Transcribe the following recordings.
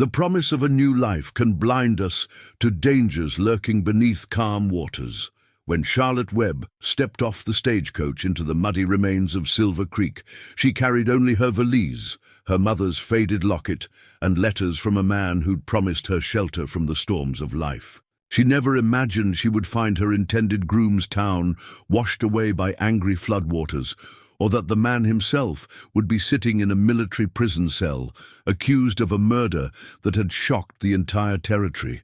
The promise of a new life can blind us to dangers lurking beneath calm waters. When Charlotte Webb stepped off the stagecoach into the muddy remains of Silver Creek, she carried only her valise, her mother's faded locket, and letters from a man who'd promised her shelter from the storms of life. She never imagined she would find her intended groom's town washed away by angry floodwaters, or that the man himself would be sitting in a military prison cell, accused of a murder that had shocked the entire territory.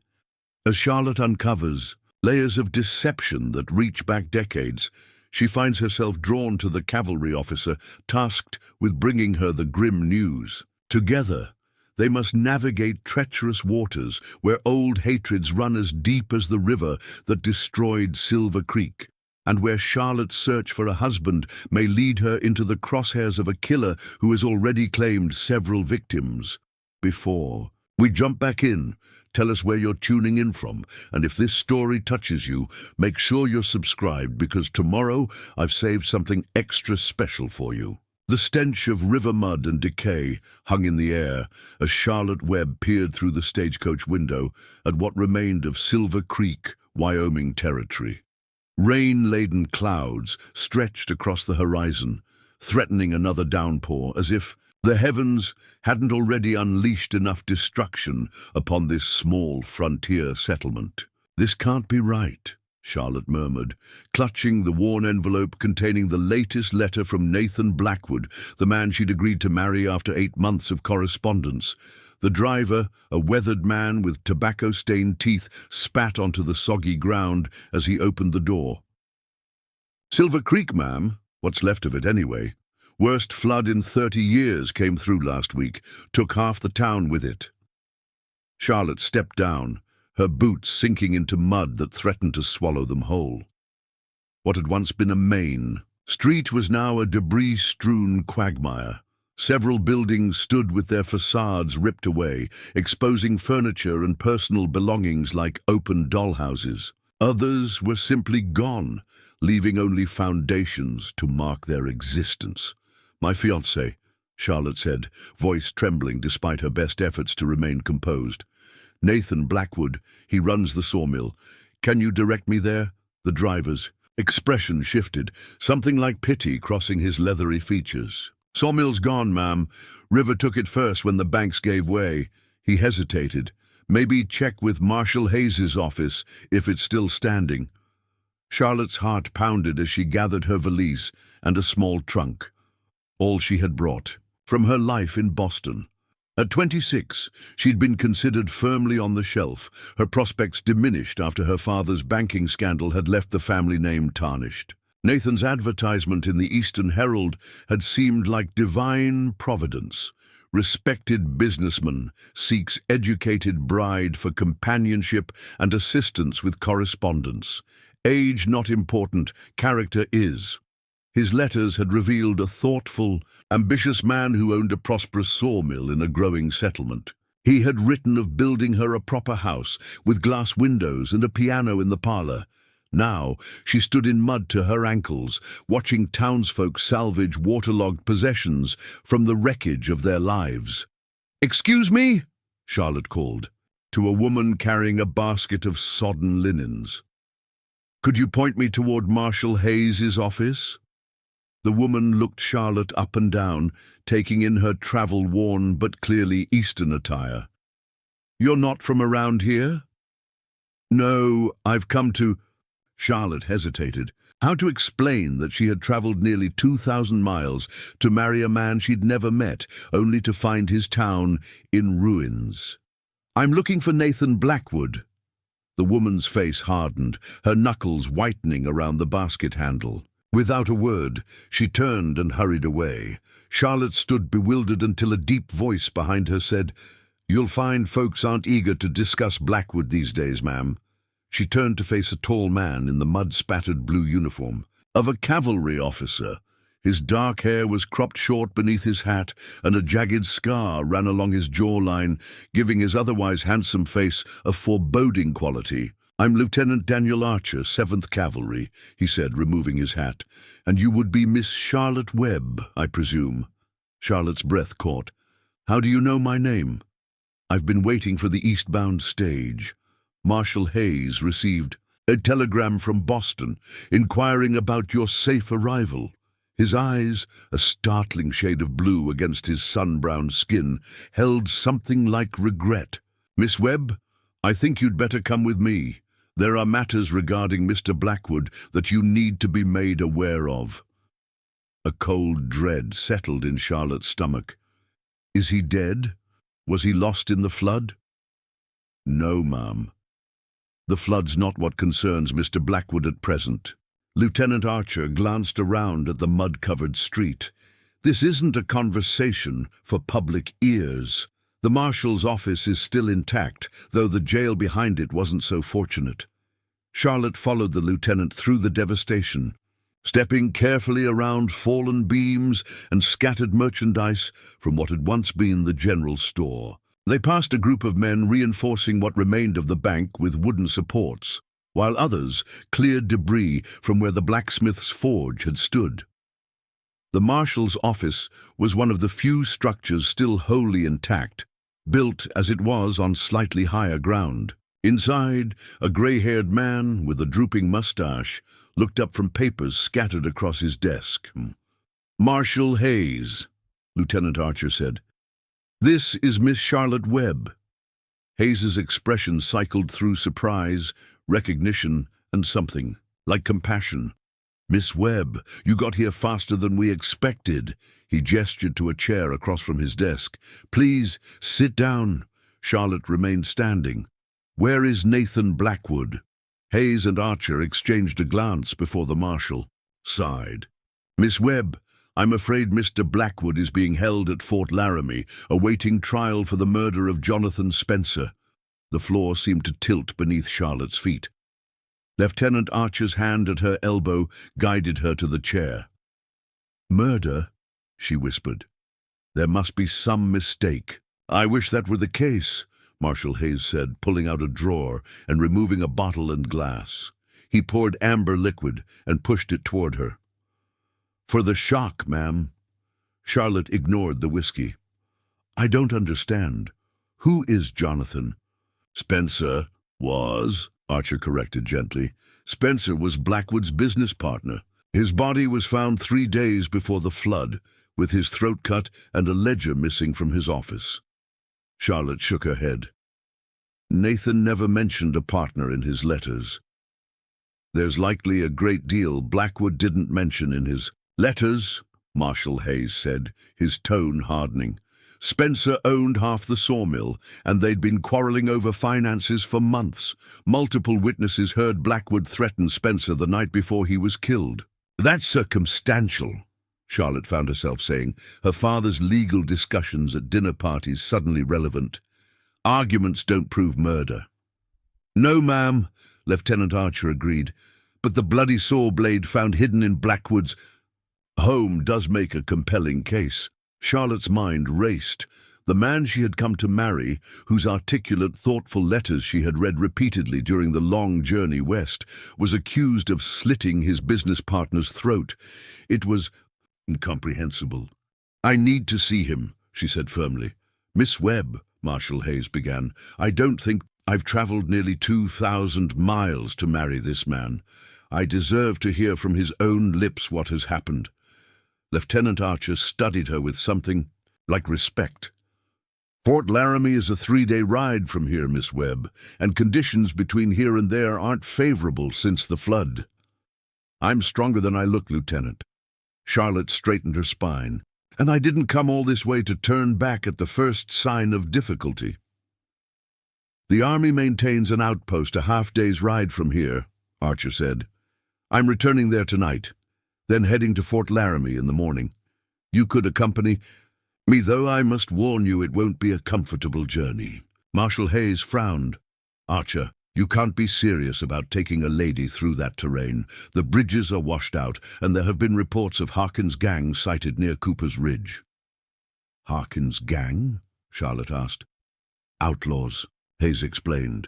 As Charlotte uncovers layers of deception that reach back decades, she finds herself drawn to the cavalry officer tasked with bringing her the grim news. Together, they must navigate treacherous waters where old hatreds run as deep as the river that destroyed Silver Creek, and where Charlotte's search for a husband may lead her into the crosshairs of a killer who has already claimed several victims. Before we jump back in, tell us where you're tuning in from, and if this story touches you, make sure you're subscribed, because tomorrow I've saved something extra special for you. The stench of river mud and decay hung in the air as Charlotte Webb peered through the stagecoach window at what remained of Silver Creek, Wyoming territory. Rain-laden clouds stretched across the horizon, threatening another downpour, as if the heavens hadn't already unleashed enough destruction upon this small frontier settlement. "This can't be right," Charlotte murmured, clutching the worn envelope containing the latest letter from Nathan Blackwood, the man she'd agreed to marry after 8 months of correspondence. The driver, a weathered man with tobacco-stained teeth, spat onto the soggy ground as he opened the door. "Silver Creek, ma'am. What's left of it, anyway. Worst flood in 30 years came through last week, took half the town with it." Charlotte stepped down, her boots sinking into mud that threatened to swallow them whole. What had once been a main street was now a debris-strewn quagmire. Several buildings stood with their facades ripped away, exposing furniture and personal belongings like open dollhouses. Others were simply gone, leaving only foundations to mark their existence. "My fiancé," Charlotte said, voice trembling despite her best efforts to remain composed. "Nathan Blackwood, he runs the sawmill. Can you direct me there?" The driver's expression shifted, something like pity crossing his leathery features. "Sawmill's gone, ma'am. River took it first when the banks gave way." He hesitated. "Maybe check with Marshal Hayes's office, if it's still standing." Charlotte's heart pounded as she gathered her valise and a small trunk, all she had brought from her life in Boston. At 26, she'd been considered firmly on the shelf, her prospects diminished after her father's banking scandal had left the family name tarnished. Nathan's advertisement in the Eastern Herald had seemed like divine providence. "Respected businessman seeks educated bride for companionship and assistance with correspondence. Age not important, character is." His letters had revealed a thoughtful, ambitious man who owned a prosperous sawmill in a growing settlement. He had written of building her a proper house with glass windows and a piano in the parlor. Now she stood in mud to her ankles, watching townsfolk salvage waterlogged possessions from the wreckage of their lives. "Excuse me?" Charlotte called, to a woman carrying a basket of sodden linens. "Could you point me toward Marshal Hayes's office?" The woman looked Charlotte up and down, taking in her travel-worn but clearly Eastern attire. "You're not from around here?" "No, I've come to—" Charlotte hesitated. How to explain that she had traveled nearly 2,000 miles to marry a man she'd never met, only to find his town in ruins? "I'm looking for Nathan Blackwood." The woman's face hardened, her knuckles whitening around the basket handle. Without a word, she turned and hurried away. Charlotte stood bewildered until a deep voice behind her said, "You'll find folks aren't eager to discuss Blackwood these days, ma'am." She turned to face a tall man in the mud-spattered blue uniform of a cavalry officer. His dark hair was cropped short beneath his hat, and a jagged scar ran along his jawline, giving his otherwise handsome face a foreboding quality. "I'm Lieutenant Daniel Archer, 7th Cavalry," he said, removing his hat. "And you would be Miss Charlotte Webb, I presume?" Charlotte's breath caught. "How do you know my name?" I've been waiting for the eastbound stage. Marshal Hayes received a telegram from Boston inquiring about your safe arrival. His eyes, a startling shade of blue against his sun-browned skin, held something like regret. Miss Webb, I think you'd better come with me. There are matters regarding Mr. Blackwood that you need to be made aware of. A cold dread settled in Charlotte's stomach. Is he dead? Was he lost in the flood? No, ma'am. The flood's not what concerns Mr. Blackwood at present. Lieutenant Archer glanced around at the mud-covered street. This isn't a conversation for public ears. The marshal's office is still intact, though the jail behind it wasn't so fortunate. Charlotte followed the lieutenant through the devastation, stepping carefully around fallen beams and scattered merchandise from what had once been the general store. They passed a group of men reinforcing what remained of the bank with wooden supports, while others cleared debris from where the blacksmith's forge had stood. The marshal's office was one of the few structures still wholly intact, built as it was on slightly higher ground. Inside, a grey-haired man with a drooping mustache looked up from papers scattered across his desk. Marshal Hayes, Lieutenant Archer said. This is Miss Charlotte Webb. Hayes's expression cycled through surprise, recognition, and something like compassion. Miss Webb, you got here faster than we expected. He gestured to a chair across from his desk. Please, sit down. Charlotte remained standing. Where is Nathan Blackwood? Hayes and Archer exchanged a glance before the marshal sighed. Miss Webb, I'm afraid Mr. Blackwood is being held at Fort Laramie, awaiting trial for the murder of Jonathan Spencer. The floor seemed to tilt beneath Charlotte's feet. Lieutenant Archer's hand at her elbow guided her to the chair. Murder? She whispered. There must be some mistake. I wish that were the case, Marshal Hayes said, pulling out a drawer and removing a bottle and glass. He poured amber liquid and pushed it toward her. For the shock, ma'am. Charlotte ignored the whiskey. I don't understand. Who is Jonathan? Spencer was, Archer corrected gently. Spencer was Blackwood's business partner. His body was found 3 days before the flood, with his throat cut and a ledger missing from his office. Charlotte shook her head. Nathan never mentioned a partner in his letters. There's likely a great deal Blackwood didn't mention in his letters, Marshal Hayes said, his tone hardening. Spencer owned half the sawmill, and they'd been quarreling over finances for months. Multiple witnesses heard Blackwood threaten Spencer the night before he was killed. That's circumstantial, Charlotte found herself saying, her father's legal discussions at dinner parties suddenly relevant. Arguments don't prove murder. No, ma'am, Lieutenant Archer agreed, but the bloody saw blade found hidden in Blackwood's home does make a compelling case. Charlotte's mind raced. The man she had come to marry, whose articulate, thoughtful letters she had read repeatedly during the long journey west, was accused of slitting his business partner's throat. It was incomprehensible. I need to see him, she said firmly. Miss Webb, Marshal Hayes began, I don't think I've traveled nearly 2,000 miles to marry this man. I deserve to hear from his own lips what has happened. Lieutenant Archer studied her with something like respect. Fort Laramie is a 3-day ride from here, Miss Webb, and conditions between here and there aren't favorable since the flood. I'm stronger than I look, Lieutenant. Charlotte straightened her spine. And I didn't come all this way to turn back at the first sign of difficulty. The Army maintains an outpost a half-day's ride from here, Archer said. I'm returning there tonight, then heading to Fort Laramie in the morning. You could accompany me, though I must warn you it won't be a comfortable journey. Marshal Hayes frowned. Archer, you can't be serious about taking a lady through that terrain. The bridges are washed out, and there have been reports of Harkin's gang sighted near Cooper's Ridge. Harkin's gang? Charlotte asked. Outlaws, Hayes explained.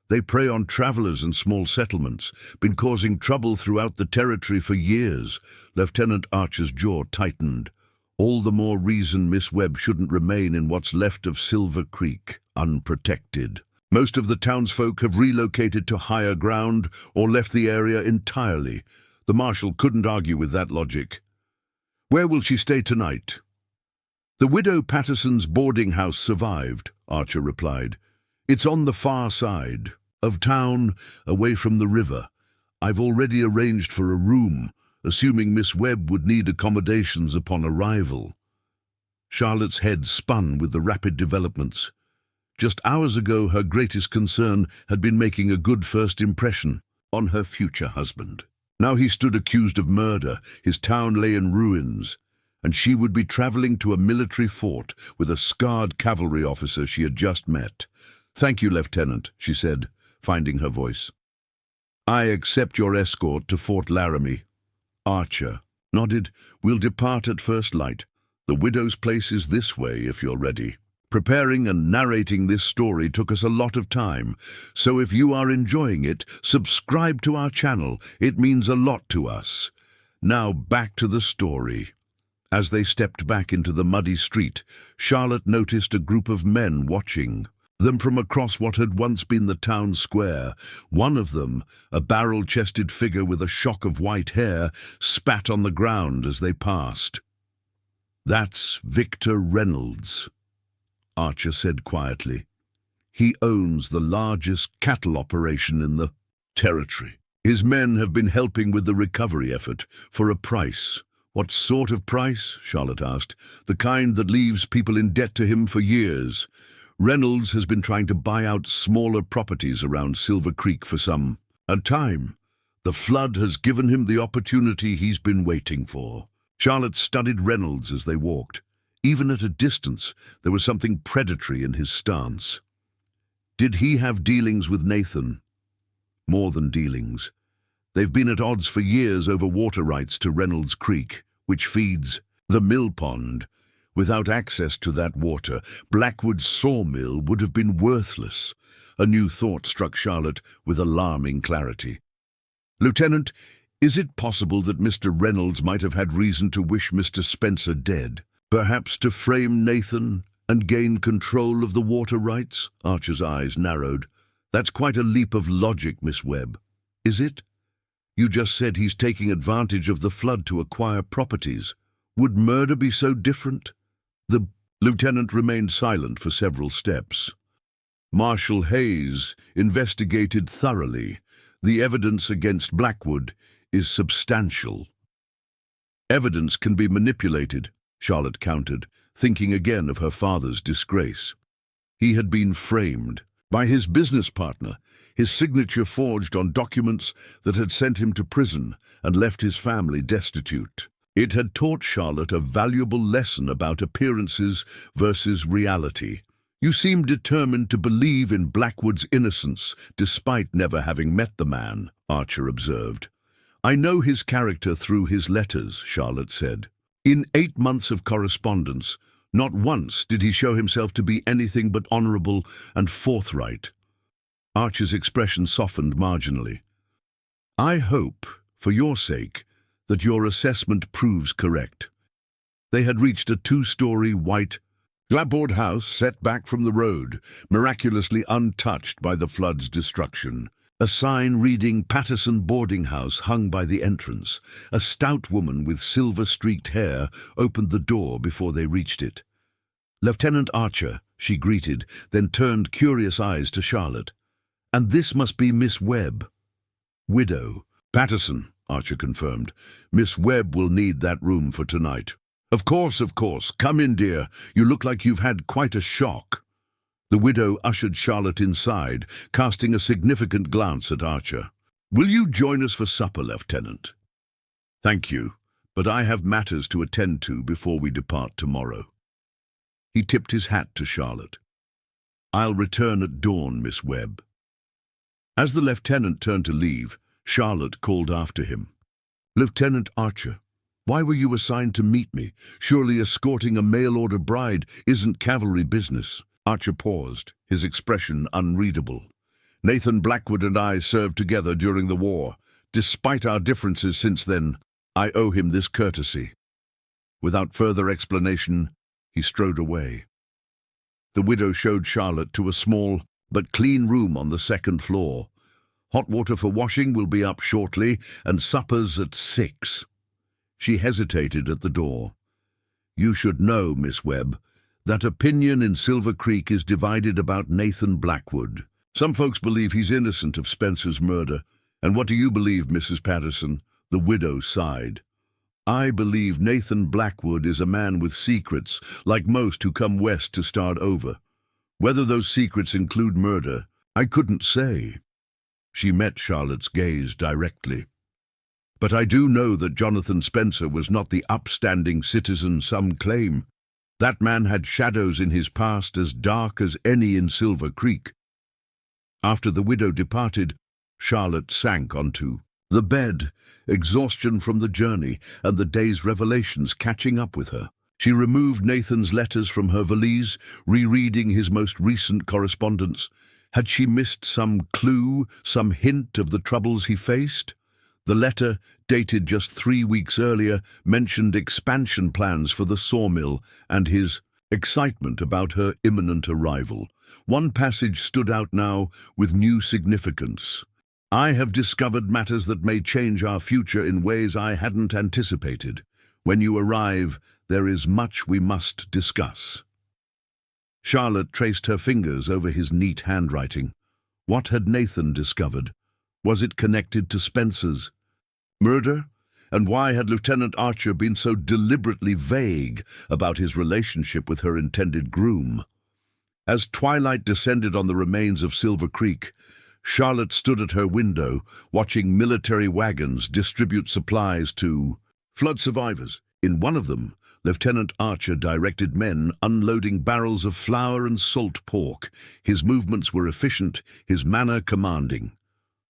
They prey on travelers and small settlements, been causing trouble throughout the territory for years. Lieutenant Archer's jaw tightened. All the more reason Miss Webb shouldn't remain in what's left of Silver Creek, unprotected. Most of the townsfolk have relocated to higher ground or left the area entirely. The marshal couldn't argue with that logic. Where will she stay tonight? The widow Patterson's boarding house survived, Archer replied. It's on the far side of town, away from the river. I've already arranged for a room, assuming Miss Webb would need accommodations upon arrival. Charlotte's head spun with the rapid developments. Just hours ago, her greatest concern had been making a good first impression on her future husband. Now he stood accused of murder, his town lay in ruins, and she would be traveling to a military fort with a scarred cavalry officer she had just met. "Thank you, Lieutenant," she said, finding her voice. "I accept your escort to Fort Laramie." Archer nodded. "We'll depart at first light. The widow's place is this way, if you're ready." Preparing and narrating this story took us a lot of time, so if you are enjoying it, subscribe to our channel. It means a lot to us. Now back to the story. As they stepped back into the muddy street, Charlotte noticed a group of men watching them from across what had once been the town square. One of them, a barrel-chested figure with a shock of white hair, spat on the ground as they passed. "That's Victor Reynolds," Archer said quietly. "He owns the largest cattle operation in the territory. His men have been helping with the recovery effort for a price." "What sort of price?" Charlotte asked. "The kind that leaves people in debt to him for years. Reynolds has been trying to buy out smaller properties around Silver Creek for some time. The flood has given him the opportunity he's been waiting for." Charlotte studied Reynolds as they walked. Even at a distance, there was something predatory in his stance. Did he have dealings with Nathan? More than dealings. They've been at odds for years over water rights to Reynolds Creek, which feeds the mill pond. Without access to that water, Blackwood's sawmill would have been worthless. A new thought struck Charlotte with alarming clarity. "Lieutenant, is it possible that Mr. Reynolds might have had reason to wish Mr. Spencer dead? Perhaps to frame Nathan and gain control of the water rights?" Archer's eyes narrowed. "That's quite a leap of logic, Miss Webb. Is it? You just said he's taking advantage of the flood to acquire properties. Would murder be so different?" The lieutenant remained silent for several steps. "Marshal Hayes investigated thoroughly. The evidence against Blackwood is substantial." "Evidence can be manipulated," Charlotte countered, thinking again of her father's disgrace. He had been framed by his business partner, his signature forged on documents that had sent him to prison and left his family destitute. It had taught Charlotte a valuable lesson about appearances versus reality. "You seem determined to believe in Blackwood's innocence, despite never having met the man," Archer observed. "I know his character through his letters," Charlotte said. "In 8 months of correspondence, not once did he show himself to be anything but honorable and forthright." Archer's expression softened marginally. "I hope, for your sake, that your assessment proves correct." They had reached a 2-story white clapboard house set back from the road, miraculously untouched by the flood's destruction. A sign reading Patterson Boarding House hung by the entrance. A stout woman with silver-streaked hair opened the door before they reached it. "Lieutenant Archer," she greeted, then turned curious eyes to Charlotte. "And this must be Miss Webb." "Widow Patterson," Archer confirmed. "Miss Webb will need that room for tonight." Of course. Come in, dear. You look like you've had quite a shock." The widow ushered Charlotte inside, casting a significant glance at Archer. "Will you join us for supper, Lieutenant?" "Thank you, but I have matters to attend to before we depart tomorrow." He tipped his hat to Charlotte. "I'll return at dawn, Miss Webb." As the lieutenant turned to leave, Charlotte called after him. "Lieutenant Archer, why were you assigned to meet me? Surely escorting a mail-order bride isn't cavalry business." Archer paused, his expression unreadable. "Nathan Blackwood and I served together during the war. Despite our differences since then, I owe him this courtesy." Without further explanation, he strode away. The widow showed Charlotte to a small but clean room on the second floor. Hot water for washing will be up shortly, and supper's at 6. She hesitated at the door. You should know, Miss Webb, that opinion in Silver Creek is divided about Nathan Blackwood. Some folks believe he's innocent of Spencer's murder. And what do you believe, Mrs. Patterson? The widow sighed. I believe Nathan Blackwood is a man with secrets, like most who come west to start over. Whether those secrets include murder, I couldn't say. She met Charlotte's gaze directly. But I do know that Jonathan Spencer was not the upstanding citizen some claim. That man had shadows in his past as dark as any in Silver Creek. After the widow departed, Charlotte sank onto the bed, exhaustion from the journey and the day's revelations catching up with her. She removed Nathan's letters from her valise, rereading his most recent correspondence. Had she missed some clue, some hint of the troubles he faced? The letter, dated just 3 weeks earlier, mentioned expansion plans for the sawmill and his excitement about her imminent arrival. One passage stood out now with new significance. I have discovered matters that may change our future in ways I hadn't anticipated. When you arrive, there is much we must discuss. Charlotte traced her fingers over his neat handwriting. What had Nathan discovered? Was it connected to Spencer's murder? And why had Lieutenant Archer been so deliberately vague about his relationship with her intended groom? As twilight descended on the remains of Silver Creek, Charlotte stood at her window, watching military wagons distribute supplies to flood survivors. In one of them, Lieutenant Archer directed men unloading barrels of flour and salt pork. His movements were efficient, his manner commanding.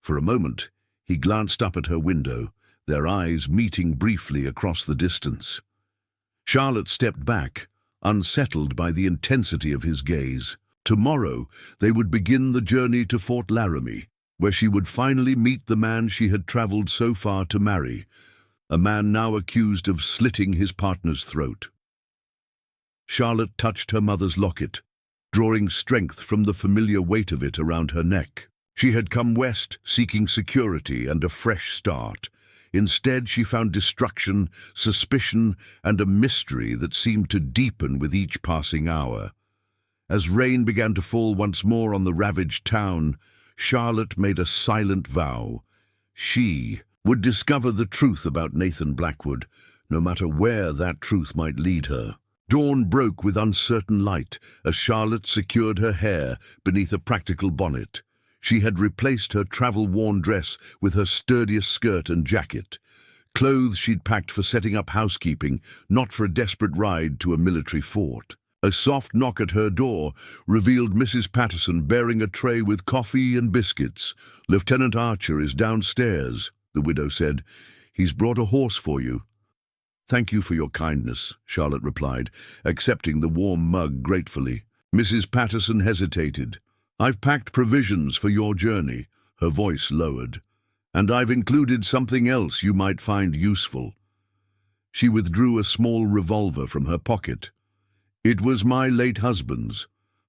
For a moment, he glanced up at her window, their eyes meeting briefly across the distance. Charlotte stepped back, unsettled by the intensity of his gaze. Tomorrow, they would begin the journey to Fort Laramie, where she would finally meet the man she had traveled so far to marry, a man now accused of slitting his partner's throat. Charlotte touched her mother's locket, drawing strength from the familiar weight of it around her neck. She had come west seeking security and a fresh start. Instead, she found destruction, suspicion, and a mystery that seemed to deepen with each passing hour. As rain began to fall once more on the ravaged town, Charlotte made a silent vow. She would discover the truth about Nathan Blackwood, no matter where that truth might lead her. Dawn broke with uncertain light as Charlotte secured her hair beneath a practical bonnet. She had replaced her travel-worn dress with her sturdiest skirt and jacket, clothes she'd packed for setting up housekeeping, not for a desperate ride to a military fort. A soft knock at her door revealed Mrs. Patterson bearing a tray with coffee and biscuits. "Lieutenant Archer is downstairs," the widow said. "He's brought a horse for you." "Thank you for your kindness," Charlotte replied, accepting the warm mug gratefully. Mrs. Patterson hesitated. "I've packed provisions for your journey," her voice lowered, "and I've included something else you might find useful." She withdrew a small revolver from her pocket. "It was my late husband's.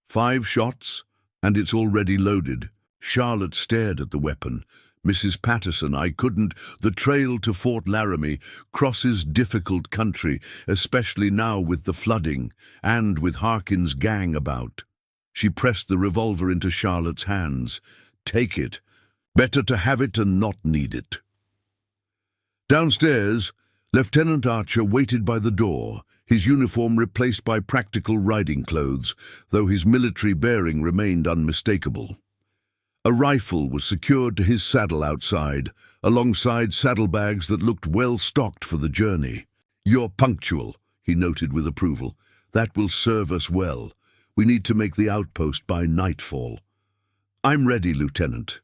5 shots, and it's already loaded." Charlotte stared at the weapon. "Mrs. Patterson, I couldn't. The trail to Fort Laramie crosses difficult country, especially now with the flooding, and with Harkin's gang about." She pressed the revolver into Charlotte's hands. "Take it. Better to have it and not need it." Downstairs, Lieutenant Archer waited by the door, his uniform replaced by practical riding clothes, though his military bearing remained unmistakable. A rifle was secured to his saddle outside, alongside saddlebags that looked well stocked for the journey. "You're punctual," he noted with approval. "That will serve us well. We need to make the outpost by nightfall." "I'm ready, Lieutenant."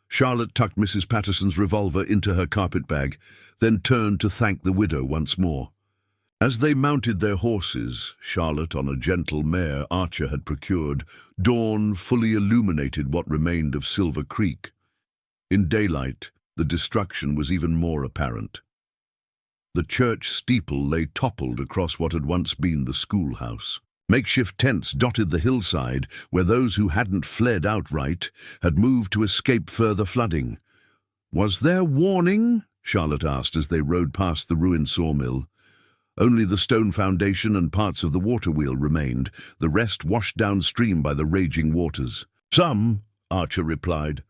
Charlotte tucked Mrs. Patterson's revolver into her carpet-bag, then turned to thank the widow once more. As they mounted their horses, Charlotte on a gentle mare Archer had procured, dawn fully illuminated what remained of Silver Creek. In daylight, the destruction was even more apparent. The church steeple lay toppled across what had once been the schoolhouse. Makeshift tents dotted the hillside where those who hadn't fled outright had moved to escape further flooding. "Was there warning?" Charlotte asked as they rode past the ruined sawmill. Only the stone foundation and parts of the water wheel remained, the rest washed downstream by the raging waters. "Some," Archer replied.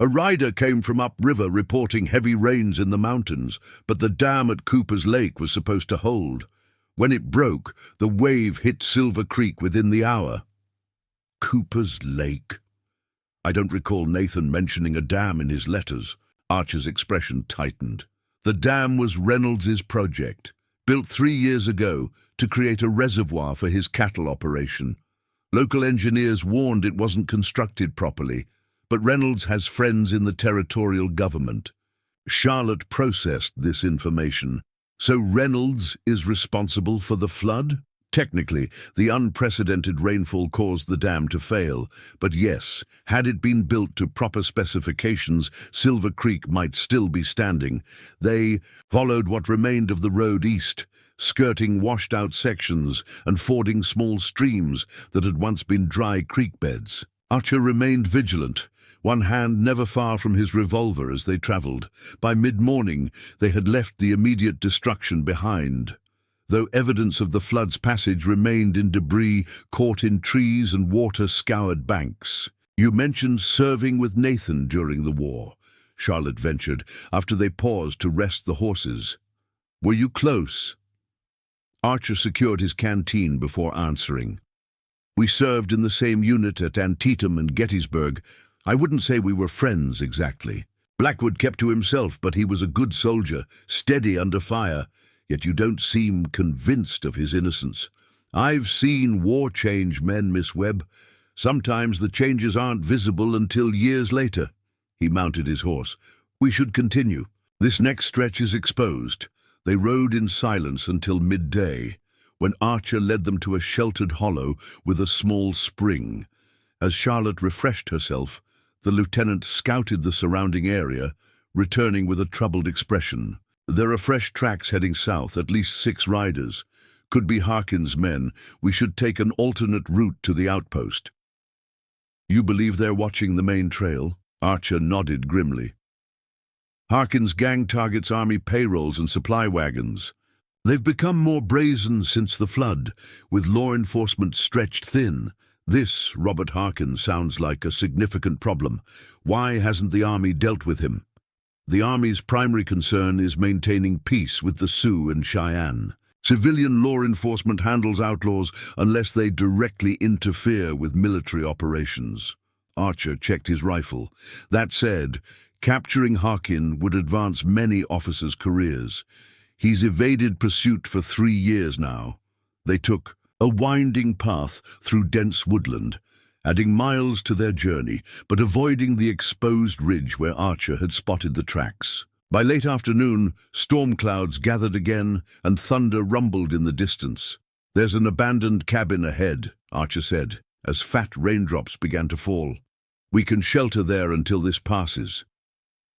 "A rider came from upriver reporting heavy rains in the mountains, but the dam at Cooper's Lake was supposed to hold. When it broke, the wave hit Silver Creek within the hour." Cooper's Lake. I don't recall Nathan mentioning a dam in his letters. Archer's expression tightened. The dam was Reynolds's project, built 3 years ago to create a reservoir for his cattle operation. Local engineers warned it wasn't constructed properly, but Reynolds has friends in the territorial government. Charlotte processed this information. So Reynolds is responsible for the flood? Technically, the unprecedented rainfall caused the dam to fail, but yes, had it been built to proper specifications, Silver Creek might still be standing. They followed what remained of the road east, skirting washed-out sections and fording small streams that had once been dry creek beds. Archer remained vigilant, one hand never far from his revolver as they travelled. By mid-morning, they had left the immediate destruction behind, though evidence of the flood's passage remained in debris caught in trees and water-scoured banks. "You mentioned serving with Nathan during the war," Charlotte ventured, after they paused to rest the horses. "Were you close?" Archer secured his canteen before answering. "We served in the same unit at Antietam and Gettysburg. I wouldn't say we were friends exactly. Blackwood kept to himself, but he was a good soldier, steady under fire, yet you don't seem convinced of his innocence. I've seen war-change men, Miss Webb. Sometimes the changes aren't visible until years later." He mounted his horse. "We should continue. This next stretch is exposed." They rode in silence until midday, when Archer led them to a sheltered hollow with a small spring. As Charlotte refreshed herself, the lieutenant scouted the surrounding area, returning with a troubled expression. "There are fresh tracks heading south, at least 6 riders. Could be Harkin's men. We should take an alternate route to the outpost." "You believe they're watching the main trail?" Archer nodded grimly. "Harkin's gang targets army payrolls and supply wagons. They've become more brazen since the flood, with law enforcement stretched thin. This, Robert Harkin, sounds like a significant problem. Why hasn't the army dealt with him?" "The army's primary concern is maintaining peace with the Sioux and Cheyenne. Civilian law enforcement handles outlaws unless they directly interfere with military operations." Archer checked his rifle. "That said, capturing Harkin would advance many officers' careers. He's evaded pursuit for 3 years now." They took a winding path through dense woodland, adding miles to their journey, but avoiding the exposed ridge where Archer had spotted the tracks. By late afternoon, storm clouds gathered again, and thunder rumbled in the distance. "There's an abandoned cabin ahead," Archer said, as fat raindrops began to fall. "We can shelter there until this passes."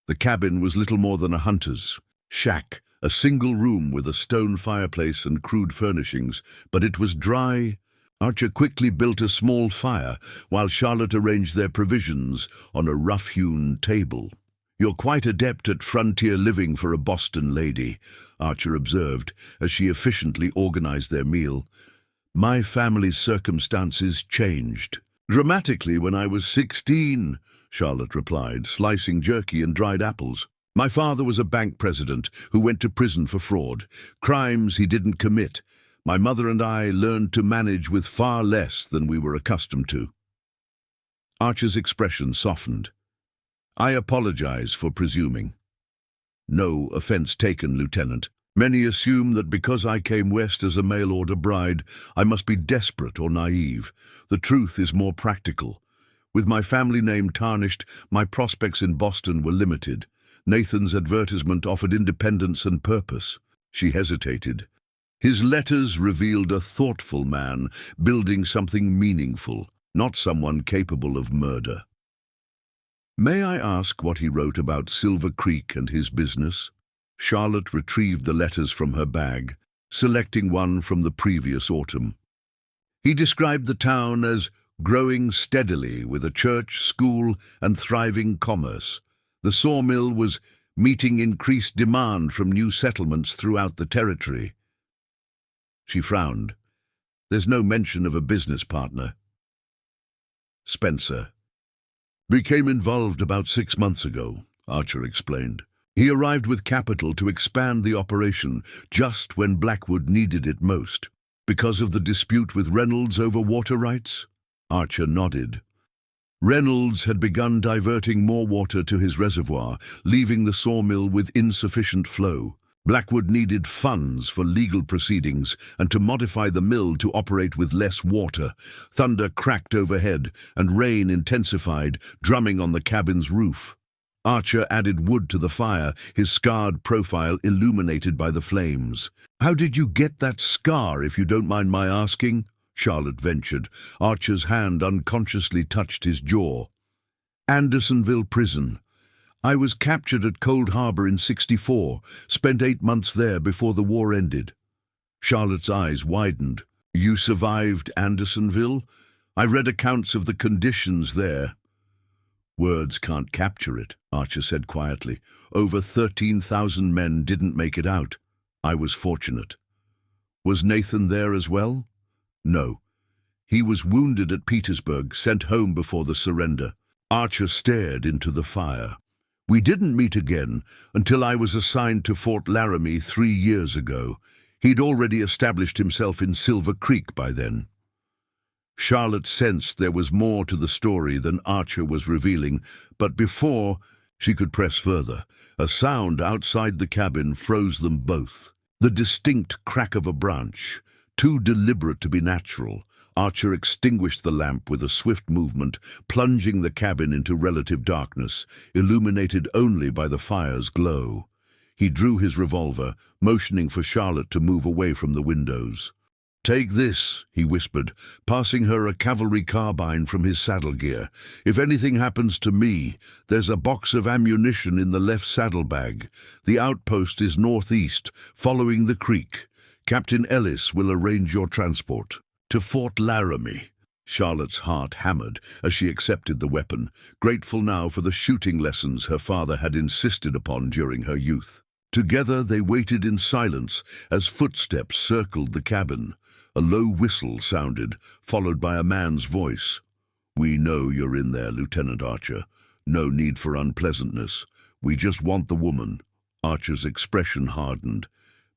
The cabin was little more than a hunter's shack, a single room with a stone fireplace and crude furnishings, but it was dry. Archer quickly built a small fire, while Charlotte arranged their provisions on a rough-hewn table. "You're quite adept at frontier living for a Boston lady," Archer observed, as she efficiently organized their meal. "My family's circumstances changed dramatically when I was 16, Charlotte replied, slicing jerky and dried apples. "My father was a bank president who went to prison for fraud, crimes he didn't commit. My mother and I learned to manage with far less than we were accustomed to." Archer's expression softened. "I apologize for presuming." "No offense taken, Lieutenant. Many assume that because I came west as a mail-order bride, I must be desperate or naive. The truth is more practical. With my family name tarnished, my prospects in Boston were limited. Nathan's advertisement offered independence and purpose." She hesitated. His letters revealed a thoughtful man building something meaningful, not someone capable of murder. "May I ask what he wrote about Silver Creek and his business?" Charlotte retrieved the letters from her bag, selecting one from the previous autumn. He described the town as growing steadily with a church, school, and thriving commerce. The sawmill was meeting increased demand from new settlements throughout the territory. She frowned. There's no mention of a business partner. Spencer became involved about 6 months ago, Archer explained. He arrived with capital to expand the operation just when Blackwood needed it most. Because of the dispute with Reynolds over water rights? Archer nodded. Reynolds had begun diverting more water to his reservoir, leaving the sawmill with insufficient flow. Blackwood needed funds for legal proceedings and to modify the mill to operate with less water. Thunder cracked overhead and rain intensified, drumming on the cabin's roof. Archer added wood to the fire, his scarred profile illuminated by the flames. "How did you get that scar, if you don't mind my asking?" Charlotte ventured. Archer's hand unconsciously touched his jaw. "Andersonville Prison. I was captured at Cold Harbor in '64, spent 8 months there before the war ended." Charlotte's eyes widened. "You survived Andersonville? I read accounts of the conditions there." "Words can't capture it," Archer said quietly. "Over 13,000 men didn't make it out. I was fortunate." "Was Nathan there as well?" "No. He was wounded at Petersburg, sent home before the surrender." Archer stared into the fire. "We didn't meet again until I was assigned to Fort Laramie 3 years ago. He'd already established himself in Silver Creek by then." Charlotte sensed there was more to the story than Archer was revealing, but before she could press further, a sound outside the cabin froze them both. The distinct crack of a branch, too deliberate to be natural. Archer extinguished the lamp with a swift movement, plunging the cabin into relative darkness, illuminated only by the fire's glow. He drew his revolver, motioning for Charlotte to move away from the windows. "Take this," he whispered, passing her a cavalry carbine from his saddle gear. "If anything happens to me, there's a box of ammunition in the left saddlebag. The outpost is northeast, following the creek. Captain Ellis will arrange your transport to Fort Laramie." Charlotte's heart hammered as she accepted the weapon, grateful now for the shooting lessons her father had insisted upon during her youth. Together they waited in silence as footsteps circled the cabin. A low whistle sounded, followed by a man's voice. "We know you're in there, Lieutenant Archer. No need for unpleasantness. We just want the woman." Archer's expression hardened.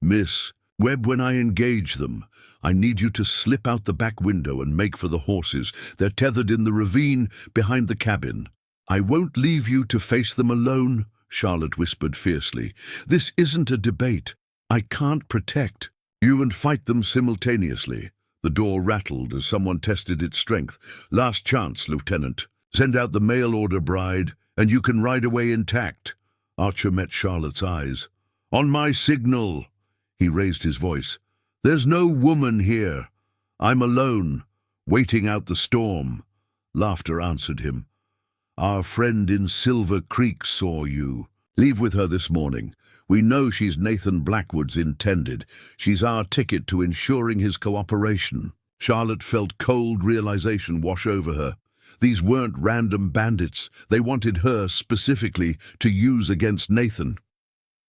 "Miss Webb, when I engage them, I need you to slip out the back window and make for the horses. They're tethered in the ravine behind the cabin." "I won't leave you to face them alone," Charlotte whispered fiercely. "This isn't a debate. I can't protect. You and fight them simultaneously." The door rattled as someone tested its strength. "Last chance, Lieutenant. Send out the mail-order bride, and you can ride away intact." Archer met Charlotte's eyes. "On my signal." He raised his voice. "There's no woman here. I'm alone, waiting out the storm." Laughter answered him. "Our friend in Silver Creek saw you. Leave with her this morning. We know she's Nathan Blackwood's intended. She's our ticket to ensuring his cooperation." Charlotte felt cold realization wash over her. These weren't random bandits. They wanted her specifically to use against Nathan.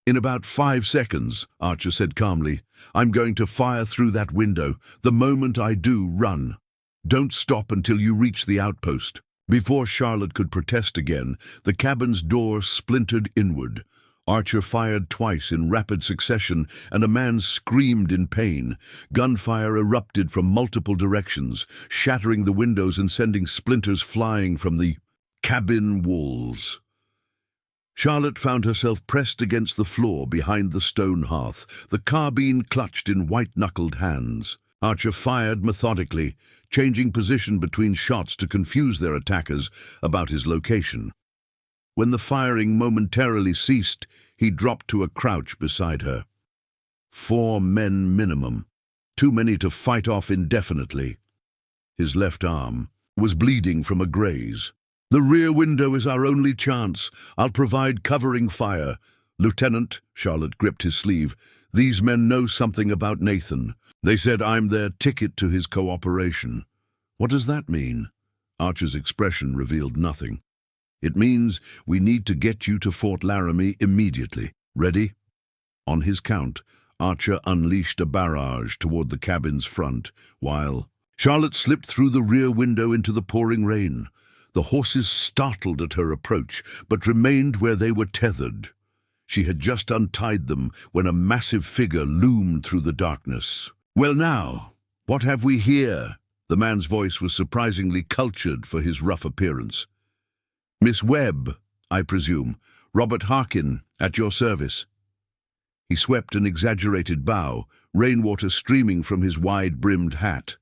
"In about 5 seconds, Archer said calmly. "I'm going to fire through that window. The moment I do, run. Don't stop until you reach the outpost." Before Charlotte could protest again, the cabin's door splintered inward. Archer fired twice in rapid succession, and a man screamed in pain. Gunfire erupted from multiple directions, shattering the windows and sending splinters flying from the cabin walls. Charlotte found herself pressed against the floor behind the stone hearth, the carbine clutched in white-knuckled hands. Archer fired methodically, changing position between shots to confuse their attackers about his location. When the firing momentarily ceased, he dropped to a crouch beside her. 4 men minimum, too many to fight off indefinitely. His left arm was bleeding from a graze. "The rear window is our only chance. I'll provide covering fire. "Lieutenant," Charlotte gripped his sleeve, "these men know something about Nathan. They said I'm their ticket to his cooperation." "What does that mean?" Archer's expression revealed nothing. "It means we need to get you to Fort Laramie immediately. Ready?" On his count, Archer unleashed a barrage toward the cabin's front, while Charlotte slipped through the rear window into the pouring rain. The horses startled at her approach, but remained where they were tethered. She had just untied them when a massive figure loomed through the darkness. "Well now, what have we here?" The man's voice was surprisingly cultured for his rough appearance. "Miss Webb, I presume. Robert Harkin, at your service." He swept an exaggerated bow, rainwater streaming from his wide-brimmed hat.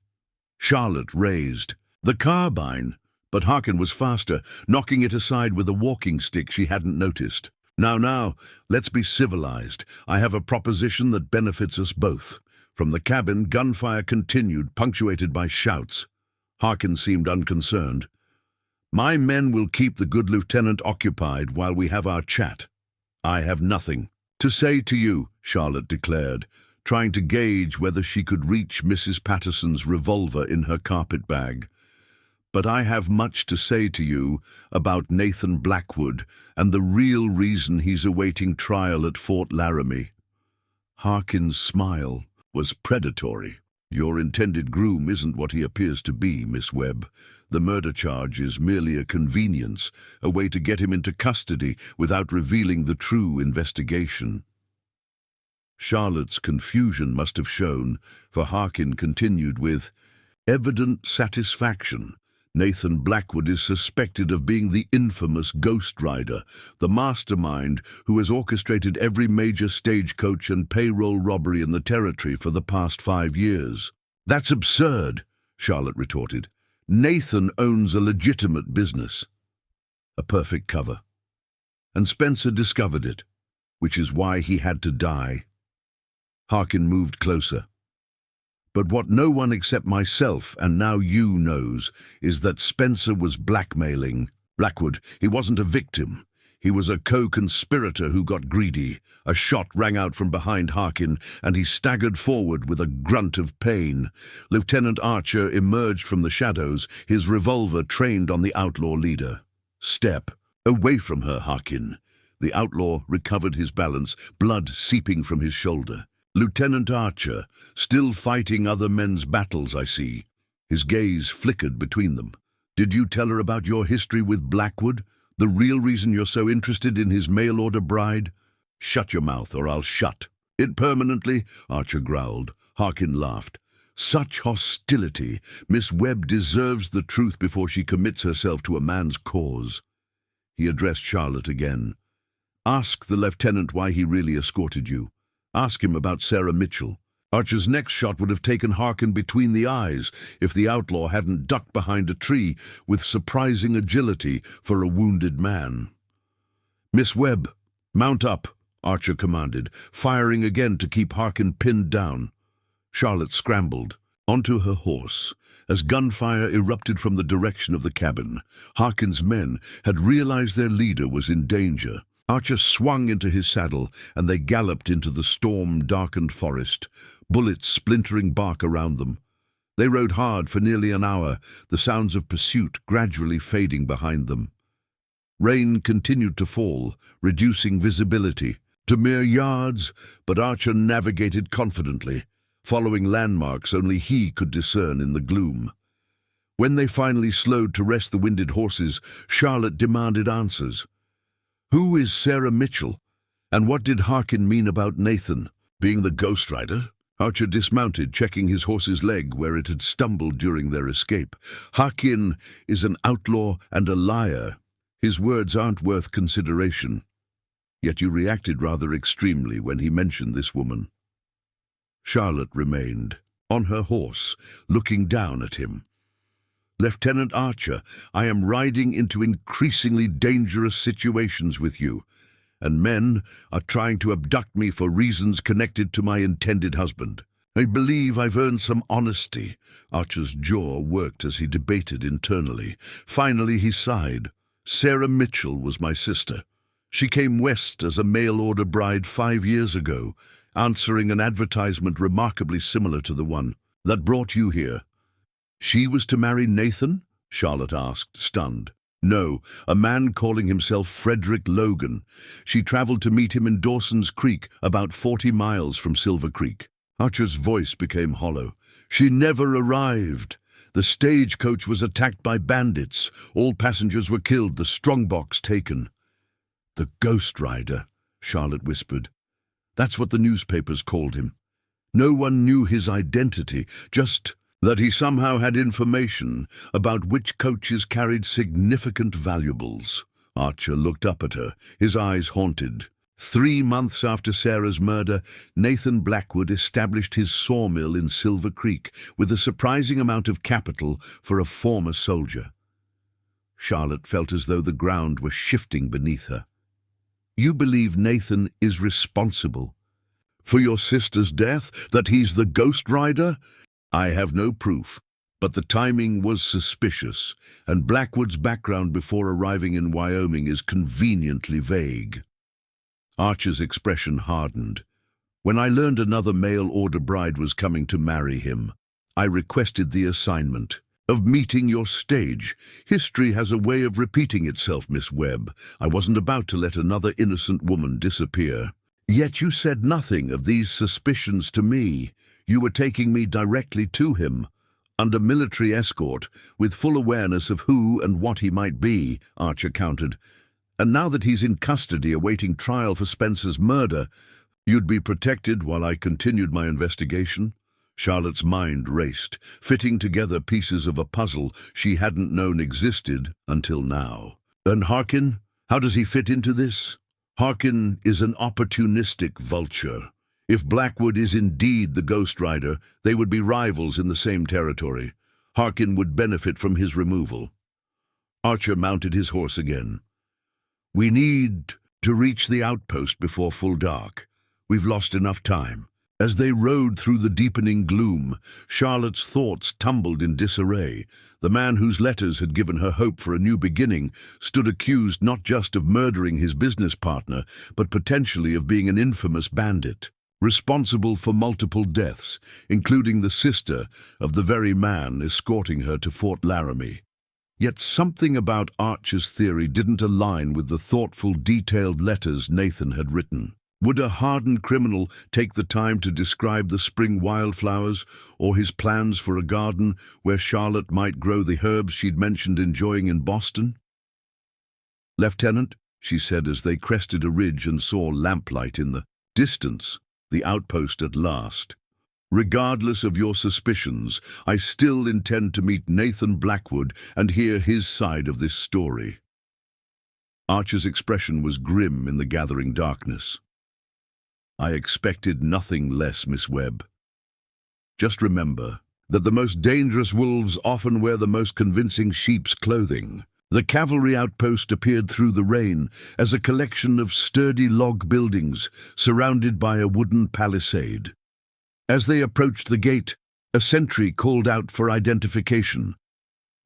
Charlotte raised the carbine, but Harkin was faster, knocking it aside with a walking stick she hadn't noticed. Now, let's be civilized. I have a proposition that benefits us both." From the cabin, gunfire continued, punctuated by shouts. Harkin seemed unconcerned. "My men will keep the good lieutenant occupied while we have our chat." "I have nothing to say to you," Charlotte declared, trying to gauge whether she could reach Mrs. Patterson's revolver in her carpet bag. "But I have much to say to you about Nathan Blackwood and the real reason he's awaiting trial at Fort Laramie." Harkin's smile was predatory. "Your intended groom isn't what he appears to be, Miss Webb. The murder charge is merely a convenience, a way to get him into custody without revealing the true investigation." Charlotte's confusion must have shown, for Harkin continued with, "Evident satisfaction. Nathan Blackwood is suspected of being the infamous Ghost Rider, the mastermind who has orchestrated every major stagecoach and payroll robbery in the territory for the past 5 years. "That's absurd," Charlotte retorted. "Nathan owns a legitimate business." A perfect cover. And Spencer discovered it, which is why he had to die. Harkin moved closer. "But what no one except myself, and now you, knows is that Spencer was blackmailing Blackwood. He wasn't a victim. He was a co-conspirator who got greedy." A shot rang out from behind Harkin, and he staggered forward with a grunt of pain. Lieutenant Archer emerged from the shadows, his revolver trained on the outlaw leader. "Step away from her, Harkin." The outlaw recovered his balance, blood seeping from his shoulder. "Lieutenant Archer, still fighting other men's battles, I see." His gaze flickered between them. "Did you tell her about your history with Blackwood? The real reason you're so interested in his mail-order bride?" "Shut your mouth, or I'll shut it permanently," Archer growled. Harkin laughed. "Such hostility. Miss Webb deserves the truth before she commits herself to a man's cause." He addressed Charlotte again. "Ask the lieutenant why he really escorted you. Ask him about Sarah Mitchell." Archer's next shot would have taken Harkin between the eyes if the outlaw hadn't ducked behind a tree with surprising agility for a wounded man. "Miss Webb, mount up," Archer commanded, firing again to keep Harkin pinned down. Charlotte scrambled onto her horse as gunfire erupted from the direction of the cabin. Harkin's men had realized their leader was in danger. Archer swung into his saddle, and they galloped into the storm-darkened forest, bullets splintering bark around them. They rode hard for nearly an hour, the sounds of pursuit gradually fading behind them. Rain continued to fall, reducing visibility to mere yards, but Archer navigated confidently, following landmarks only he could discern in the gloom. When they finally slowed to rest the winded horses, Charlotte demanded answers. Who is Sarah Mitchell? And what did Harkin mean about Nathan being the Ghost Rider? Archer dismounted, checking his horse's leg where it had stumbled during their escape. "Harkin is an outlaw and a liar. His words aren't worth consideration. Yet you reacted rather extremely when he mentioned this woman." Charlotte remained on her horse, looking down at him. "Lieutenant Archer, I am riding into increasingly dangerous situations with you, and men are trying to abduct me for reasons connected to my intended husband. I believe I've earned some honesty." Archer's jaw worked as he debated internally. Finally he sighed. "Sarah Mitchell was my sister. She came west as a mail-order bride 5 years ago, answering an advertisement remarkably similar to the one that brought you here. She was to marry Nathan? Charlotte asked, stunned. No, a man calling himself Frederick Logan. She traveled to meet him in Dawson's Creek, about 40 miles from Silver Creek. Archer's voice became hollow. She never arrived. The stagecoach was attacked by bandits. All passengers were killed, the strongbox taken. The Ghost Rider, Charlotte whispered. That's what the newspapers called him. No one knew his identity, just that he somehow had information about which coaches carried significant valuables. Archer looked up at her, his eyes haunted. 3 months after Sarah's murder, Nathan Blackwood established his sawmill in Silver Creek with a surprising amount of capital for a former soldier. Charlotte felt as though the ground were shifting beneath her. You believe Nathan is responsible for your sister's death, that he's the Ghost Rider? I have no proof, but the timing was suspicious, and Blackwood's background before arriving in Wyoming is conveniently vague. Archer's expression hardened. When I learned another mail-order bride was coming to marry him, I requested the assignment of meeting your stage. History has a way of repeating itself, Miss Webb. I wasn't about to let another innocent woman disappear. Yet you said nothing of these suspicions to me. You were taking me directly to him, under military escort, with full awareness of who and what he might be, Archer countered. And now that he's in custody awaiting trial for Spencer's murder, you'd be protected while I continued my investigation? Charlotte's mind raced, fitting together pieces of a puzzle she hadn't known existed until now. And Harkin? How does he fit into this? Harkin is an opportunistic vulture. If Blackwood is indeed the Ghost Rider, they would be rivals in the same territory. Harkin would benefit from his removal. Archer mounted his horse again. We need to reach the outpost before full dark. We've lost enough time. As they rode through the deepening gloom, Charlotte's thoughts tumbled in disarray. The man whose letters had given her hope for a new beginning stood accused not just of murdering his business partner, but potentially of being an infamous bandit, responsible for multiple deaths, including the sister of the very man escorting her to Fort Laramie. Yet something about Archer's theory didn't align with the thoughtful, detailed letters Nathan had written. Would a hardened criminal take the time to describe the spring wildflowers or his plans for a garden where Charlotte might grow the herbs she'd mentioned enjoying in Boston? Lieutenant, she said as they crested a ridge and saw lamplight in the distance, the outpost at last. Regardless of your suspicions, I still intend to meet Nathan Blackwood and hear his side of this story. Archer's expression was grim in the gathering darkness. I expected nothing less, Miss Webb. Just remember that the most dangerous wolves often wear the most convincing sheep's clothing. The cavalry outpost appeared through the rain as a collection of sturdy log buildings surrounded by a wooden palisade. As they approached the gate, a sentry called out for identification.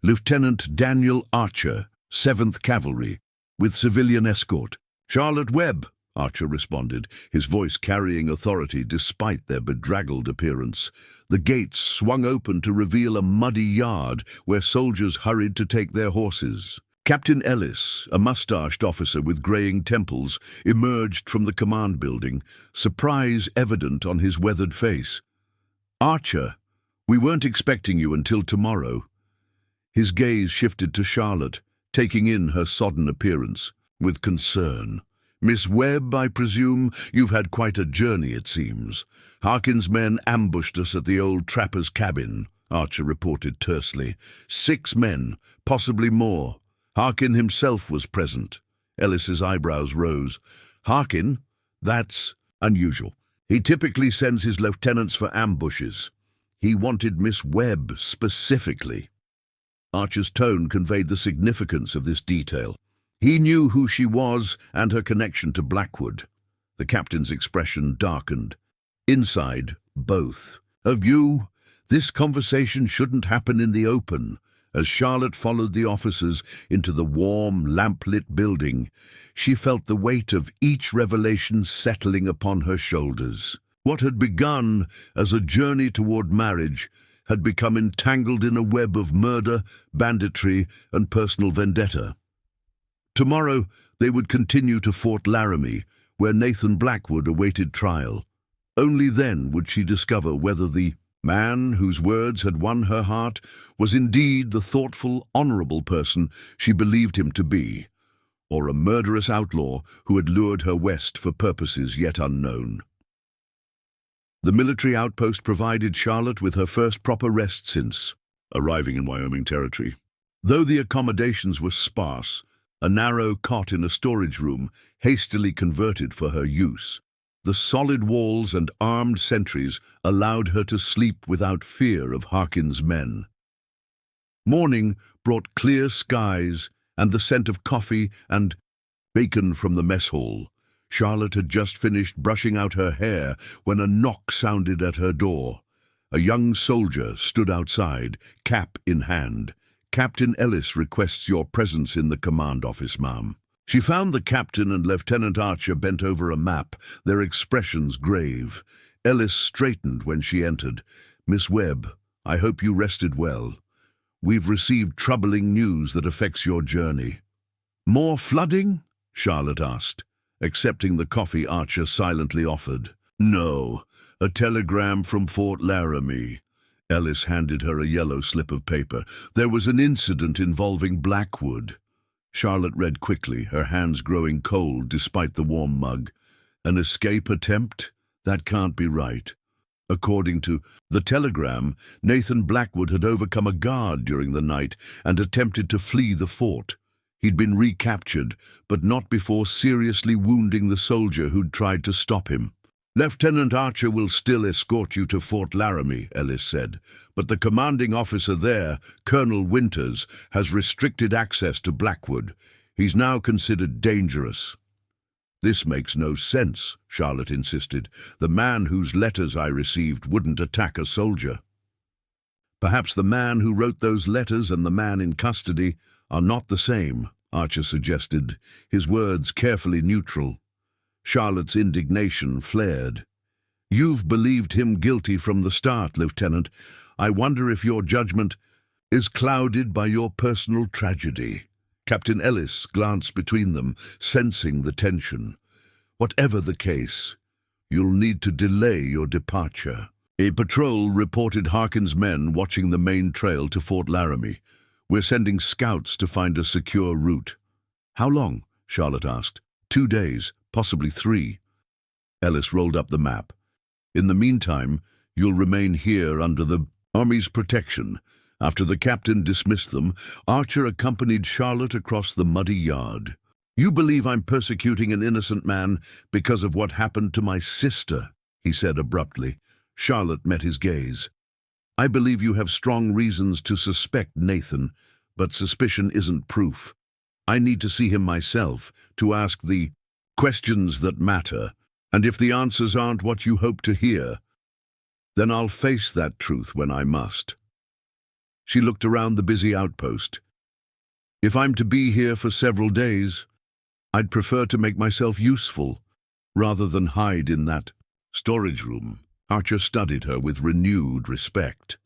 Lieutenant Daniel Archer, 7th Cavalry, with civilian escort. Charlotte Webb, Archer responded, his voice carrying authority despite their bedraggled appearance. The gates swung open to reveal a muddy yard where soldiers hurried to take their horses. Captain Ellis, a mustached officer with graying temples, emerged from the command building, surprise evident on his weathered face. Archer, we weren't expecting you until tomorrow. His gaze shifted to Charlotte, taking in her sodden appearance, with concern. Miss Webb, I presume, you've had quite a journey, it seems. Harkin's men ambushed us at the old trapper's cabin, Archer reported tersely. 6 men, possibly more. Harkin himself was present. Ellis's eyebrows rose. Harkin? That's unusual. He typically sends his lieutenants for ambushes. He wanted Miss Webb specifically. Archer's tone conveyed the significance of this detail. He knew who she was and her connection to Blackwood. The captain's expression darkened. Inside, both. Of you, this conversation shouldn't happen in the open. As Charlotte followed the officers into the warm, lamp-lit building, she felt the weight of each revelation settling upon her shoulders. What had begun as a journey toward marriage had become entangled in a web of murder, banditry, and personal vendetta. Tomorrow they would continue to Fort Laramie, where Nathan Blackwood awaited trial. Only then would she discover whether the man whose words had won her heart was indeed the thoughtful, honorable person she believed him to be, or a murderous outlaw who had lured her west for purposes yet unknown. The military outpost provided Charlotte with her first proper rest since arriving in Wyoming territory. Though the accommodations were sparse, a narrow cot in a storage room hastily converted for her use, the solid walls and armed sentries allowed her to sleep without fear of Harkin's men. Morning brought clear skies and the scent of coffee and bacon from the mess hall. Charlotte had just finished brushing out her hair when a knock sounded at her door. A young soldier stood outside, cap in hand. "Captain Ellis requests your presence in the command office, ma'am." She found the captain and Lieutenant Archer bent over a map, their expressions grave. Ellis straightened when she entered. "Miss Webb, I hope you rested well. We've received troubling news that affects your journey." "More flooding?" Charlotte asked, accepting the coffee Archer silently offered. "No, a telegram from Fort Laramie." Ellis handed her a yellow slip of paper. "There was an incident involving Blackwood." Charlotte read quickly, her hands growing cold despite the warm mug. "An escape attempt? That can't be right." According to the telegram, Nathan Blackwood had overcome a guard during the night and attempted to flee the fort. He'd been recaptured, but not before seriously wounding the soldier who'd tried to stop him. "Lieutenant Archer will still escort you to Fort Laramie," Ellis said, "but the commanding officer there, Colonel Winters, has restricted access to Blackwood. He's now considered dangerous." "This makes no sense," Charlotte insisted. "The man whose letters I received wouldn't attack a soldier." "Perhaps the man who wrote those letters and the man in custody are not the same," Archer suggested, his words carefully neutral. Charlotte's indignation flared. "You've believed him guilty from the start, Lieutenant. I wonder if your judgment is clouded by your personal tragedy." Captain Ellis glanced between them, sensing the tension. "Whatever the case, you'll need to delay your departure." A patrol reported Harkin's men watching the main trail to Fort Laramie. "We're sending scouts to find a secure route." "How long?" Charlotte asked. 2 days, possibly 3. Ellis rolled up the map. "In the meantime, you'll remain here under the Army's protection." After the captain dismissed them, Archer accompanied Charlotte across the muddy yard. "You believe I'm persecuting an innocent man because of what happened to my sister," he said abruptly. Charlotte met his gaze. "I believe you have strong reasons to suspect Nathan, but suspicion isn't proof. I need to see him myself, to ask the questions that matter, and if the answers aren't what you hope to hear, then I'll face that truth when I must." She looked around the busy outpost. "If I'm to be here for several days, I'd prefer to make myself useful, rather than hide in that storage room." Archer studied her with renewed respect.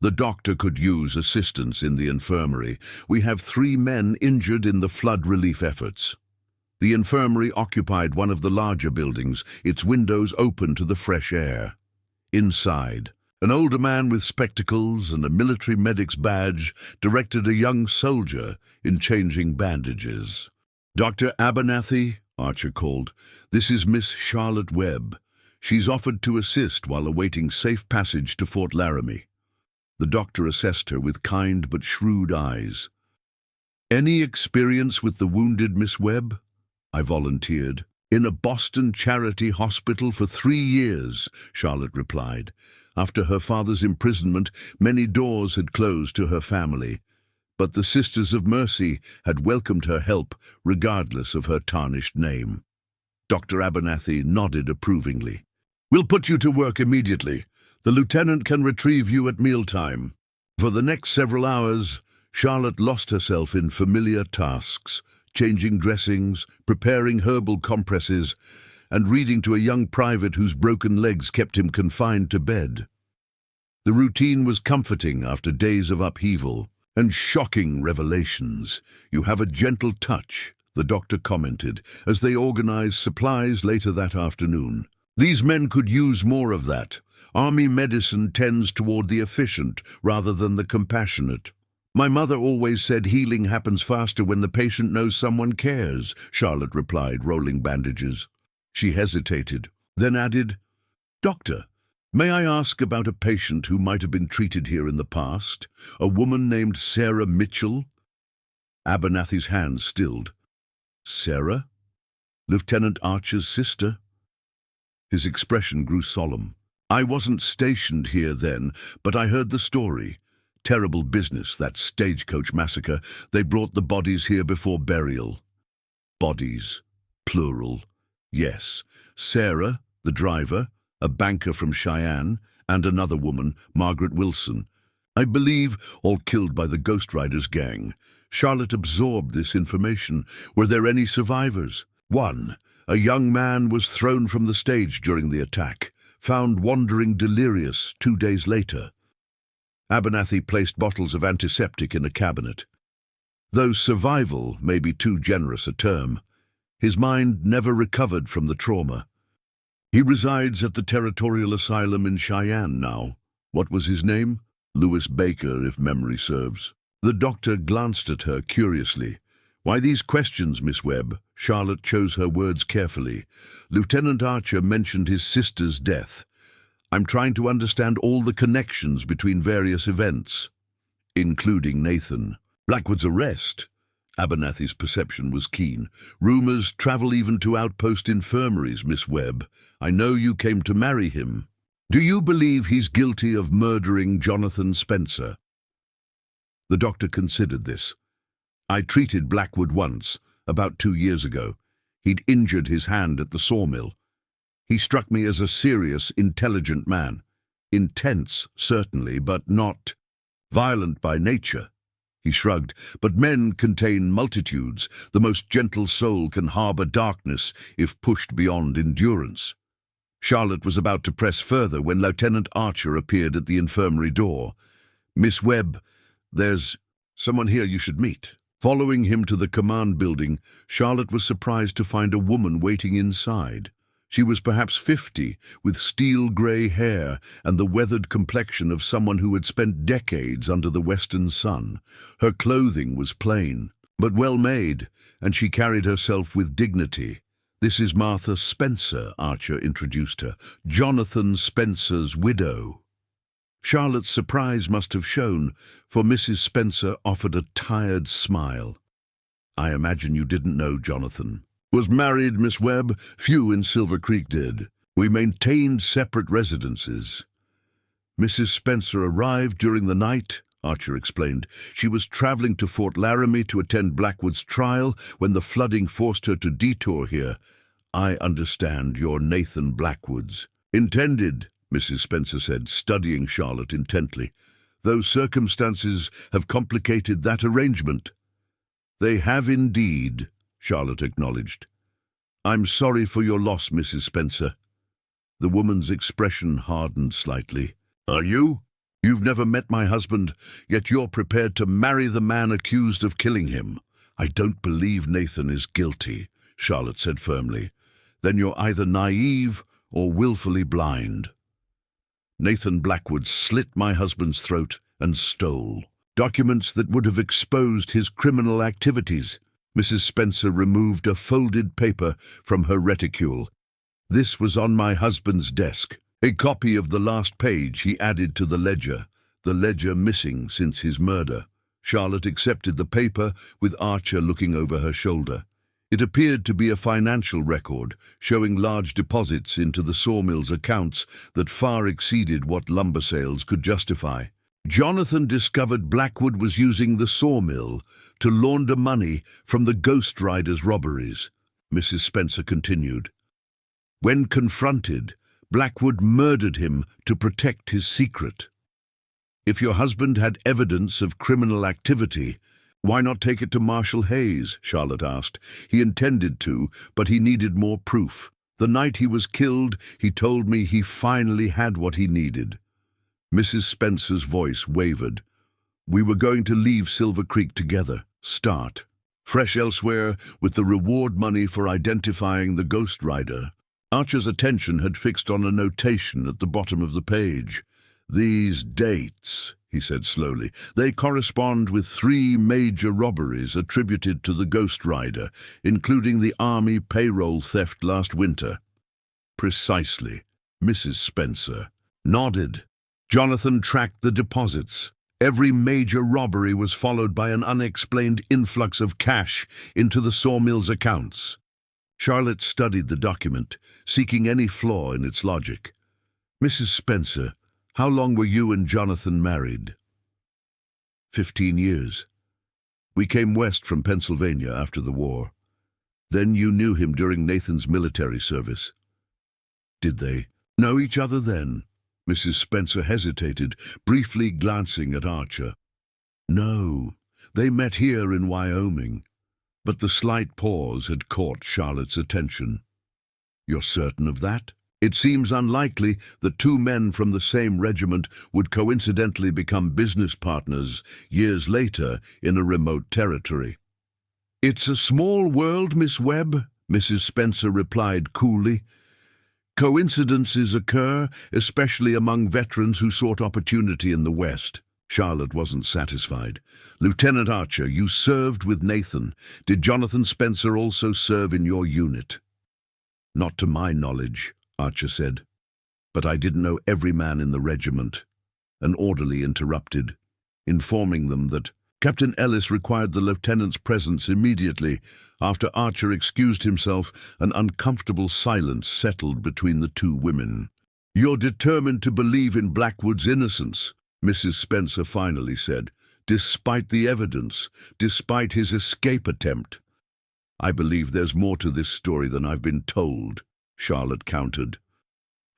"The doctor could use assistance in the infirmary. We have 3 men injured in the flood relief efforts." The infirmary occupied one of the larger buildings, its windows open to the fresh air. Inside, an older man with spectacles and a military medic's badge directed a young soldier in changing bandages. "Dr. Abernathy," Archer called, "this is Miss Charlotte Webb. She's offered to assist while awaiting safe passage to Fort Laramie." The doctor assessed her with kind but shrewd eyes. "Any experience with the wounded, Miss Webb?" I volunteered. "In a Boston charity hospital for 3 years," Charlotte replied. After her father's imprisonment, many doors had closed to her family, but the Sisters of Mercy had welcomed her help regardless of her tarnished name. Dr. Abernathy nodded approvingly. "We'll put you to work immediately. The lieutenant can retrieve you at mealtime. For the next several hours, Charlotte lost herself in familiar tasks, changing dressings, preparing herbal compresses, and reading to a young private whose broken legs kept him confined to bed. The routine was comforting after days of upheaval and shocking revelations. "You have a gentle touch," the doctor commented, as they organized supplies later that afternoon. "These men could use more of that. Army medicine tends toward the efficient rather than the compassionate." "My mother always said healing happens faster when the patient knows someone cares," Charlotte replied, rolling bandages. She hesitated, then added, "Doctor, may I ask about a patient who might have been treated here in the past? A woman named Sarah Mitchell?" Abernathy's hand stilled. "Sarah? Lieutenant Archer's sister?" His expression grew solemn. "I wasn't stationed here then, but I heard the story. Terrible business, that stagecoach massacre. They brought the bodies here before burial." Bodies. Plural. Yes. Sarah, the driver, a banker from Cheyenne, and another woman, Margaret Wilson. I believe all killed by the Ghost Riders gang. Charlotte absorbed this information. Were there any survivors? One. A young man was thrown from the stage during the attack, found wandering delirious 2 days later. Abernathy placed bottles of antiseptic in a cabinet. Though survival may be too generous a term, his mind never recovered from the trauma. He resides at the Territorial Asylum in Cheyenne now. What was his name? Louis Baker, if memory serves. The doctor glanced at her curiously. "Why these questions, Miss Webb?" Charlotte chose her words carefully. "Lieutenant Archer mentioned his sister's death. I'm trying to understand all the connections between various events, including Nathan. Blackwood's arrest." Abernathy's perception was keen. "Rumors travel even to outpost infirmaries, Miss Webb. I know you came to marry him. Do you believe he's guilty of murdering Jonathan Spencer?" The doctor considered this. "I treated Blackwood once, about 2 years ago. He'd injured his hand at the sawmill. He struck me as a serious, intelligent man. Intense, certainly, but not violent by nature." He shrugged. "But men contain multitudes. The most gentle soul can harbor darkness if pushed beyond endurance." Charlotte was about to press further when Lieutenant Archer appeared at the infirmary door. "Miss Webb, there's someone here you should meet." Following him to the command building, Charlotte was surprised to find a woman waiting inside. She was perhaps 50, with steel-grey hair and the weathered complexion of someone who had spent decades under the western sun. Her clothing was plain, but well-made, and she carried herself with dignity. "This is Martha Spencer," Archer introduced her, "Jonathan Spencer's widow." Charlotte's surprise must have shown, for Mrs. Spencer offered a tired smile. "I imagine you didn't know Jonathan." "Was married, Miss Webb. Few in Silver Creek did. We maintained separate residences." "Mrs. Spencer arrived during the night," Archer explained. "She was traveling to Fort Laramie to attend Blackwood's trial when the flooding forced her to detour here. I understand you're Nathan Blackwood's." "Intended," Mrs. Spencer said, studying Charlotte intently. "Those circumstances have complicated that arrangement." "They have indeed," Charlotte acknowledged. "I'm sorry for your loss, Mrs. Spencer." The woman's expression hardened slightly. "Are you? You've never met my husband, yet you're prepared to marry the man accused of killing him." "I don't believe Nathan is guilty," Charlotte said firmly. "Then you're either naive or willfully blind. Nathan Blackwood slit my husband's throat and stole documents that would have exposed his criminal activities." Mrs. Spencer removed a folded paper from her reticule. "This was on my husband's desk. A copy of the last page he added to the ledger missing since his murder." Charlotte accepted the paper, with Archer looking over her shoulder. It appeared to be a financial record, showing large deposits into the sawmill's accounts that far exceeded what lumber sales could justify. Jonathan discovered Blackwood was using the sawmill to launder money from the Ghost Riders' robberies, Mrs. Spencer continued. When confronted, Blackwood murdered him to protect his secret. If your husband had evidence of criminal activity, why not take it to Marshal Hayes? Charlotte asked. He intended to, but he needed more proof. The night he was killed, he told me he finally had what he needed. Mrs. Spencer's voice wavered. We were going to leave Silver Creek together. Start fresh elsewhere with the reward money for identifying the Ghost Rider. Archer's attention had fixed on a notation at the bottom of the page. These dates, he said slowly, they correspond with 3 major robberies attributed to the Ghost Rider, including the Army payroll theft last winter. Precisely. Mrs. Spencer nodded. Jonathan tracked the deposits. Every major robbery was followed by an unexplained influx of cash into the sawmill's accounts. Charlotte studied the document, seeking any flaw in its logic. Mrs. Spencer, how long were you and Jonathan married? 15 years. We came west from Pennsylvania after the war. Then you knew him during Nathan's military service. Did they know each other then? Mrs. Spencer hesitated, briefly glancing at Archer. No, they met here in Wyoming. But the slight pause had caught Charlotte's attention. You're certain of that? It seems unlikely that 2 men from the same regiment would coincidentally become business partners years later in a remote territory. It's a small world, Miss Webb, Mrs. Spencer replied coolly. Coincidences occur, especially among veterans who sought opportunity in the West. Charlotte wasn't satisfied. Lieutenant Archer, you served with Nathan. Did Jonathan Spencer also serve in your unit? Not to my knowledge, Archer said. But I didn't know every man in the regiment. An orderly interrupted, informing them that Captain Ellis required the lieutenant's presence immediately. After Archer excused himself, an uncomfortable silence settled between the 2 women. You're determined to believe in Blackwood's innocence, Mrs. Spencer finally said, despite the evidence, despite his escape attempt. I believe there's more to this story than I've been told, Charlotte countered.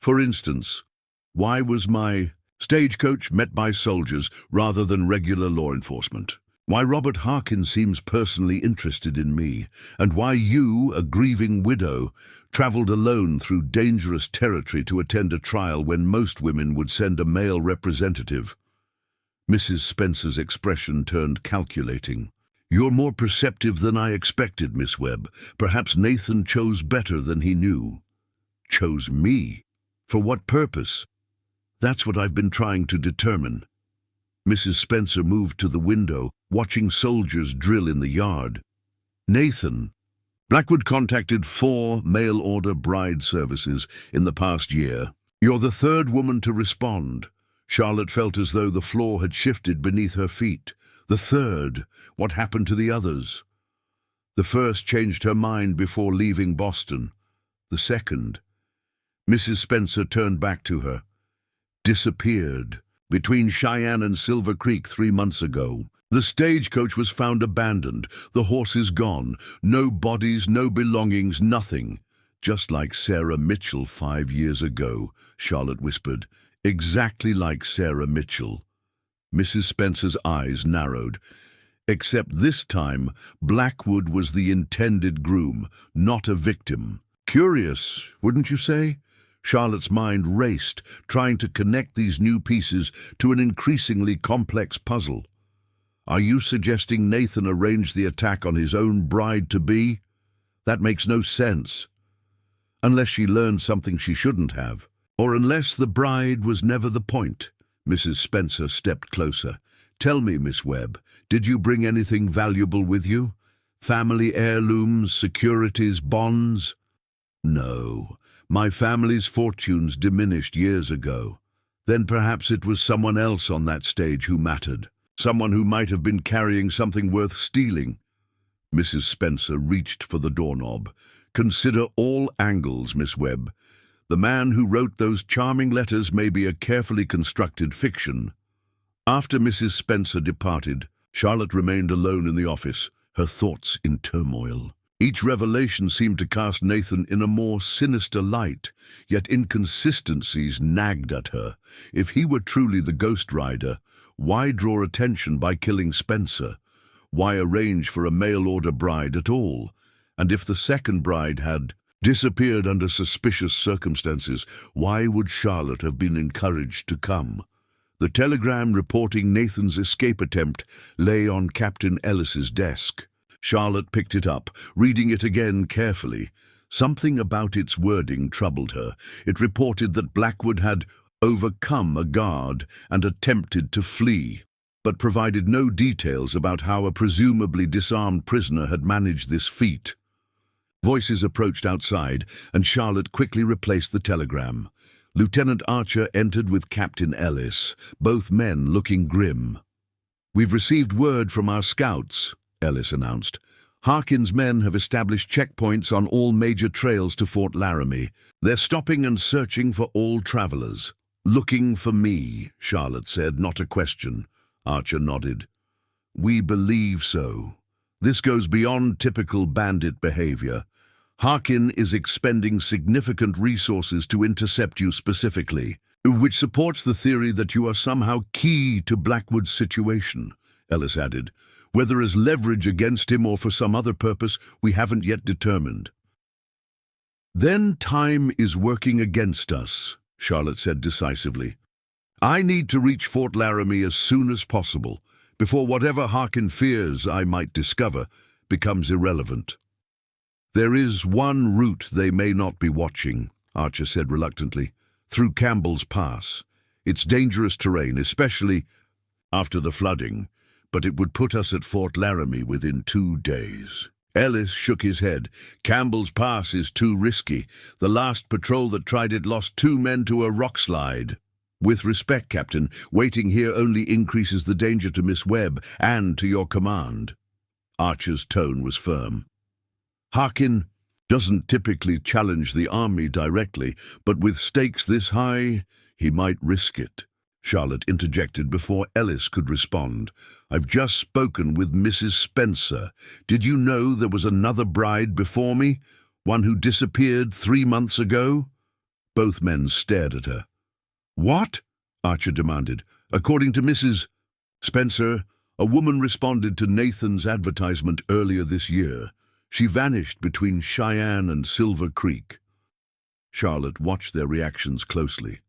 For instance, why was my stagecoach met by soldiers rather than regular law enforcement? Why Robert Harkin seems personally interested in me, and why you, a grieving widow, traveled alone through dangerous territory to attend a trial when most women would send a male representative. Mrs. Spencer's expression turned calculating. You're more perceptive than I expected, Miss Webb. Perhaps Nathan chose better than he knew. Chose me? For what purpose? That's what I've been trying to determine. Mrs. Spencer moved to the window, watching soldiers drill in the yard. Nathan. Blackwood contacted 4 mail-order bride services in the past year. You're the 3rd woman to respond. Charlotte felt as though the floor had shifted beneath her feet. The 3rd. What happened to the others? The 1st changed her mind before leaving Boston. The 2nd. Mrs. Spencer turned back to her. Disappeared. Between Cheyenne and Silver Creek 3 months ago. The stagecoach was found abandoned, the horses gone, no bodies, no belongings, nothing. Just like Sarah Mitchell 5 years ago, Charlotte whispered. Exactly like Sarah Mitchell. Mrs. Spencer's eyes narrowed. Except this time, Blackwood was the intended groom, not a victim. Curious, wouldn't you say? Charlotte's mind raced, trying to connect these new pieces to an increasingly complex puzzle. Are you suggesting Nathan arranged the attack on his own bride-to-be? That makes no sense. Unless she learned something she shouldn't have. Or unless the bride was never the point. Mrs. Spencer stepped closer. Tell me, Miss Webb, did you bring anything valuable with you? Family heirlooms, securities, bonds? No. My family's fortunes diminished years ago. Then perhaps it was someone else on that stage who mattered. Someone who might have been carrying something worth stealing. Mrs. Spencer reached for the doorknob. Consider all angles, Miss Webb. The man who wrote those charming letters may be a carefully constructed fiction. After Mrs. Spencer departed, Charlotte remained alone in the office, her thoughts in turmoil. Each revelation seemed to cast Nathan in a more sinister light, yet inconsistencies nagged at her. If he were truly the Ghost Rider, Why draw attention by killing Spencer? Why arrange for a mail-order bride at all? And if the second bride had disappeared under suspicious circumstances, why would Charlotte have been encouraged to come? The telegram reporting Nathan's escape attempt lay on Captain Ellis's desk. Charlotte picked it up, reading it again carefully. Something about its wording troubled her. It reported that Blackwood had overcome a guard and attempted to flee, but provided no details about how a presumably disarmed prisoner had managed this feat. Voices approached outside, and Charlotte quickly replaced the telegram. Lieutenant Archer entered with Captain Ellis, both men looking grim. "We've received word from our scouts," Ellis announced. "Harkin's men have established checkpoints on all major trails to Fort Laramie. They're stopping and searching for all travelers." "Looking for me," Charlotte said, not a question. Archer nodded. "We believe so. This goes beyond typical bandit behavior. Harkin is expending significant resources to intercept you specifically, which supports the theory that you are somehow key to Blackwood's situation," Ellis added. "Whether as leverage against him or for some other purpose, we haven't yet determined." "Then time is working against us," Charlotte said decisively. "I need to reach Fort Laramie as soon as possible, before whatever Harkin fears I might discover becomes irrelevant." "There is one route they may not be watching," Archer said reluctantly, "through Campbell's Pass. It's dangerous terrain, especially after the flooding, but it would put us at Fort Laramie within 2 days. Ellis shook his head. "Campbell's Pass is too risky. The last patrol that tried it lost 2 men to a rock slide. With respect, Captain, waiting here only increases the danger to Miss Webb and to your command." Archer's tone was firm. "Harkin doesn't typically challenge the army directly, but with stakes this high, he might risk it," Charlotte interjected before Ellis could respond. "I've just spoken with Mrs. Spencer. Did you know there was another bride before me? One who disappeared 3 months ago?" Both men stared at her. "What?" Archer demanded. "According to Mrs. Spencer, a woman responded to Nathan's advertisement earlier this year. She vanished between Cheyenne and Silver Creek." Charlotte watched their reactions closely.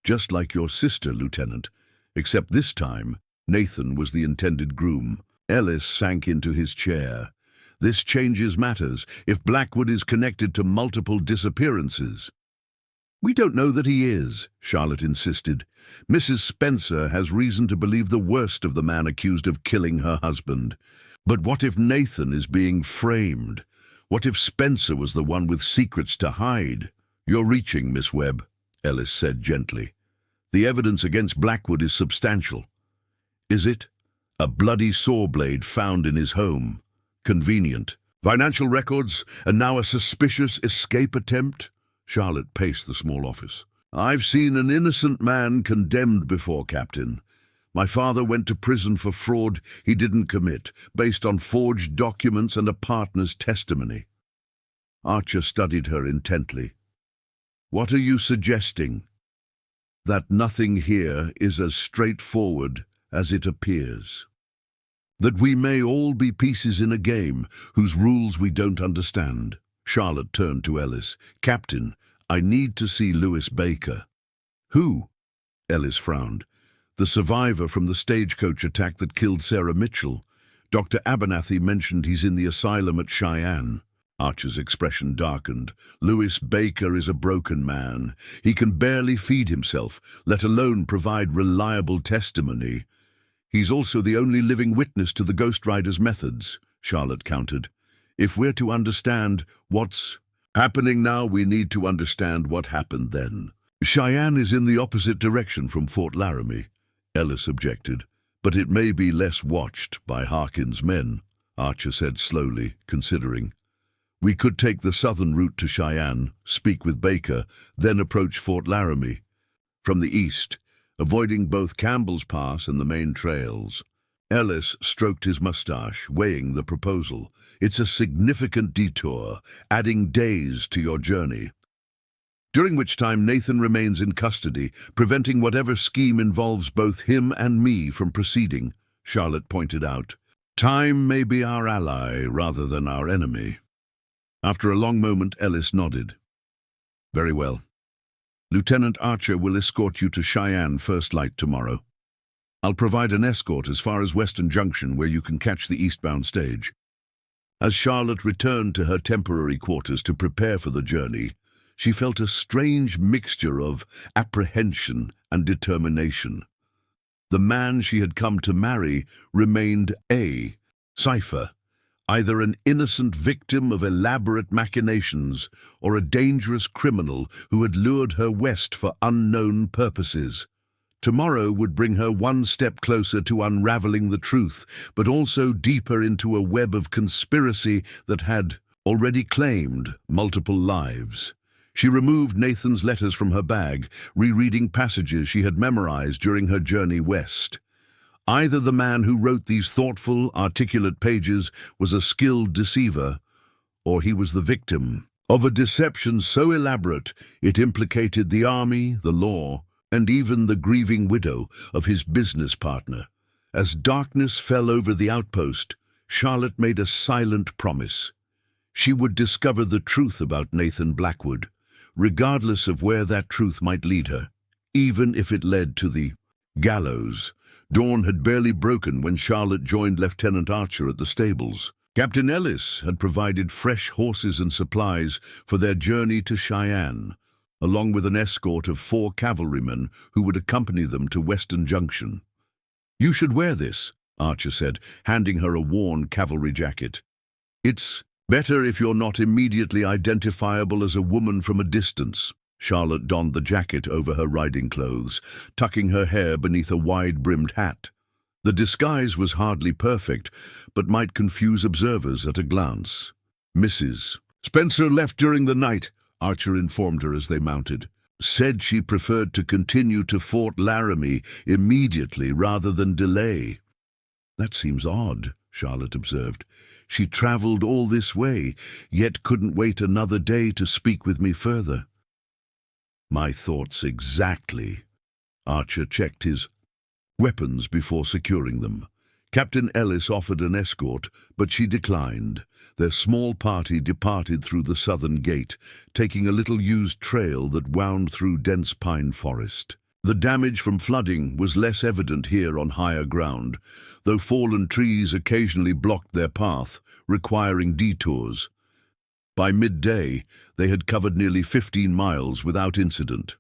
"Just like your sister, Lieutenant, except this time Nathan was the intended groom." Ellis sank into his chair. "This changes matters if Blackwood is connected to multiple disappearances." "We don't know that he is," Charlotte insisted. "Mrs. Spencer has reason to believe the worst of the man accused of killing her husband. But what if Nathan is being framed? What if Spencer was the one with secrets to hide?" "You're reaching, Miss Webb," Ellis said gently. "The evidence against Blackwood is substantial." "Is it? A bloody saw blade found in his home. Convenient. Financial records, and now a suspicious escape attempt?" Charlotte paced the small office. "I've seen an innocent man condemned before, Captain. My father went to prison for fraud he didn't commit, based on forged documents and a partner's testimony." Archer studied her intently. "What are you suggesting?" "That nothing here is as straightforward as it appears. That we may all be pieces in a game whose rules we don't understand." Charlotte turned to Ellis. "Captain, I need to see Louis Baker." "Who?" Ellis frowned. "The survivor from the stagecoach attack that killed Sarah Mitchell. Dr. Abernathy mentioned he's in the asylum at Cheyenne." Archer's expression darkened. "Louis Baker is a broken man. He can barely feed himself, let alone provide reliable testimony." "He's also the only living witness to the Ghost Rider's methods," Charlotte countered. "If we're to understand what's happening now, we need to understand what happened then." "Cheyenne is in the opposite direction from Fort Laramie," Ellis objected. "But it may be less watched by Harkin's men," Archer said slowly, considering. "We could take the southern route to Cheyenne, speak with Baker, then approach Fort Laramie from the east, avoiding both Campbell's Pass and the main trails." Ellis stroked his mustache, weighing the proposal. "It's a significant detour, adding days to your journey." during which time Nathan remains in custody, preventing whatever scheme involves both him and me from proceeding, Charlotte pointed out. Time may be our ally rather than our enemy. After a long moment, Ellis nodded. Very well. Lieutenant Archer will escort you to Cheyenne first light tomorrow. I'll provide an escort as far as Western Junction, where you can catch the eastbound stage. As Charlotte returned to her temporary quarters to prepare for the journey, she felt a strange mixture of apprehension and determination. The man she had come to marry remained a cipher, either an innocent victim of elaborate machinations or a dangerous criminal who had lured her west for unknown purposes. Tomorrow would bring her one step closer to unraveling the truth, but also deeper into a web of conspiracy that had already claimed multiple lives. She removed Nathan's letters from her bag, rereading passages she had memorized during her journey west. Either the man who wrote these thoughtful, articulate pages was a skilled deceiver, or he was the victim of a deception so elaborate it implicated the army, the law, and even the grieving widow of his business partner. As darkness fell over the outpost, Charlotte made a silent promise. She would discover the truth about Nathan Blackwood, regardless of where that truth might lead her, even if it led to the gallows. Dawn had barely broken when Charlotte joined Lieutenant Archer at the stables. Captain Ellis had provided fresh horses and supplies for their journey to Cheyenne, along with an escort of 4 cavalrymen who would accompany them to Western Junction. "You should wear this," Archer said, handing her a worn cavalry jacket. "It's better if you're not immediately identifiable as a woman from a distance." Charlotte donned the jacket over her riding clothes, tucking her hair beneath a wide-brimmed hat. The disguise was hardly perfect, but might confuse observers at a glance. "Mrs. Spencer left during the night," Archer informed her as they mounted. "Said she preferred to continue to Fort Laramie immediately rather than delay." "That seems odd," Charlotte observed. "She traveled all this way, yet couldn't wait another day to speak with me further." "My thoughts exactly." Archer checked his weapons before securing them. Captain Ellis offered an escort, but she declined. Their small party departed through the southern gate, taking a little used trail that wound through dense pine forest. The damage from flooding was less evident here on higher ground, though fallen trees occasionally blocked their path, requiring detours. By midday, they had covered nearly 15 miles without incident.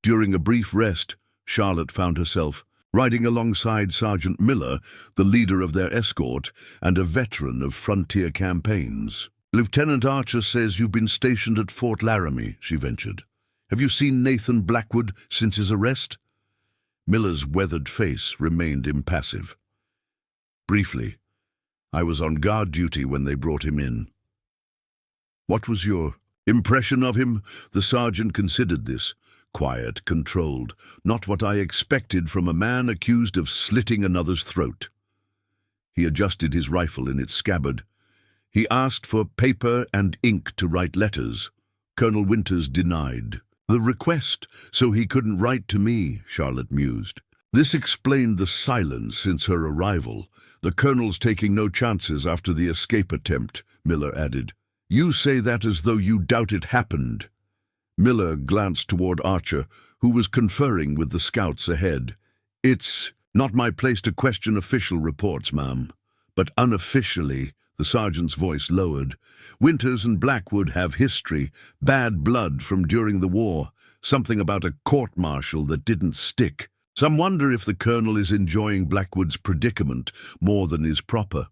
During a brief rest, Charlotte found herself riding alongside Sergeant Miller, the leader of their escort and a veteran of frontier campaigns. "Lieutenant Archer says you've been stationed at Fort Laramie," she ventured. "Have you seen Nathan Blackwood since his arrest?" Miller's weathered face remained impassive. "Briefly. I was on guard duty when they brought him in." "What was your impression of him?" The sergeant considered this. "Quiet, controlled, not what I expected from a man accused of slitting another's throat." He adjusted his rifle in its scabbard. "He asked for paper and ink to write letters. Colonel Winters denied the request, so he couldn't write to me," Charlotte mused. This explained the silence since her arrival. "The colonel's taking no chances after the escape attempt," Miller added. "You say that as though you doubt it happened." Miller glanced toward Archer, who was conferring with the scouts ahead. "It's not my place to question official reports, ma'am. But unofficially," the sergeant's voice lowered, "Winters and Blackwood have history, bad blood from during the war, something about a court-martial that didn't stick. Some wonder if the colonel is enjoying Blackwood's predicament more than is proper."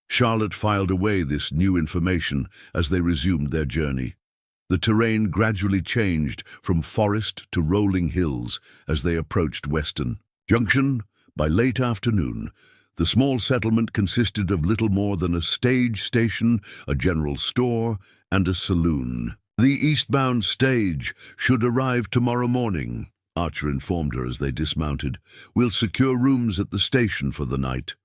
Charlotte filed away this new information as they resumed their journey. The terrain gradually changed from forest to rolling hills as they approached Western Junction. By late afternoon, the small settlement consisted of little more than a stage station, a general store, and a saloon. "The eastbound stage should arrive tomorrow morning," Archer informed her as they dismounted. "We'll secure rooms at the station for the night."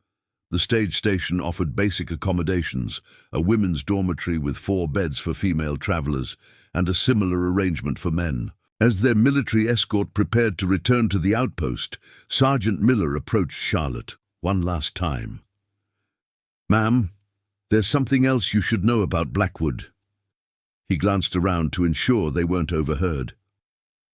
The stage station offered basic accommodations, a women's dormitory with 4 beds for female travelers, and a similar arrangement for men. As their military escort prepared to return to the outpost, Sergeant Miller approached Charlotte one last time. "Ma'am, there's something else you should know about Blackwood." He glanced around to ensure they weren't overheard.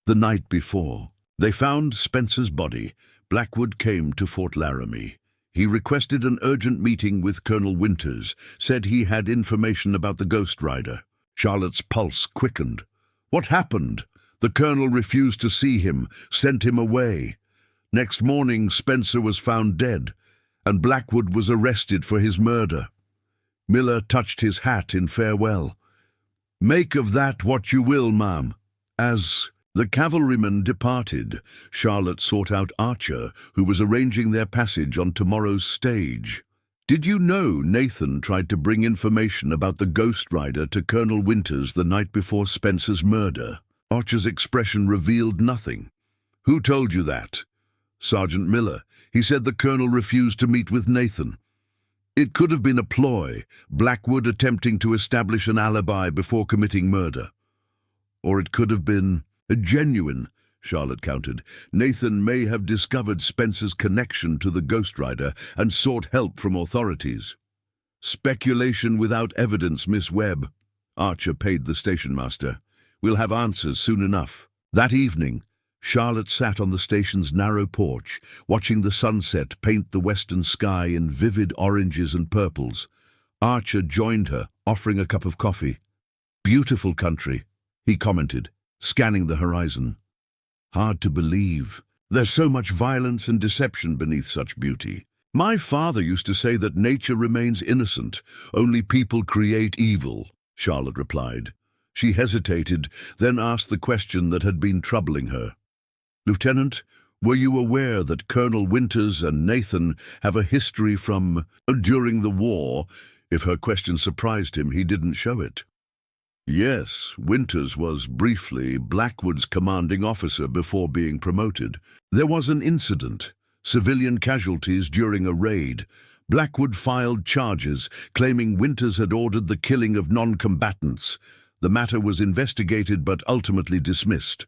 The night before they found Spencer's body, Blackwood came to Fort Laramie. He requested an urgent meeting with Colonel Winters, said he had information about the Ghost Rider. Charlotte's pulse quickened. What happened? The colonel refused to see him, sent him away. Next morning, Spencer was found dead, and Blackwood was arrested for his murder. Miller touched his hat in farewell. "Make of that what you will, ma'am." As the cavalrymen departed, Charlotte sought out Archer, who was arranging their passage on tomorrow's stage. "Did you know Nathan tried to bring information about the Ghost Rider to Colonel Winters the night before Spencer's murder?" Archer's expression revealed nothing. "Who told you that?" "Sergeant Miller. He said the colonel refused to meet with Nathan." "It could have been a ploy, Blackwood attempting to establish an alibi before committing murder. Or it could have been a genuine," Charlotte countered. "Nathan may have discovered Spencer's connection to the Ghost Rider and sought help from authorities." "Speculation without evidence, Miss Webb." Archer paid the station master. "We'll have answers soon enough." That evening, Charlotte sat on the station's narrow porch, watching the sunset paint the western sky in vivid oranges and purples. Archer joined her, offering a cup of coffee. "Beautiful country," he commented, scanning the horizon. "Hard to believe. There's so much violence and deception beneath such beauty. My father used to say that nature remains innocent, only people create evil," Charlotte replied. She hesitated, then asked the question that had been troubling her. "Lieutenant, were you aware that Colonel Winters and Nathan have a history from during the war?" If her question surprised him, he didn't show it. "Yes, Winters was briefly Blackwood's commanding officer before being promoted. There was an incident, civilian casualties during a raid. Blackwood filed charges, claiming Winters had ordered the killing of non-combatants. The matter was investigated but ultimately dismissed.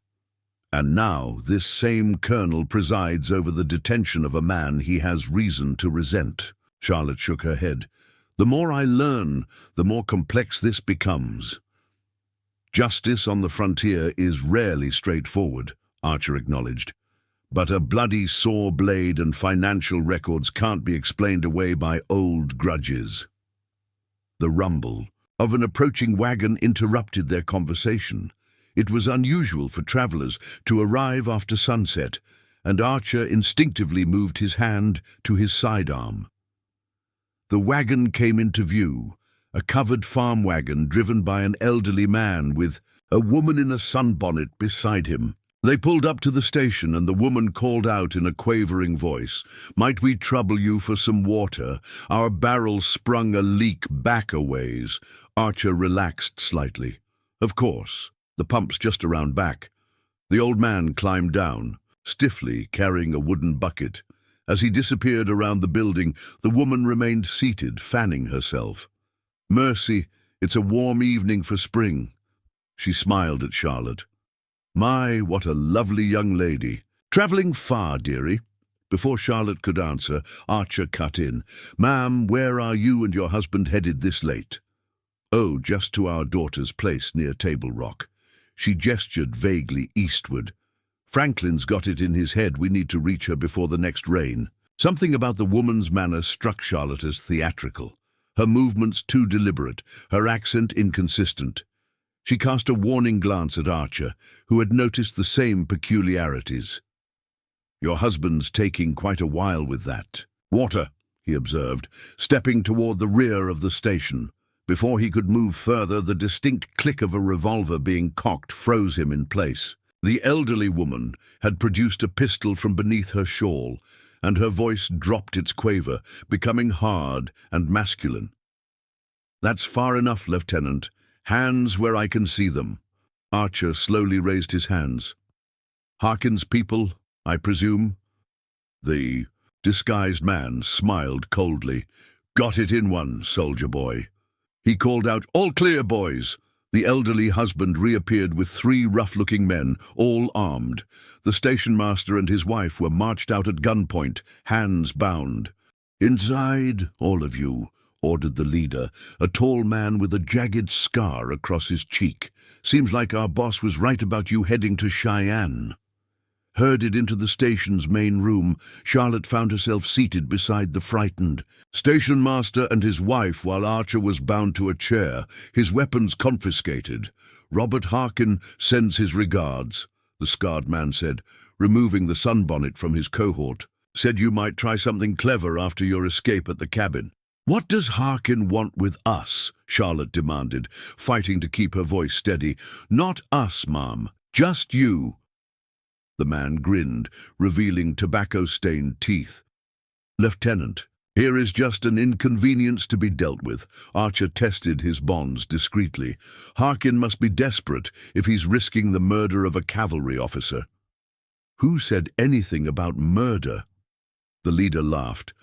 And now this same colonel presides over the detention of a man he has reason to resent." Charlotte shook her head. "The more I learn, the more complex this becomes." "Justice on the frontier is rarely straightforward," Archer acknowledged. "But a bloody saw blade and financial records can't be explained away by old grudges." The rumble of an approaching wagon interrupted their conversation. It was unusual for travelers to arrive after sunset, and Archer instinctively moved his hand to his sidearm. The wagon came into view, a covered farm wagon driven by an elderly man with a woman in a sunbonnet beside him. They pulled up to the station, and the woman called out in a quavering voice, "Might we trouble you for some water? Our barrel sprung a leak back a ways." Archer relaxed slightly. "Of course. The pump's just around back." The old man climbed down, stiffly carrying a wooden bucket. As he disappeared around the building, the woman remained seated, fanning herself. "Mercy, it's a warm evening for spring." She smiled at Charlotte. "My, what a lovely young lady. Travelling far, dearie?" Before Charlotte could answer, Archer cut in. "Ma'am, where are you and your husband headed this late?" "Oh, just to our daughter's place near Table Rock." She gestured vaguely eastward. "Franklin's got it in his head we need to reach her before the next rain." Something about the woman's manner struck Charlotte as theatrical. Her movements too deliberate, her accent inconsistent. She cast a warning glance at Archer, who had noticed the same peculiarities. "Your husband's taking quite a while with that." "Water," he observed, stepping toward the rear of the station. Before he could move further, the distinct click of a revolver being cocked froze him in place. The elderly woman had produced a pistol from beneath her shawl, and her voice dropped its quaver, becoming hard and masculine. "That's far enough, Lieutenant. Hands where I can see them." Archer slowly raised his hands. "Harkin's people, I presume?" The disguised man smiled coldly. "Got it in one, soldier boy." He called out, "All clear, boys." The elderly husband reappeared with 3 rough-looking men, all armed. The station master and his wife were marched out at gunpoint, hands bound. "Inside, all of you," ordered the leader, a tall man with a jagged scar across his cheek. "Seems like our boss was right about you heading to Cheyenne." Herded into the station's main room, Charlotte found herself seated beside the frightened station master and his wife while Archer was bound to a chair, his weapons confiscated. "Robert Harkin sends his regards," the scarred man said, removing the sunbonnet from his cohort. "Said you might try something clever after your escape at the cabin." "What does Harkin want with us?" Charlotte demanded, fighting to keep her voice steady. "Not us, Mom. Just you." The man grinned, revealing tobacco-stained teeth. "Lieutenant, here is just an inconvenience to be dealt with." Archer tested his bonds discreetly. "Harkin must be desperate if he's risking the murder of a cavalry officer." "Who said anything about murder?" The leader laughed.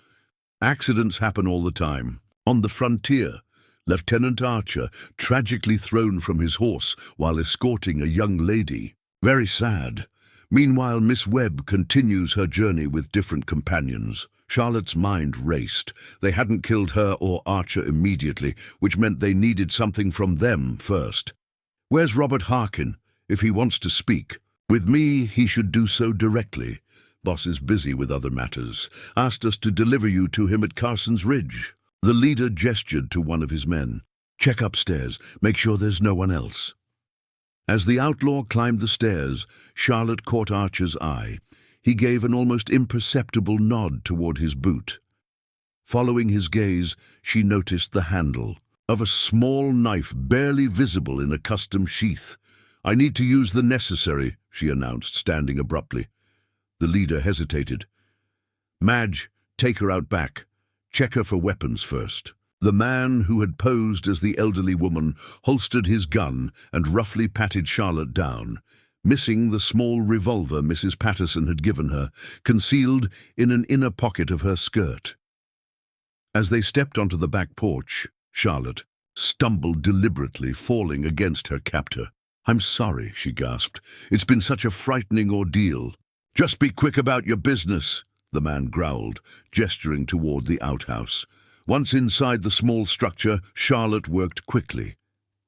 "Accidents happen all the time. On the frontier, Lieutenant Archer tragically thrown from his horse while escorting a young lady. Very sad. Meanwhile, Miss Webb continues her journey with different companions." Charlotte's mind raced. They hadn't killed her or Archer immediately, which meant they needed something from them first. "Where's Robert Harkin, if he wants to speak?" "With me, he should do so directly. Boss is busy with other matters. Asked us to deliver you to him at Carson's Ridge." The leader gestured to one of his men. "Check upstairs. Make sure there's no one else." As the outlaw climbed the stairs, Charlotte caught Archer's eye. He gave an almost imperceptible nod toward his boot. Following his gaze, she noticed the handle of a small knife barely visible in a custom sheath. "I need to use the necessary," she announced, standing abruptly. The leader hesitated. "Madge, take her out back. Check her for weapons first." The man who had posed as the elderly woman holstered his gun and roughly patted Charlotte down, missing the small revolver Mrs. Patterson had given her, concealed in an inner pocket of her skirt. As they stepped onto the back porch, Charlotte stumbled deliberately, falling against her captor. "I'm sorry," she gasped. "It's been such a frightening ordeal." "Just be quick about your business," the man growled, gesturing toward the outhouse. Once inside the small structure, Charlotte worked quickly.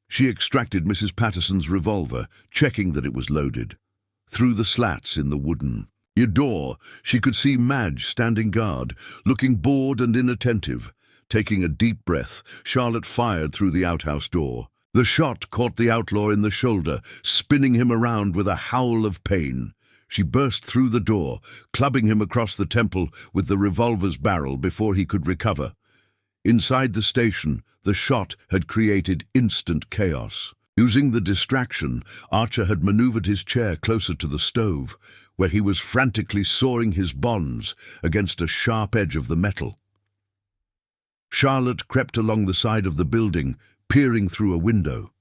She extracted Mrs. Patterson's revolver, checking that it was loaded. Through the slats in the wooden door, she could see Madge standing guard, looking bored and inattentive. Taking a deep breath, Charlotte fired through the outhouse door. The shot caught the outlaw in the shoulder, spinning him around with a howl of pain. She burst through the door, clubbing him across the temple with the revolver's barrel before he could recover. Inside the station, the shot had created instant chaos. Using the distraction, Archer had maneuvered his chair closer to the stove, where he was frantically sawing his bonds against a sharp edge of the metal. Charlotte crept along the side of the building, peering through a window.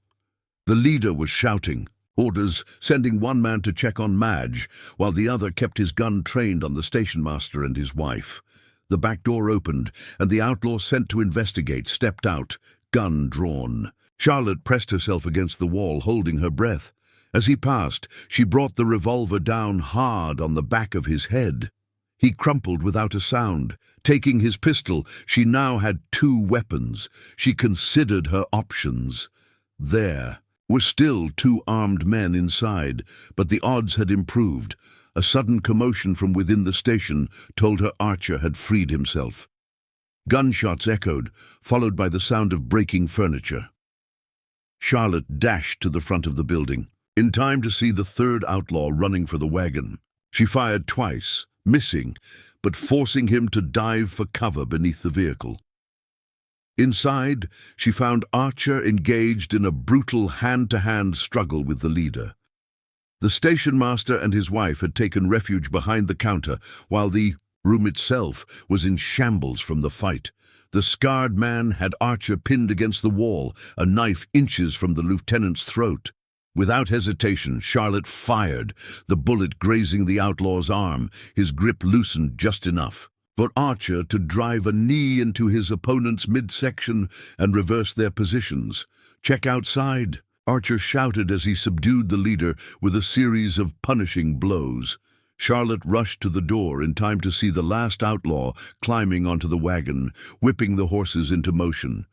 The leader was shouting orders, sending one man to check on Madge, while the other kept his gun trained on the station master and his wife. The back door opened, and the outlaw sent to investigate stepped out, gun drawn. Charlotte pressed herself against the wall, holding her breath. As he passed, she brought the revolver down hard on the back of his head. He crumpled without a sound. Taking his pistol, she now had 2 weapons. She considered her options. There were still 2 armed men inside, but the odds had improved. A sudden commotion from within the station told her Archer had freed himself. Gunshots echoed, followed by the sound of breaking furniture. Charlotte dashed to the front of the building, in time to see the 3rd outlaw running for the wagon. She fired twice, missing, but forcing him to dive for cover beneath the vehicle. Inside, she found Archer engaged in a brutal hand-to-hand struggle with the leader. The station master and his wife had taken refuge behind the counter, while the room itself was in shambles from the fight. The scarred man had Archer pinned against the wall, a knife inches from the lieutenant's throat. Without hesitation, Charlotte fired, the bullet grazing the outlaw's arm, his grip loosened just enough for Archer to drive a knee into his opponent's midsection and reverse their positions. "Check outside," Archer shouted as he subdued the leader with a series of punishing blows. Charlotte rushed to the door in time to see the last outlaw climbing onto the wagon, whipping the horses into motion.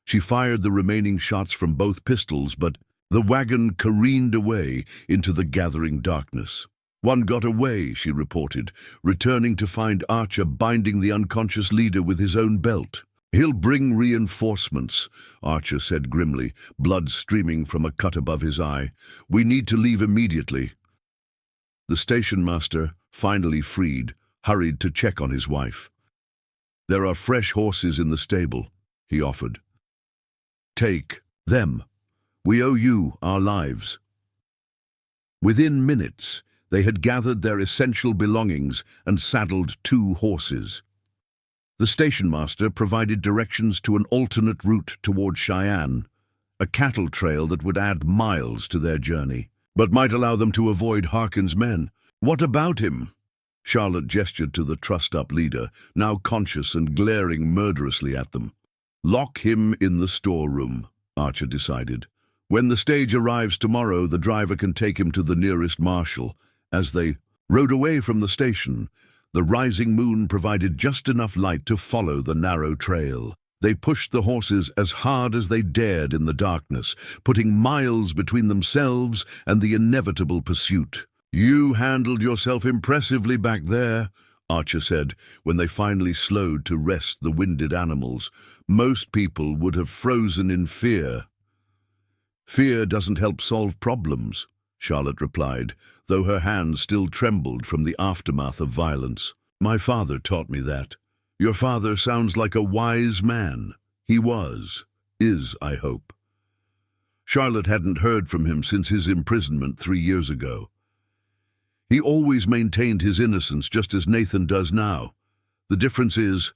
She fired the remaining shots from both pistols, but the wagon careened away into the gathering darkness. "One got away," she reported, returning to find Archer binding the unconscious leader with his own belt. "He'll bring reinforcements," Archer said grimly, blood streaming from a cut above his eye. "We need to leave immediately." The station master, finally freed, hurried to check on his wife. "There are fresh horses in the stable," he offered. "Take them. We owe you our lives." Within minutes, they had gathered their essential belongings and saddled 2 horses. The station master provided directions to an alternate route toward Cheyenne, a cattle trail that would add miles to their journey, but might allow them to avoid Harkin's men. "What about him?" Charlotte gestured to the trussed-up leader, now conscious and glaring murderously at them. "Lock him in the storeroom," Archer decided. "When the stage arrives tomorrow, the driver can take him to the nearest marshal." As they rode away from the station, the rising moon provided just enough light to follow the narrow trail. They pushed the horses as hard as they dared in the darkness, putting miles between themselves and the inevitable pursuit. "You handled yourself impressively back there," Archer said, when they finally slowed to rest the winded animals. "Most people would have frozen in fear." "Fear doesn't help solve problems," Charlotte replied, though her hands still trembled from the aftermath of violence. "My father taught me that. Your father sounds like a wise man. He is, I hope." Charlotte hadn't heard from him since his imprisonment 3 years ago. "He always maintained his innocence, just as Nathan does now. The difference is,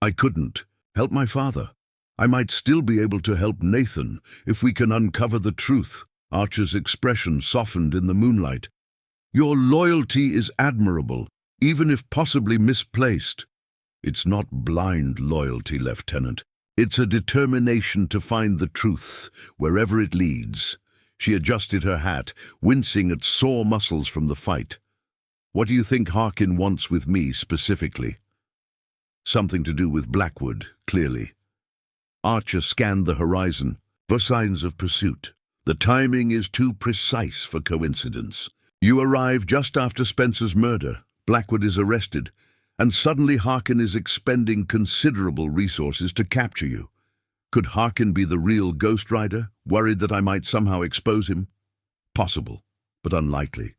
I couldn't help my father. I might still be able to help Nathan if we can uncover the truth." Archer's expression softened in the moonlight. "Your loyalty is admirable, even if possibly misplaced." "It's not blind loyalty, Lieutenant. It's a determination to find the truth, wherever it leads." She adjusted her hat, wincing at sore muscles from the fight. "What do you think Harkin wants with me specifically?" "Something to do with Blackwood, clearly." Archer scanned the horizon for signs of pursuit. "The timing is too precise for coincidence. You arrive just after Spencer's murder. Blackwood is arrested, and suddenly Harkin is expending considerable resources to capture you. Could Harkin be the real Ghost Rider, worried that I might somehow expose him? Possible, but unlikely.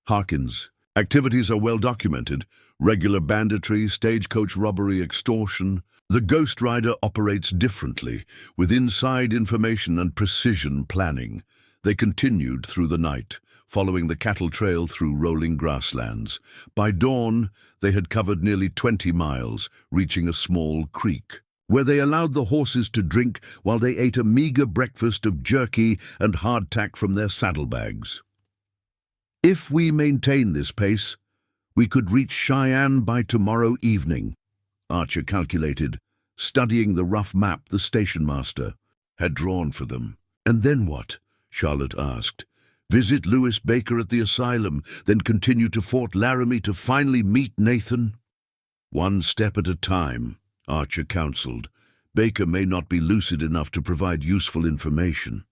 Harkin's activities are well documented: regular banditry, stagecoach robbery, extortion. The Ghost Rider operates differently, with inside information and precision planning. They continued through the night, following the cattle trail through rolling grasslands. By dawn, they had covered nearly 20 miles, reaching a small creek, where they allowed the horses to drink while they ate a meager breakfast of jerky and hardtack from their saddlebags. "If we maintain this pace, we could reach Cheyenne by tomorrow evening," Archer calculated, studying the rough map the station master had drawn for them. "And then what?" Charlotte asked. "Visit Lewis Baker at the asylum, then continue to Fort Laramie to finally meet Nathan?" "One step at a time," Archer counseled. "Baker may not be lucid enough to provide useful information."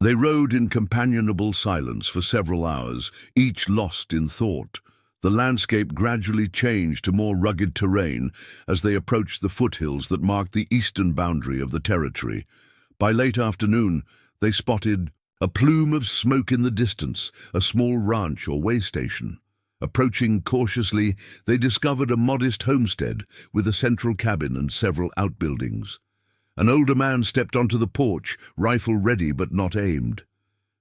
They rode in companionable silence for several hours, each lost in thought. The landscape gradually changed to more rugged terrain as they approached the foothills that marked the eastern boundary of the territory. By late afternoon, they spotted a plume of smoke in the distance, a small ranch or way station. Approaching cautiously, they discovered a modest homestead with a central cabin and several outbuildings. An older man stepped onto the porch, rifle ready but not aimed.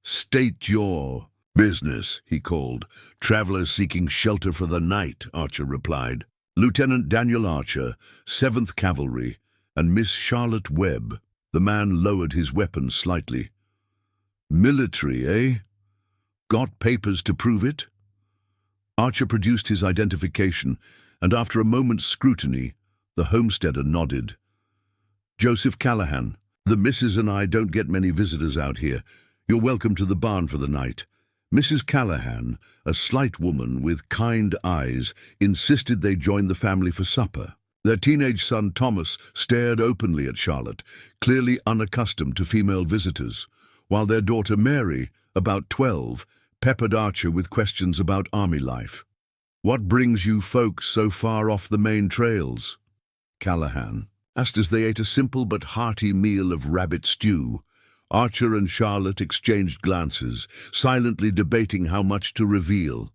"State your business," he called. "Travelers seeking shelter for the night," Archer replied. "Lieutenant Daniel Archer, 7th Cavalry, and Miss Charlotte Webb." The man lowered his weapon slightly. "Military, eh? Got papers to prove it?" Archer produced his identification, and after a moment's scrutiny, the homesteader nodded. "Joseph Callahan. The missus and I don't get many visitors out here. "You're welcome to the barn for the night." Mrs. Callahan, a slight woman with kind eyes, insisted they join the family for supper. Their teenage son Thomas stared openly at Charlotte, clearly unaccustomed to female visitors, while their daughter Mary, about 12, peppered Archer with questions about army life. "What brings you folks so far off the main trails?" Callahan asked as they ate a simple but hearty meal of rabbit stew. Archer and Charlotte exchanged glances, silently debating how much to reveal.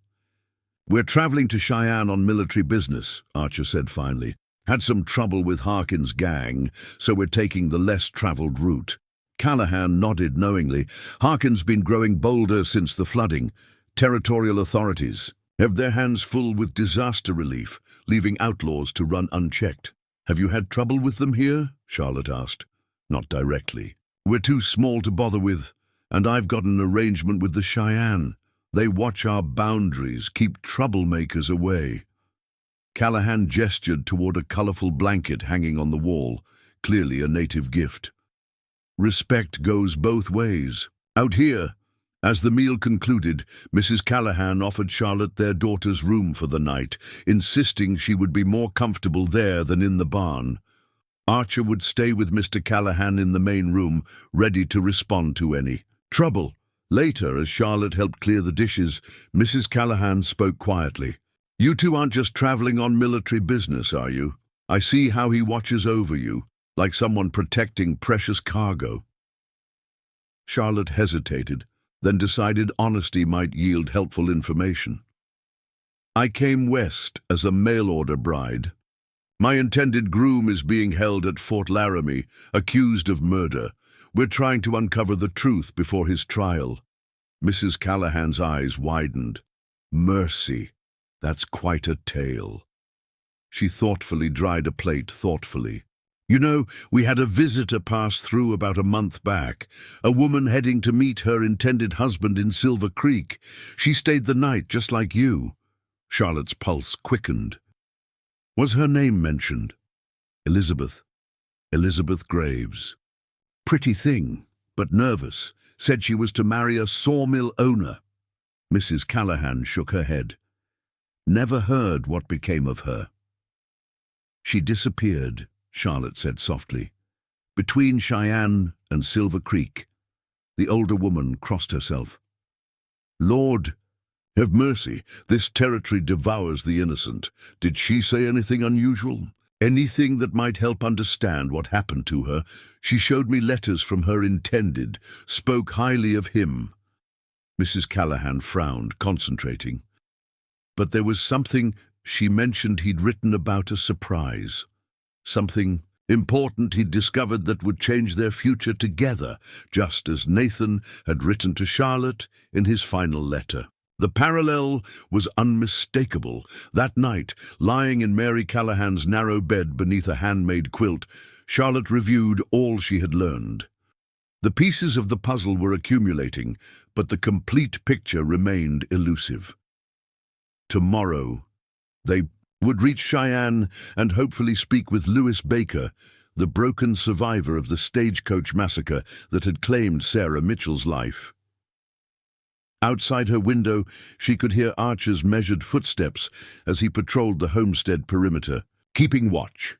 "We're traveling to Cheyenne on military business," Archer said finally. "Had some trouble with Harkin's gang, so we're taking the less traveled route." Callahan nodded knowingly. "Harkin's been growing bolder since the flooding. Territorial authorities have their hands full with disaster relief, leaving outlaws to run unchecked." "Have you had trouble with them here?" Charlotte asked. "Not directly. We're too small to bother with, and I've got an arrangement with the Cheyenne. They watch our boundaries, keep troublemakers away." Callahan gestured toward a colorful blanket hanging on the wall, clearly a native gift. "Respect goes both ways. Out here." As the meal concluded, Mrs. Callahan offered Charlotte their daughter's room for the night, insisting she would be more comfortable there than in the barn. Archer would stay with Mr. Callahan in the main room, ready to respond to any trouble. Later, as Charlotte helped clear the dishes, Mrs. Callahan spoke quietly. "You two aren't just traveling on military business, are you? I see how he watches over you, like someone protecting precious cargo." Charlotte hesitated, then decided honesty might yield helpful information. "I came west as a mail-order bride. My intended groom is being held at Fort Laramie, accused of murder. We're trying to uncover the truth before his trial." Mrs. Callahan's eyes widened. "Mercy, that's quite a tale." She thoughtfully dried a plate thoughtfully. "You know, we had a visitor pass through about a month back, a woman heading to meet her intended husband in Silver Creek. She stayed the night, just like you." Charlotte's pulse quickened. "Was her name mentioned?" "Elizabeth. Elizabeth Graves. Pretty thing, but nervous. Said she was to marry a sawmill owner." Mrs. Callahan shook her head. "Never heard what became of her." "She disappeared," Charlotte said softly. "Between Cheyenne and Silver Creek." The older woman crossed herself. "Lord, have mercy, this territory devours the innocent. Did she say anything unusual? Anything that might help understand what happened to her? She showed me letters from her intended, spoke highly of him." Mrs. Callahan frowned, concentrating. "But there was something she mentioned he'd written about a surprise. Something important he'd discovered that would change their future together, just as Nathan had written to Charlotte in his final letter." The parallel was unmistakable. That night, lying in Mary Callahan's narrow bed beneath a handmade quilt, Charlotte reviewed all she had learned. The pieces of the puzzle were accumulating, but the complete picture remained elusive. Tomorrow, they would reach Cheyenne and hopefully speak with Lewis Baker, the broken survivor of the stagecoach massacre that had claimed Sarah Mitchell's life. Outside her window, she could hear Archer's measured footsteps as he patrolled the homestead perimeter, keeping watch.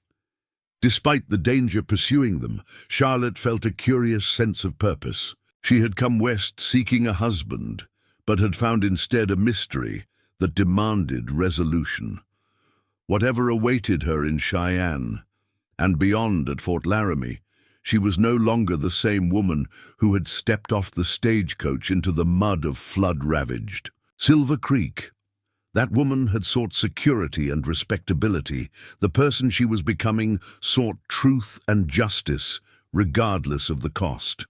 Despite the danger pursuing them, Charlotte felt a curious sense of purpose. She had come west seeking a husband, but had found instead a mystery that demanded resolution. Whatever awaited her in Cheyenne, and beyond at Fort Laramie, she was no longer the same woman who had stepped off the stagecoach into the mud of flood-ravaged Silver Creek. That woman had sought security and respectability. The person she was becoming sought truth and justice, regardless of the cost.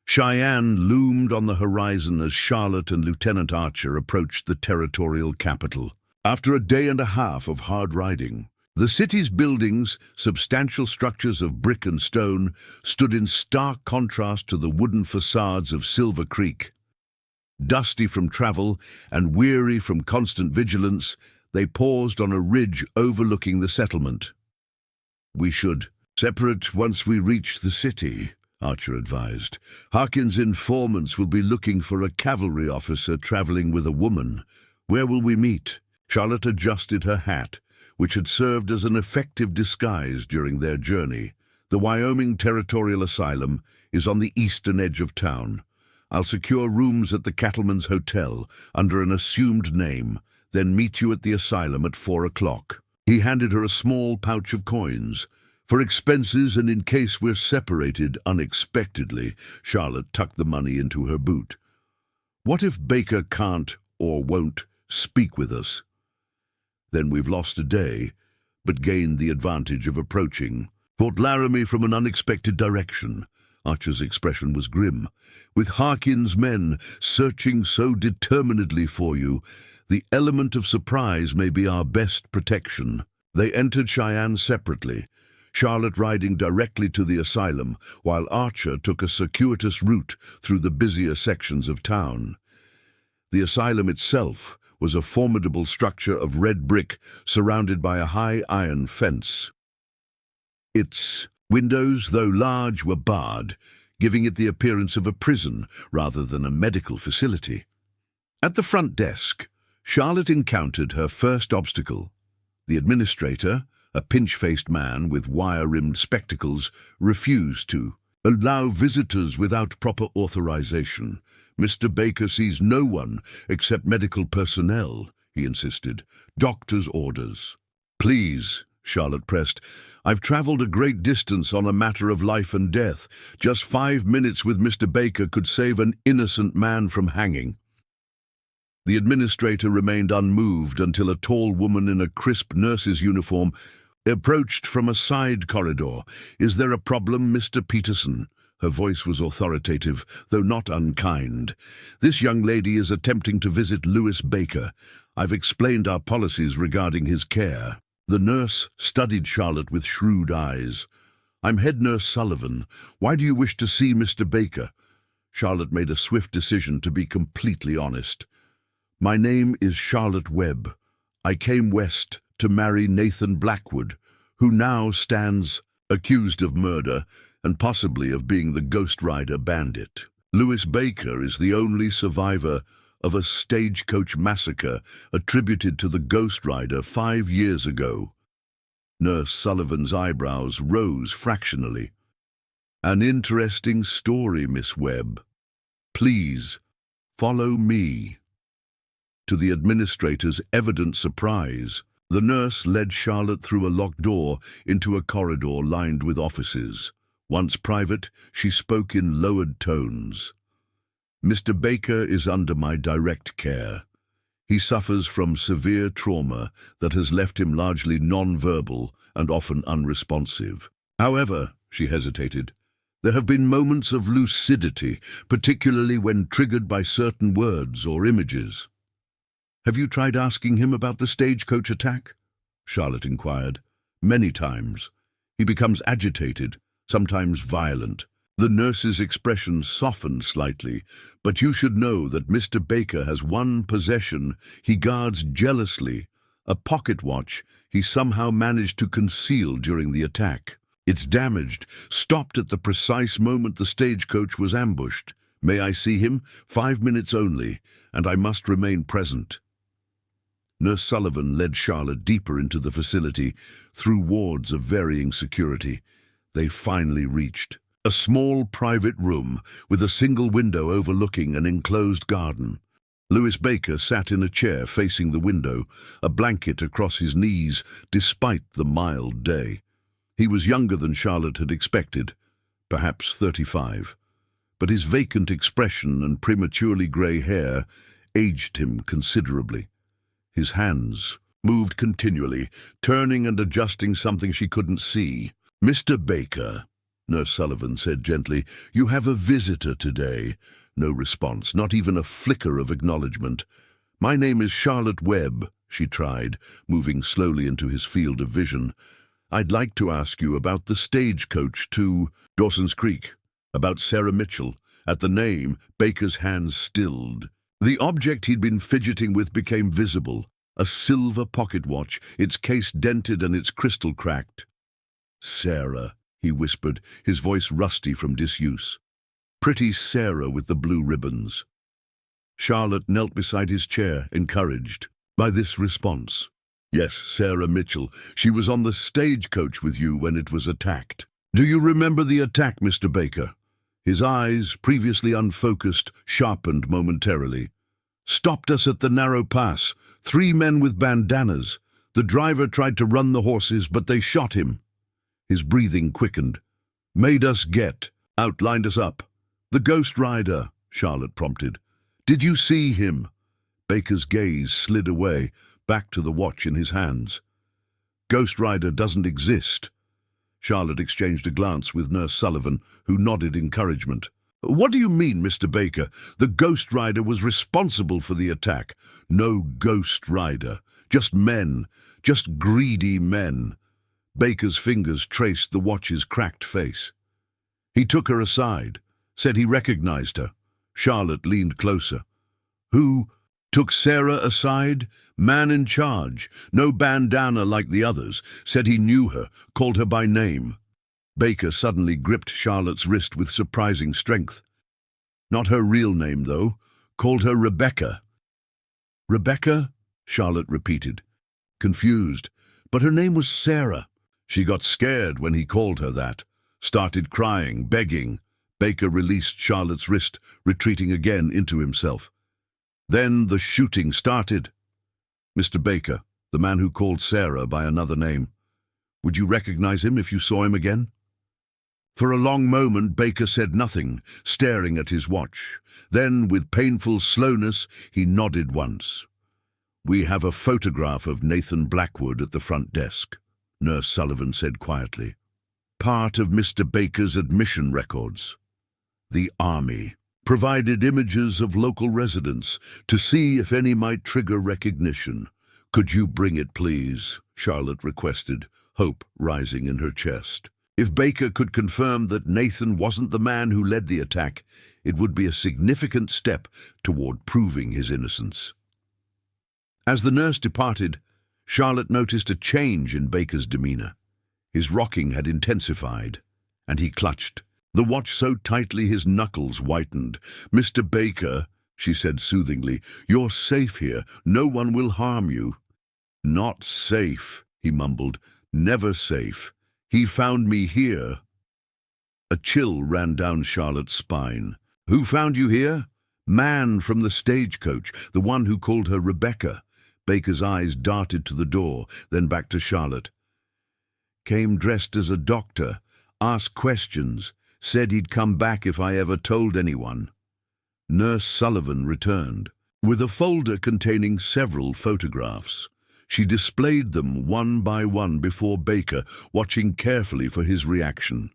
Cheyenne loomed on the horizon as Charlotte and Lieutenant Archer approached the territorial capital. After a day and a half of hard riding, the city's buildings, substantial structures of brick and stone, stood in stark contrast to the wooden facades of Silver Creek. Dusty from travel and weary from constant vigilance, they paused on a ridge overlooking the settlement. "We should separate once we reach the city," Archer advised. Harkin's informants will be looking for a cavalry officer traveling with a woman. Where will we meet? Charlotte adjusted her hat, which had served as an effective disguise during their journey. The Wyoming Territorial Asylum is on the eastern edge of town. I'll secure rooms at the Cattleman's Hotel under an assumed name, then meet you at the asylum at 4 o'clock. He handed her a small pouch of coins. For expenses and in case we're separated unexpectedly, Charlotte tucked the money into her boot. What if Baker can't or won't speak with us? Then we've lost a day, but gained the advantage of approaching Fort Laramie from an unexpected direction. Archer's expression was grim. With Harkin's men searching so determinedly for you, the element of surprise may be our best protection. They entered Cheyenne separately, Charlotte riding directly to the asylum, while Archer took a circuitous route through the busier sections of town. The asylum itself was a formidable structure of red brick surrounded by a high iron fence. Its windows, though large, were barred, giving it the appearance of a prison rather than a medical facility. At the front desk, Charlotte encountered her first obstacle. The administrator, a pinch-faced man with wire-rimmed spectacles, refused to allow visitors without proper authorization. Mr. Baker sees no one except medical personnel, he insisted. Doctor's orders. Please, Charlotte pressed. I've traveled a great distance on a matter of life and death. Just 5 minutes with Mr. Baker could save an innocent man from hanging. The administrator remained unmoved until a tall woman in a crisp nurse's uniform approached from a side corridor. Is there a problem, Mr. Peterson? Her voice was authoritative, though not unkind. This young lady is attempting to visit Louis Baker. I've explained our policies regarding his care. The nurse studied Charlotte with shrewd eyes. I'm head nurse Sullivan. Why do you wish to see Mr. Baker? Charlotte made a swift decision to be completely honest. My name is Charlotte Webb. I came west to marry Nathan Blackwood, who now stands accused of murder and possibly of being the Ghost Rider bandit. Louis Baker is the only survivor of a stagecoach massacre attributed to the Ghost Rider 5 years ago. Nurse Sullivan's eyebrows rose fractionally. An interesting story, Miss Webb. Please, follow me. To the administrator's evident surprise, the nurse led Charlotte through a locked door into a corridor lined with offices. Once private, she spoke in lowered tones. Mr. Baker is under my direct care. He suffers from severe trauma that has left him largely non-verbal and often unresponsive. However, she hesitated, there have been moments of lucidity, particularly when triggered by certain words or images. Have you tried asking him about the stagecoach attack? Charlotte inquired. Many times. He becomes agitated, sometimes violent. The nurse's expression softened slightly, but you should know that Mr. Baker has one possession he guards jealously, a pocket watch he somehow managed to conceal during the attack. It's damaged, stopped at the precise moment the stagecoach was ambushed. May I see him? 5 minutes only, and I must remain present. Nurse Sullivan led Charlotte deeper into the facility, through wards of varying security. They finally reached a small private room with a single window overlooking an enclosed garden. Louis Baker sat in a chair facing the window, a blanket across his knees despite the mild day. He was younger than Charlotte had expected, perhaps 35, but his vacant expression and prematurely grey hair aged him considerably. His hands moved continually, turning and adjusting something she couldn't see. Mr. Baker, Nurse Sullivan said gently, you have a visitor today. No response, not even a flicker of acknowledgement. My name is Charlotte Webb, she tried, moving slowly into his field of vision. I'd like to ask you about the stagecoach to Dawson's Creek, about Sarah Mitchell. At the name, Baker's hands stilled. The object he'd been fidgeting with became visible, a silver pocket watch, its case dented and its crystal cracked. Sarah, he whispered, his voice rusty from disuse. Pretty Sarah with the blue ribbons. Charlotte knelt beside his chair, encouraged by this response. Yes, Sarah Mitchell. She was on the stagecoach with you when it was attacked. Do you remember the attack, Mr. Baker? His eyes, previously unfocused, sharpened momentarily. Stopped us at the narrow pass. 3 men with bandanas. The driver tried to run the horses, but they shot him. His breathing quickened. Made us get. Outlined us up. The Ghost Rider, Charlotte prompted. Did you see him? Baker's gaze slid away, back to the watch in his hands. Ghost Rider doesn't exist. Charlotte exchanged a glance with Nurse Sullivan, who nodded encouragement. What do you mean, Mr. Baker? The Ghost Rider was responsible for the attack. No Ghost Rider. Just men. Just greedy men. Baker's fingers traced the watch's cracked face. He took her aside, said he recognized her. Charlotte leaned closer. Who? Took Sarah aside? Man in charge. No bandana like the others. Said he knew her, called her by name. Baker suddenly gripped Charlotte's wrist with surprising strength. Not her real name, though. Called her Rebecca. Rebecca? Charlotte repeated, confused. But her name was Sarah. She got scared when he called her that. Started crying, begging. Baker released Charlotte's wrist, retreating again into himself. Then the shooting started. Mr. Baker, the man who called Sarah by another name. Would you recognize him if you saw him again? For a long moment, Baker said nothing, staring at his watch. Then, with painful slowness, he nodded once. We have a photograph of Nathan Blackwood at the front desk, Nurse Sullivan said quietly. Part of Mr. Baker's admission records. The Army provided images of local residents to see if any might trigger recognition. Could you bring it, please? Charlotte requested, hope rising in her chest. If Baker could confirm that Nathan wasn't the man who led the attack, it would be a significant step toward proving his innocence. As the nurse departed, Charlotte noticed a change in Baker's demeanor. His rocking had intensified, and he clutched the watch so tightly his knuckles whitened. Mr. Baker, she said soothingly, you're safe here. No one will harm you. Not safe, he mumbled. Never safe. He found me here. A chill ran down Charlotte's spine. Who found you here? Man from the stagecoach, the one who called her Rebecca. Baker's eyes darted to the door, then back to Charlotte. Came dressed as a doctor, asked questions, said he'd come back if I ever told anyone. Nurse Sullivan returned, with a folder containing several photographs. She displayed them one by one before Baker, watching carefully for his reaction.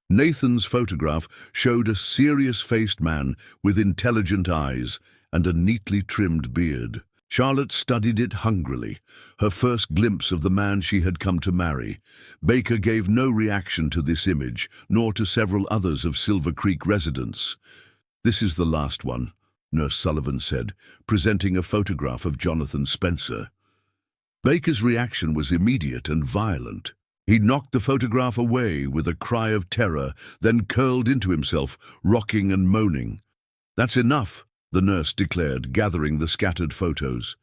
Nathan's photograph showed a serious-faced man with intelligent eyes and a neatly trimmed beard. Charlotte studied it hungrily, her first glimpse of the man she had come to marry. Baker gave no reaction to this image, nor to several others of Silver Creek residents. This is the last one, Nurse Sullivan said, presenting a photograph of Jonathan Spencer. Baker's reaction was immediate and violent. He knocked the photograph away with a cry of terror, then curled into himself, rocking and moaning. That's enough, the nurse declared, gathering the scattered photos.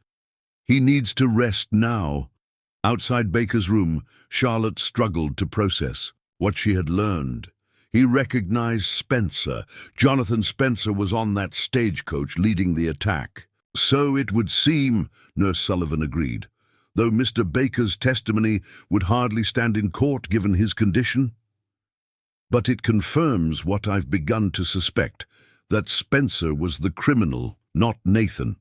He needs to rest now. Outside Baker's room, Charlotte struggled to process what she had learned. He recognized Spencer. Jonathan Spencer was on that stagecoach leading the attack. So it would seem, Nurse Sullivan agreed, though Mr. Baker's testimony would hardly stand in court given his condition. But it confirms what I've begun to suspect, that Spencer was the criminal, not Nathan.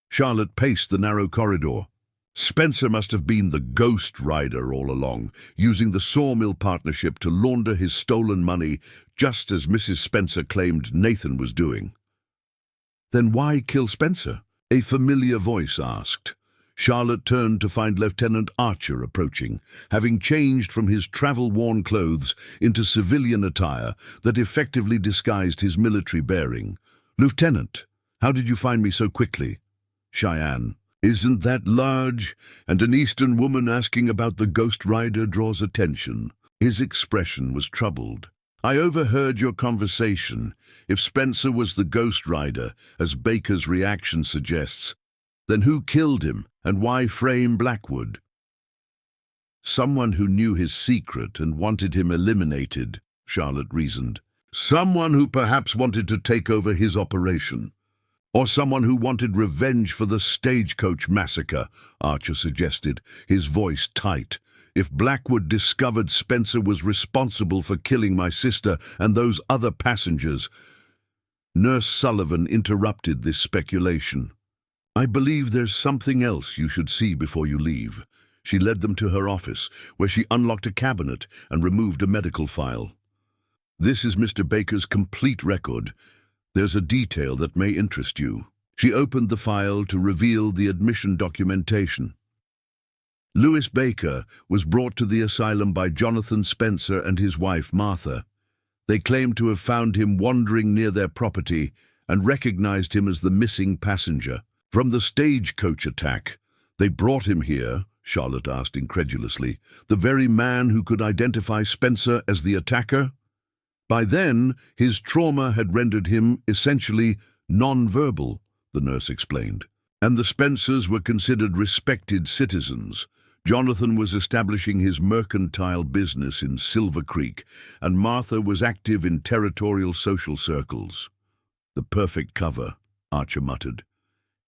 Charlotte paced the narrow corridor. Spencer must have been the Ghost Rider all along, using the sawmill partnership to launder his stolen money, just as Mrs. Spencer claimed Nathan was doing. Then why kill Spencer? A familiar voice asked. Charlotte turned to find Lieutenant Archer approaching, having changed from his travel-worn clothes into civilian attire that effectively disguised his military bearing. Lieutenant, how did you find me so quickly? Cheyenne. Isn't that large? And an Eastern woman asking about the Ghost Rider draws attention. His expression was troubled. "I overheard your conversation. If Spencer was the Ghost Rider, as Baker's reaction suggests, then who killed him, and why frame Blackwood?" "Someone who knew his secret and wanted him eliminated," Charlotte reasoned. "Someone who perhaps wanted to take over his operation. Or someone who wanted revenge for the stagecoach massacre," Archer suggested, his voice tight. "If Blackwood discovered Spencer was responsible for killing my sister and those other passengers—" Nurse Sullivan interrupted this speculation. "I believe there's something else you should see before you leave." She led them to her office, where she unlocked a cabinet and removed a medical file. "This is Mr. Baker's complete record. There's a detail that may interest you." She opened the file to reveal the admission documentation. Louis Baker was brought to the asylum by Jonathan Spencer and his wife Martha. They claimed to have found him wandering near their property and recognized him as the missing passenger. "From the stagecoach attack, they brought him here," Charlotte asked incredulously, "the very man who could identify Spencer as the attacker?" By then, his trauma had rendered him essentially non-verbal, the nurse explained, and the Spencers were considered respected citizens. Jonathan was establishing his mercantile business in Silver Creek, and Martha was active in territorial social circles. "The perfect cover," Archer muttered.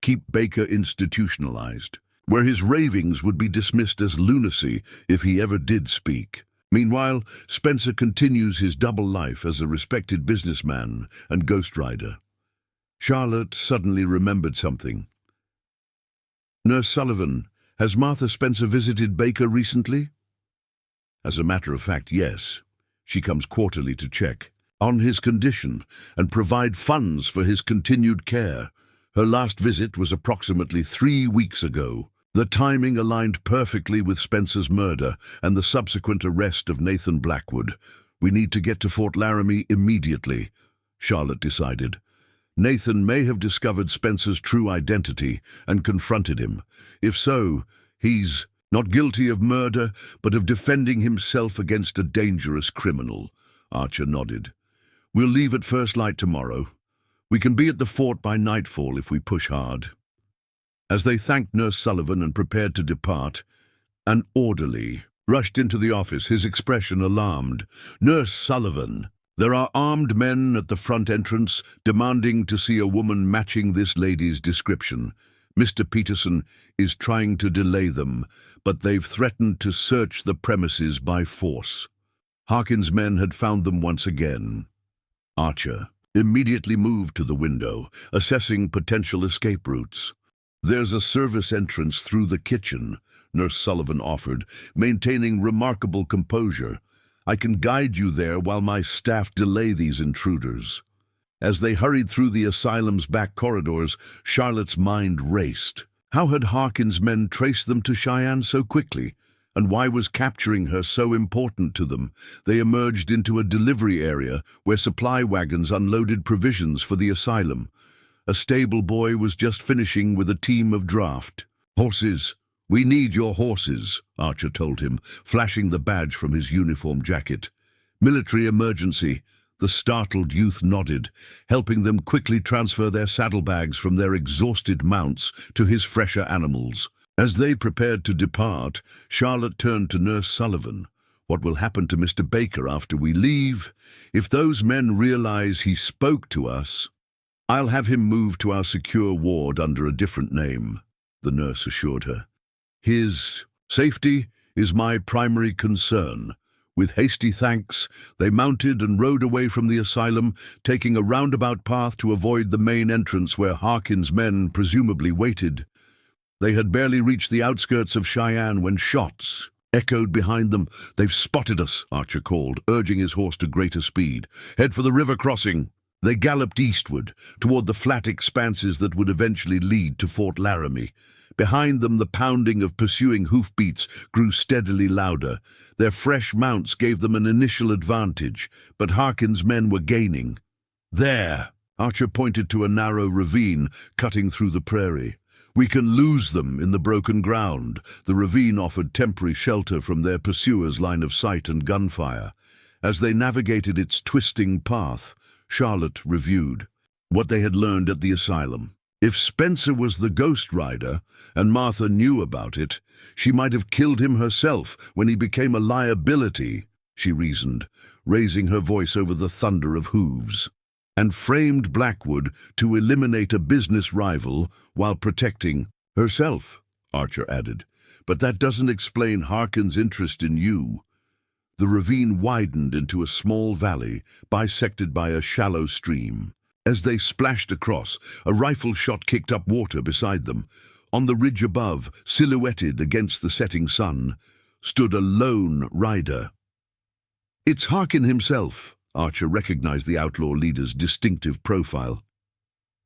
"Keep Baker institutionalized, where his ravings would be dismissed as lunacy if he ever did speak. Meanwhile, Spencer continues his double life as a respected businessman and Ghost Rider." Charlotte suddenly remembered something. "Nurse Sullivan, has Martha Spencer visited Baker recently?" "As a matter of fact, yes. She comes quarterly to check on his condition and provide funds for his continued care. Her last visit was approximately 3 weeks ago. The timing aligned perfectly with Spencer's murder and the subsequent arrest of Nathan Blackwood. We need to get to Fort Laramie immediately," Charlotte decided. "Nathan may have discovered Spencer's true identity and confronted him. If so, he's not guilty of murder, but of defending himself against a dangerous criminal." Archer nodded. "We'll leave at first light tomorrow. We can be at the fort by nightfall if we push hard." As they thanked Nurse Sullivan and prepared to depart, an orderly rushed into the office, his expression alarmed. "Nurse Sullivan, there are armed men at the front entrance demanding to see a woman matching this lady's description. Mr. Peterson is trying to delay them, but they've threatened to search the premises by force." Harkin's men had found them once again. Archer immediately moved to the window, assessing potential escape routes. "There's a service entrance through the kitchen," Nurse Sullivan offered, maintaining remarkable composure. "I can guide you there while my staff delay these intruders." As they hurried through the asylum's back corridors, Charlotte's mind raced. How had Harkin's men traced them to Cheyenne so quickly? And why was capturing her so important to them? They emerged into a delivery area where supply wagons unloaded provisions for the asylum. A stable boy was just finishing with a team of draft. "Horses! We need your horses," Archer told him, flashing the badge from his uniform jacket. "Military emergency." The startled youth nodded, helping them quickly transfer their saddlebags from their exhausted mounts to his fresher animals. As they prepared to depart, Charlotte turned to Nurse Sullivan. "What will happen to Mr. Baker after we leave? If those men realize he spoke to us—" "I'll have him moved to our secure ward under a different name," the nurse assured her. "His safety is my primary concern." With hasty thanks, they mounted and rode away from the asylum, taking a roundabout path to avoid the main entrance where Harkin's men presumably waited. They had barely reached the outskirts of Cheyenne when shots echoed behind them. "They've spotted us," Archer called, urging his horse to greater speed. "Head for the river crossing." They galloped eastward, toward the flat expanses that would eventually lead to Fort Laramie. Behind them, the pounding of pursuing hoofbeats grew steadily louder. Their fresh mounts gave them an initial advantage, but Harkin's men were gaining. "There!" Archer pointed to a narrow ravine cutting through the prairie. We can lose them in the broken ground. The ravine offered temporary shelter from their pursuers' line of sight and gunfire. As they navigated its twisting path, Charlotte reviewed what they had learned at the asylum. If Spencer was the ghost rider, and Martha knew about it, she might have killed him herself when he became a liability, she reasoned, raising her voice over the thunder of hooves, and framed Blackwood to eliminate a business rival while protecting herself, Archer added. But that doesn't explain Harkin's interest in you. The ravine widened into a small valley, bisected by a shallow stream. As they splashed across, a rifle shot kicked up water beside them. On the ridge above, silhouetted against the setting sun, stood a lone rider. It's Harkin himself. Archer recognized the outlaw leader's distinctive profile.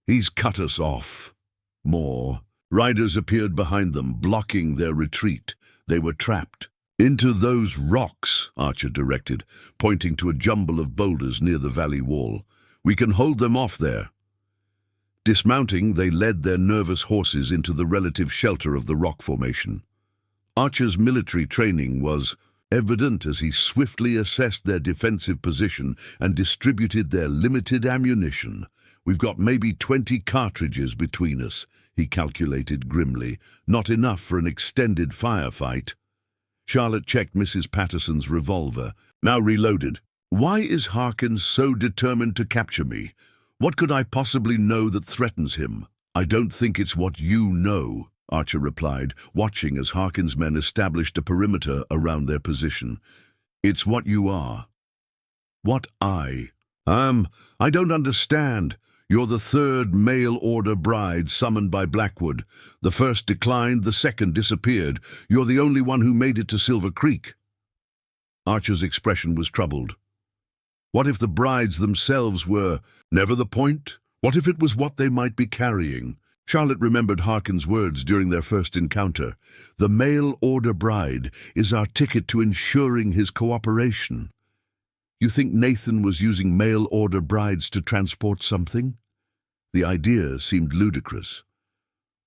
He's cut us off. More. Riders appeared behind them, blocking their retreat. They were trapped. Into those rocks, Archer directed, pointing to a jumble of boulders near the valley wall. We can hold them off there. Dismounting, they led their nervous horses into the relative shelter of the rock formation. Archer's military training was evident as he swiftly assessed their defensive position and distributed their limited ammunition. We've got maybe 20 cartridges between us, he calculated grimly. Not enough for an extended firefight. Charlotte checked Mrs. Patterson's revolver, now reloaded. Why is Harkin so determined to capture me? What could I possibly know that threatens him? I don't think it's what you know, Archer replied, watching as Harkin's men established a perimeter around their position. It's what you are. What I don't understand. You're the third mail-order bride summoned by Blackwood. The first declined, the second disappeared. You're the only one who made it to Silver Creek. Archer's expression was troubled. What if the brides themselves were never the point? What if it was what they might be carrying? Charlotte remembered Harkin's words during their first encounter. The mail-order bride is our ticket to ensuring his cooperation. You think Nathan was using mail-order brides to transport something? The idea seemed ludicrous.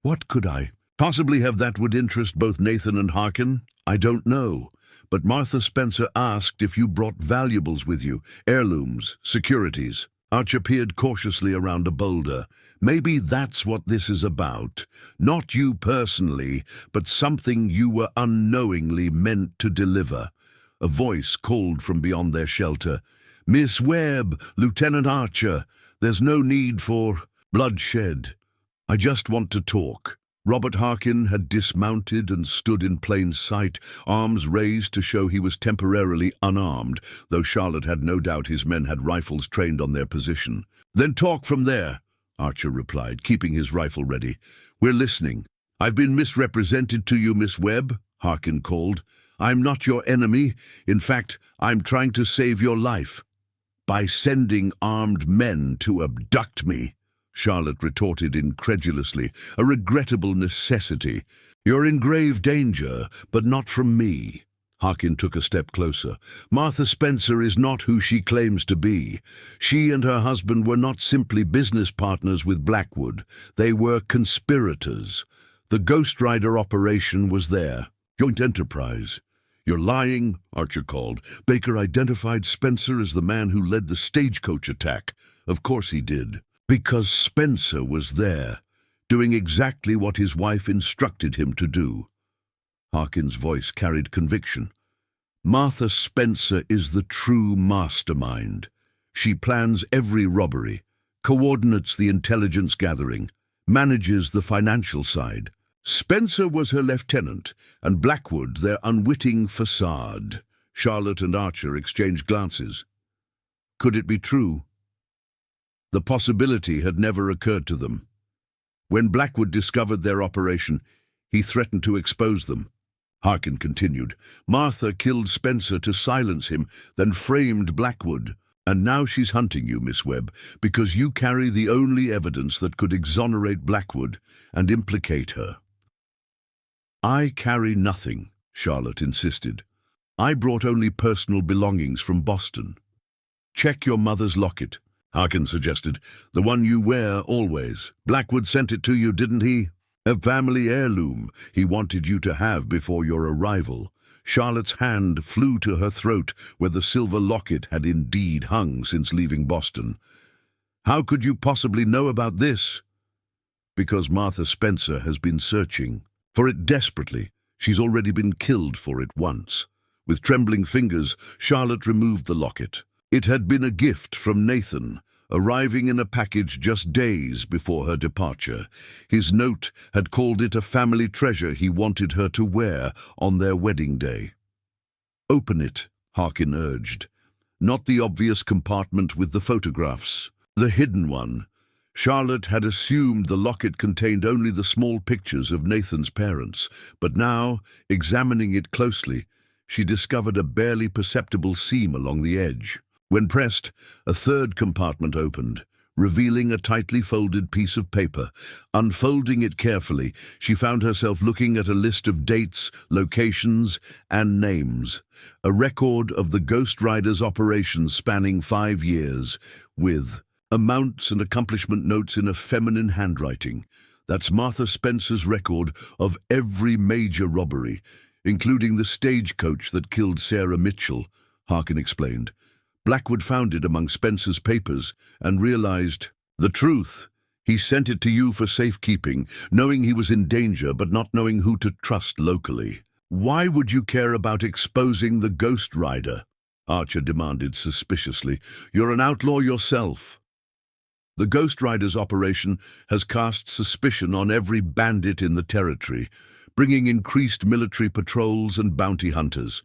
What could I possibly have that would interest both Nathan and Harkin? I don't know. But Martha Spencer asked if you brought valuables with you, heirlooms, securities. Archer peered cautiously around a boulder. Maybe that's what this is about. Not you personally, but something you were unknowingly meant to deliver. A voice called from beyond their shelter. Miss Webb, Lieutenant Archer, there's no need for bloodshed. I just want to talk. Robert Harkin had dismounted and stood in plain sight, arms raised to show he was temporarily unarmed, though Charlotte had no doubt his men had rifles trained on their position. Then talk from there, Archer replied, keeping his rifle ready. We're listening. I've been misrepresented to you, Miss Webb, Harkin called. I'm not your enemy. In fact, I'm trying to save your life. By sending armed men to abduct me, Charlotte retorted incredulously. A regrettable necessity. You're in grave danger, but not from me. Harkin took a step closer. Martha Spencer is not who she claims to be. She and her husband were not simply business partners with Blackwood. They were conspirators. The Ghost Rider operation was their joint enterprise. You're lying, Archer called. Baker identified Spencer as the man who led the stagecoach attack. Of course he did. Because Spencer was there, doing exactly what his wife instructed him to do. Harkin's voice carried conviction. Martha Spencer is the true mastermind. She plans every robbery, coordinates the intelligence gathering, manages the financial side. Spencer was her lieutenant, and Blackwood their unwitting facade. Charlotte and Archer exchanged glances. Could it be true? The possibility had never occurred to them. When Blackwood discovered their operation, he threatened to expose them. Harkin continued. Martha killed Spencer to silence him, then framed Blackwood. And now she's hunting you, Miss Webb, because you carry the only evidence that could exonerate Blackwood and implicate her. I carry nothing, Charlotte insisted. I brought only personal belongings from Boston. Check your mother's locket, Harkin suggested. The one you wear always. Blackwood sent it to you, didn't he? A family heirloom he wanted you to have before your arrival. Charlotte's hand flew to her throat, where the silver locket had indeed hung since leaving Boston. How could you possibly know about this? Because Martha Spencer has been searching for it desperately. She's already been killed for it once. With trembling fingers, Charlotte removed the locket. It had been a gift from Nathan, arriving in a package just days before her departure. His note had called it a family treasure he wanted her to wear on their wedding day. "Open it," Harkin urged. "Not the obvious compartment with the photographs. The hidden one." Charlotte had assumed the locket contained only the small pictures of Nathan's parents, but now, examining it closely, she discovered a barely perceptible seam along the edge. When pressed, a third compartment opened, revealing a tightly folded piece of paper. Unfolding it carefully, she found herself looking at a list of dates, locations, and names. A record of the Ghost Riders operations spanning 5 years, with amounts and accomplishment notes in a feminine handwriting. That's Martha Spencer's record of every major robbery, including the stagecoach that killed Sarah Mitchell, Harkin explained. Blackwood found it among Spencer's papers and realized the truth. He sent it to you for safekeeping, knowing he was in danger but not knowing who to trust locally. "Why would you care about exposing the Ghost Rider?" Archer demanded suspiciously. "You're an outlaw yourself." "The Ghost Rider's operation has cast suspicion on every bandit in the territory, bringing increased military patrols and bounty hunters.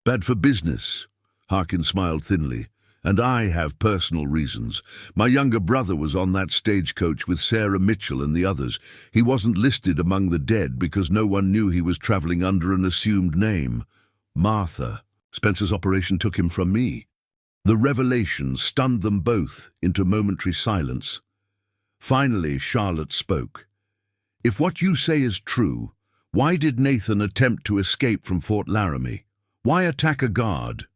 Bad for business." Harkin smiled thinly. "And I have personal reasons. My younger brother was on that stagecoach with Sarah Mitchell and the others. He wasn't listed among the dead because no one knew he was traveling under an assumed name. Martha. Spencer's operation took him from me." The revelation stunned them both into momentary silence. Finally, Charlotte spoke. "If what you say is true, why did Nathan attempt to escape from Fort Laramie? Why attack a guard?"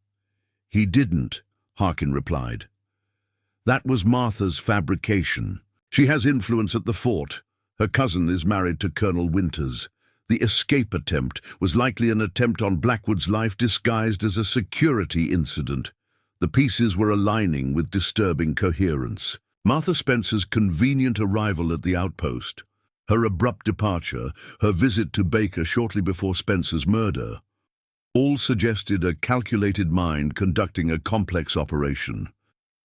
"He didn't," Harkin replied. "That was Martha's fabrication. She has influence at the fort. Her cousin is married to Colonel Winters. The escape attempt was likely an attempt on Blackwood's life disguised as a security incident. The pieces were aligning with disturbing coherence. Martha Spencer's convenient arrival at the outpost, her abrupt departure, her visit to Baker shortly before Spencer's murder, all suggested a calculated mind conducting a complex operation.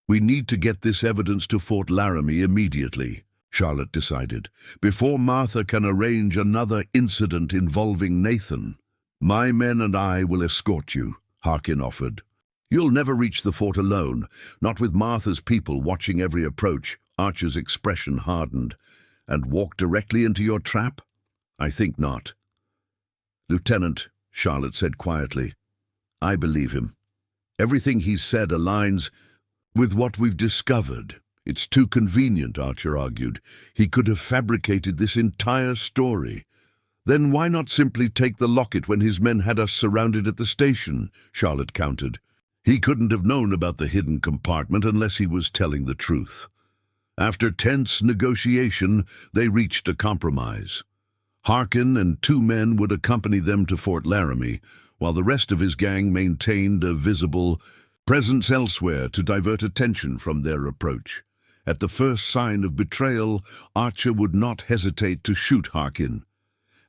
"We need to get this evidence to Fort Laramie immediately," Charlotte decided, "before Martha can arrange another incident involving Nathan." "My men and I will escort you," Harkin offered. "You'll never reach the fort alone, not with Martha's people watching every approach." Archer's expression hardened. "And walk directly into your trap?" "I think not." "Lieutenant," Charlotte said quietly, "I believe him. Everything he's said aligns with what we've discovered." "It's too convenient," Archer argued. "He could have fabricated this entire story." "Then why not simply take the locket when his men had us surrounded at the station?" Charlotte countered. "He couldn't have known about the hidden compartment unless he was telling the truth." After tense negotiation, they reached a compromise. Harkin and 2 men would accompany them to Fort Laramie, while the rest of his gang maintained a visible presence elsewhere to divert attention from their approach. At the first sign of betrayal, Archer would not hesitate to shoot Harkin.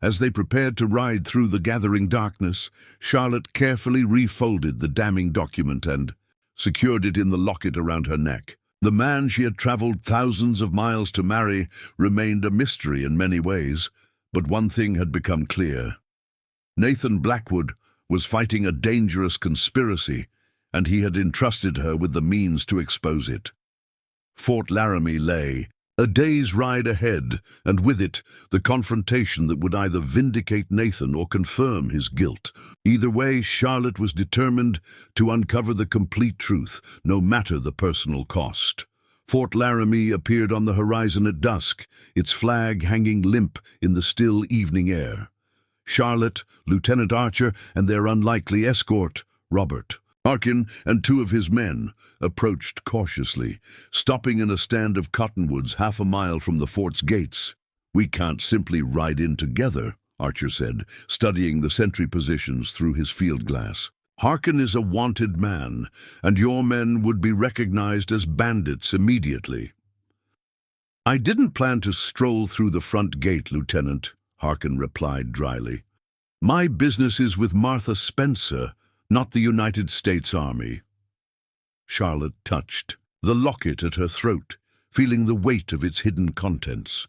As they prepared to ride through the gathering darkness, Charlotte carefully refolded the damning document and secured it in the locket around her neck. The man she had traveled thousands of miles to marry remained a mystery in many ways, but one thing had become clear. Nathan Blackwood was fighting a dangerous conspiracy, and he had entrusted her with the means to expose it. Fort Laramie lay a day's ride ahead, and with it, the confrontation that would either vindicate Nathan or confirm his guilt. Either way, Charlotte was determined to uncover the complete truth, no matter the personal cost. Fort Laramie appeared on the horizon at dusk, its flag hanging limp in the still evening air. Charlotte, Lieutenant Archer, and their unlikely escort, Robert Harkin, and 2 of his men, approached cautiously, stopping in a stand of cottonwoods half a mile from the fort's gates. "We can't simply ride in together," Archer said, studying the sentry positions through his field glass. "Harkin is a wanted man, and your men would be recognized as bandits immediately." "I didn't plan to stroll through the front gate, Lieutenant," Harkin replied dryly. "My business is with Martha Spencer, not the United States Army." Charlotte touched the locket at her throat, feeling the weight of its hidden contents.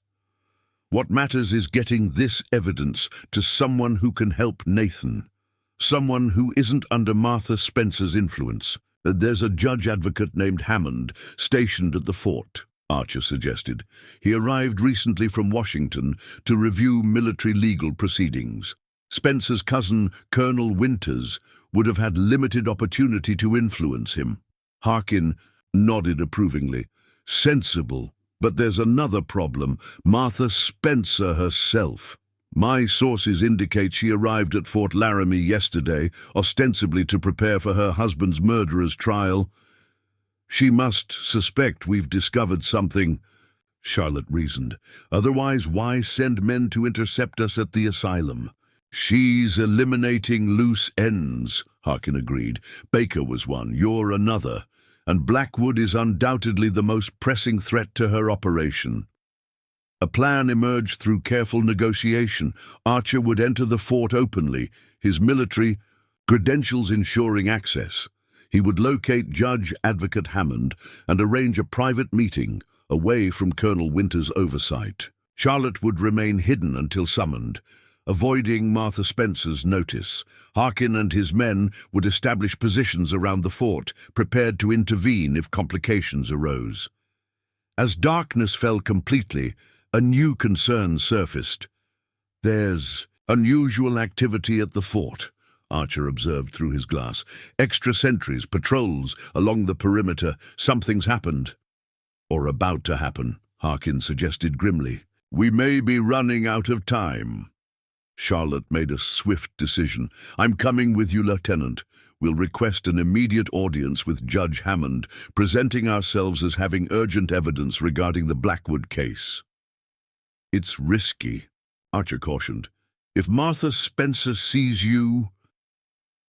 "What matters is getting this evidence to someone who can help Nathan. Someone who isn't under Martha Spencer's influence. There's a judge advocate named Hammond stationed at the fort," Archer suggested. "He arrived recently from Washington to review military legal proceedings. Spencer's cousin, Colonel Winters, would have had limited opportunity to influence him." Harkin nodded approvingly. "Sensible. But there's another problem. Martha Spencer herself. My sources indicate she arrived at Fort Laramie yesterday, ostensibly to prepare for her husband's murderer's trial. She must suspect we've discovered something," Charlotte reasoned. "Otherwise, why send men to intercept us at the asylum?" "She's eliminating loose ends," Harkin agreed. "Baker was one, you're another. And Blackwood is undoubtedly the most pressing threat to her operation." A plan emerged through careful negotiation. Archer would enter the fort openly, his military credentials ensuring access. He would locate Judge Advocate Hammond and arrange a private meeting away from Colonel Winters' oversight. Charlotte would remain hidden until summoned, avoiding Martha Spencer's notice. Harkin and his men would establish positions around the fort, prepared to intervene if complications arose. As darkness fell completely, a new concern surfaced. "There's unusual activity at the fort," Archer observed through his glass. "Extra sentries, patrols along the perimeter. Something's happened." "Or about to happen," Harkin suggested grimly. "We may be running out of time." Charlotte made a swift decision. "I'm coming with you, Lieutenant. We'll request an immediate audience with Judge Hammond, presenting ourselves as having urgent evidence regarding the Blackwood case." "It's risky," Archer cautioned. "If Martha Spencer sees you—"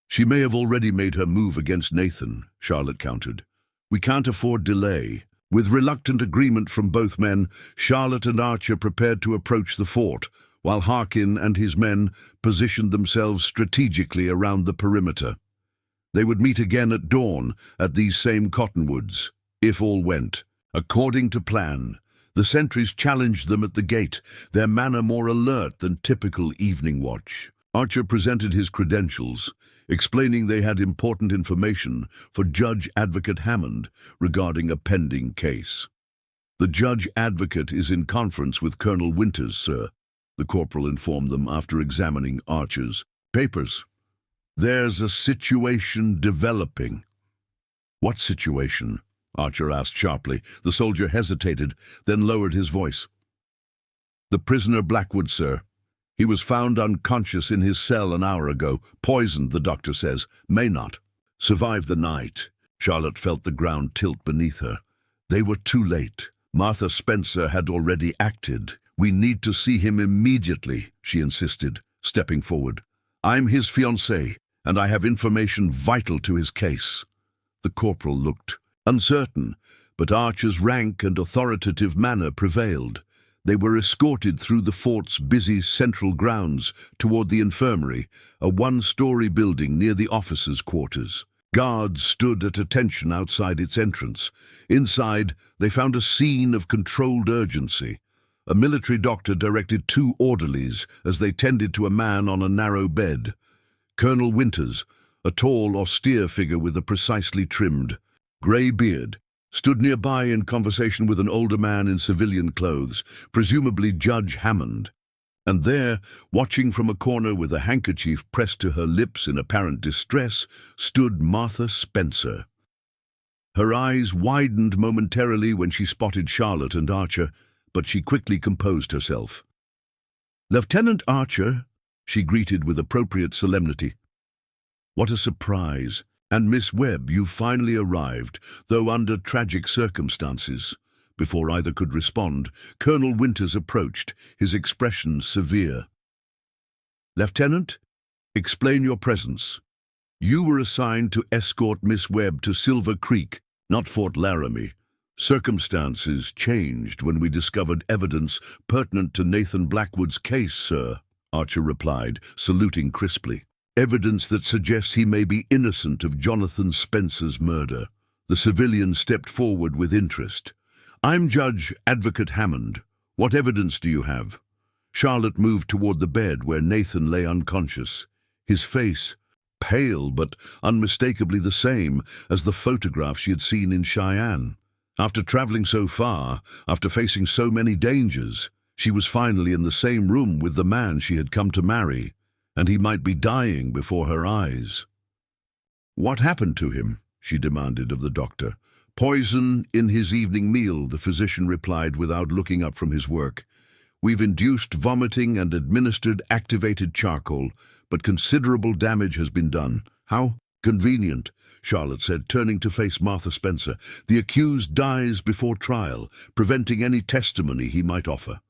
"She may have already made her move against Nathan," Charlotte countered. "We can't afford delay." With reluctant agreement from both men, Charlotte and Archer prepared to approach the fort, while Harkin and his men positioned themselves strategically around the perimeter. They would meet again at dawn at these same cottonwoods, if all went according to plan. The sentries challenged them at the gate, their manner more alert than typical evening watch. Archer presented his credentials, explaining they had important information for Judge Advocate Hammond regarding a pending case. "The Judge Advocate is in conference with Colonel Winters, sir," the corporal informed them after examining Archer's papers. "There's a situation developing." "What situation?" Archer asked sharply. The soldier hesitated, then lowered his voice. "The prisoner Blackwood, sir. He was found unconscious in his cell an hour ago. Poisoned, the doctor says. May not survive the night." Charlotte felt the ground tilt beneath her. They were too late. Martha Spencer had already acted. "We need to see him immediately," she insisted, stepping forward. "I'm his fiancée, and I have information vital to his case." The corporal looked uncertain, but Archer's rank and authoritative manner prevailed. They were escorted through the fort's busy central grounds toward the infirmary, a one-story building near the officers' quarters. Guards stood at attention outside its entrance. Inside, they found a scene of controlled urgency. A military doctor directed two orderlies as they tended to a man on a narrow bed. Colonel Winters, a tall, austere figure with a precisely trimmed grey beard, stood nearby in conversation with an older man in civilian clothes, presumably Judge Hammond. And there, watching from a corner with a handkerchief pressed to her lips in apparent distress, stood Martha Spencer. Her eyes widened momentarily when she spotted Charlotte and Archer, but she quickly composed herself. "Lieutenant Archer," she greeted with appropriate solemnity. "What a surprise! And Miss Webb, you finally arrived, though under tragic circumstances. Before either could respond, Colonel Winters approached, his expression severe. "Lieutenant, explain your presence. You were assigned to escort Miss Webb to Silver Creek, not Fort Laramie. Circumstances changed when we discovered evidence pertinent to Nathan Blackwood's case, sir," Archer replied, saluting crisply. "Evidence that suggests he may be innocent of Jonathan Spencer's murder." The civilian stepped forward with interest. "I'm Judge Advocate Hammond. What evidence do you have?" Charlotte moved toward the bed where Nathan lay unconscious, his face pale but unmistakably the same as the photograph she had seen in Cheyenne. After traveling so far, after facing so many dangers, she was finally in the same room with the man she had come to marry, and he might be dying before her eyes. "What happened to him?" she demanded of the doctor. "Poison in his evening meal," the physician replied without looking up from his work. "We've induced vomiting and administered activated charcoal, but considerable damage has been done." "How convenient," Charlotte said, turning to face Martha Spencer. "The accused dies before trial, preventing any testimony he might offer."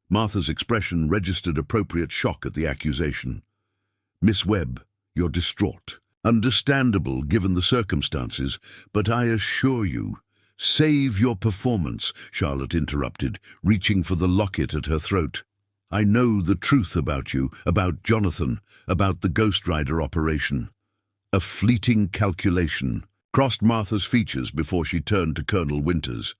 Martha's expression registered appropriate shock at the accusation. "Miss Webb, you're distraught. Understandable given the circumstances, but I assure you—" "Save your performance," Charlotte interrupted, reaching for the locket at her throat. "I know the truth about you, about Jonathan, about the Ghost Rider operation." A fleeting calculation crossed Martha's features before she turned to Colonel Winters.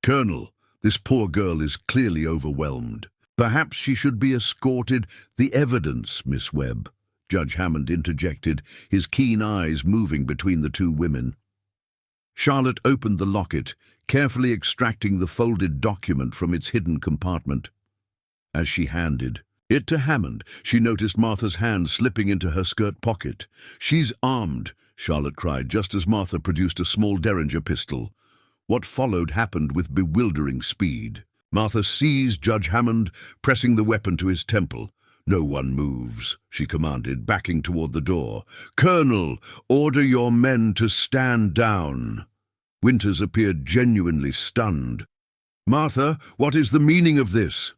"Colonel, this poor girl is clearly overwhelmed. Perhaps she should be escorted—" "The evidence, Miss Webb," Judge Hammond interjected, his keen eyes moving between the two women. Charlotte opened the locket, carefully extracting the folded document from its hidden compartment. As she handed it to Hammond, she noticed Martha's hand slipping into her skirt pocket. "She's armed," Charlotte cried, just as Martha produced a small Derringer pistol. What followed happened with bewildering speed. Martha seized Judge Hammond, pressing the weapon to his temple. "No one moves," she commanded, backing toward the door. "Colonel, order your men to stand down." Winters appeared genuinely stunned. "Martha, what is the meaning of this?"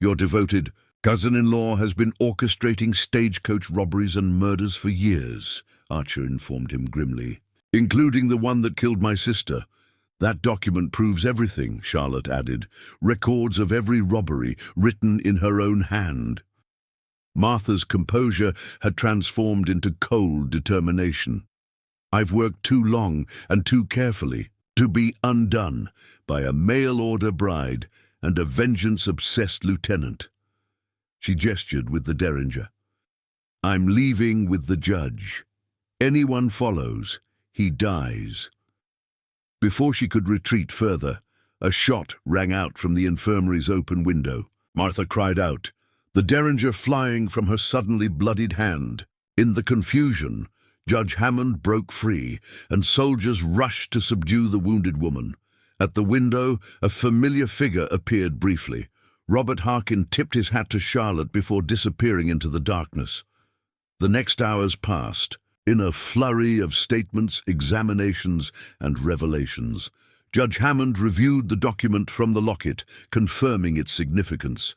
"Your devoted cousin-in-law has been orchestrating stagecoach robberies and murders for years," Archer informed him grimly, "including the one that killed my sister. That document proves everything," Charlotte added. "Records of every robbery, written in her own hand." Martha's composure had transformed into cold determination. "I've worked too long and too carefully to be undone by a mail-order bride and a vengeance-obsessed lieutenant." She gestured with the Derringer. "I'm leaving with the judge. Anyone follows, he dies." Before she could retreat further, a shot rang out from the infirmary's open window. Martha cried out, the Derringer flying from her suddenly bloodied hand. In the confusion, Judge Hammond broke free, and soldiers rushed to subdue the wounded woman. At the window, a familiar figure appeared briefly. Robert Harkin tipped his hat to Charlotte before disappearing into the darkness. The next hours passed, in a flurry of statements, examinations, and revelations. Judge Hammond reviewed the document from the locket, confirming its significance.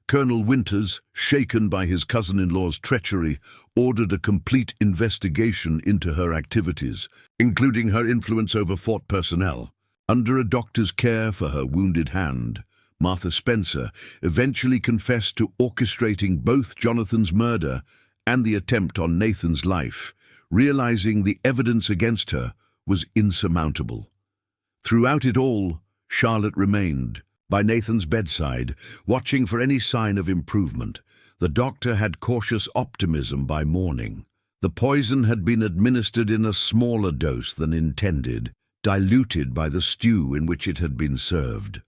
Colonel Winters, shaken by his cousin-in-law's treachery, ordered a complete investigation into her activities, including her influence over Fort personnel. Under a doctor's care for her wounded hand, Martha Spencer eventually confessed to orchestrating both Jonathan's murder and the attempt on Nathan's life, realizing the evidence against her was insurmountable. Throughout it all, Charlotte remained by Nathan's bedside, watching for any sign of improvement. The doctor had cautious optimism by morning. The poison had been administered in a smaller dose than intended, diluted by the stew in which it had been served.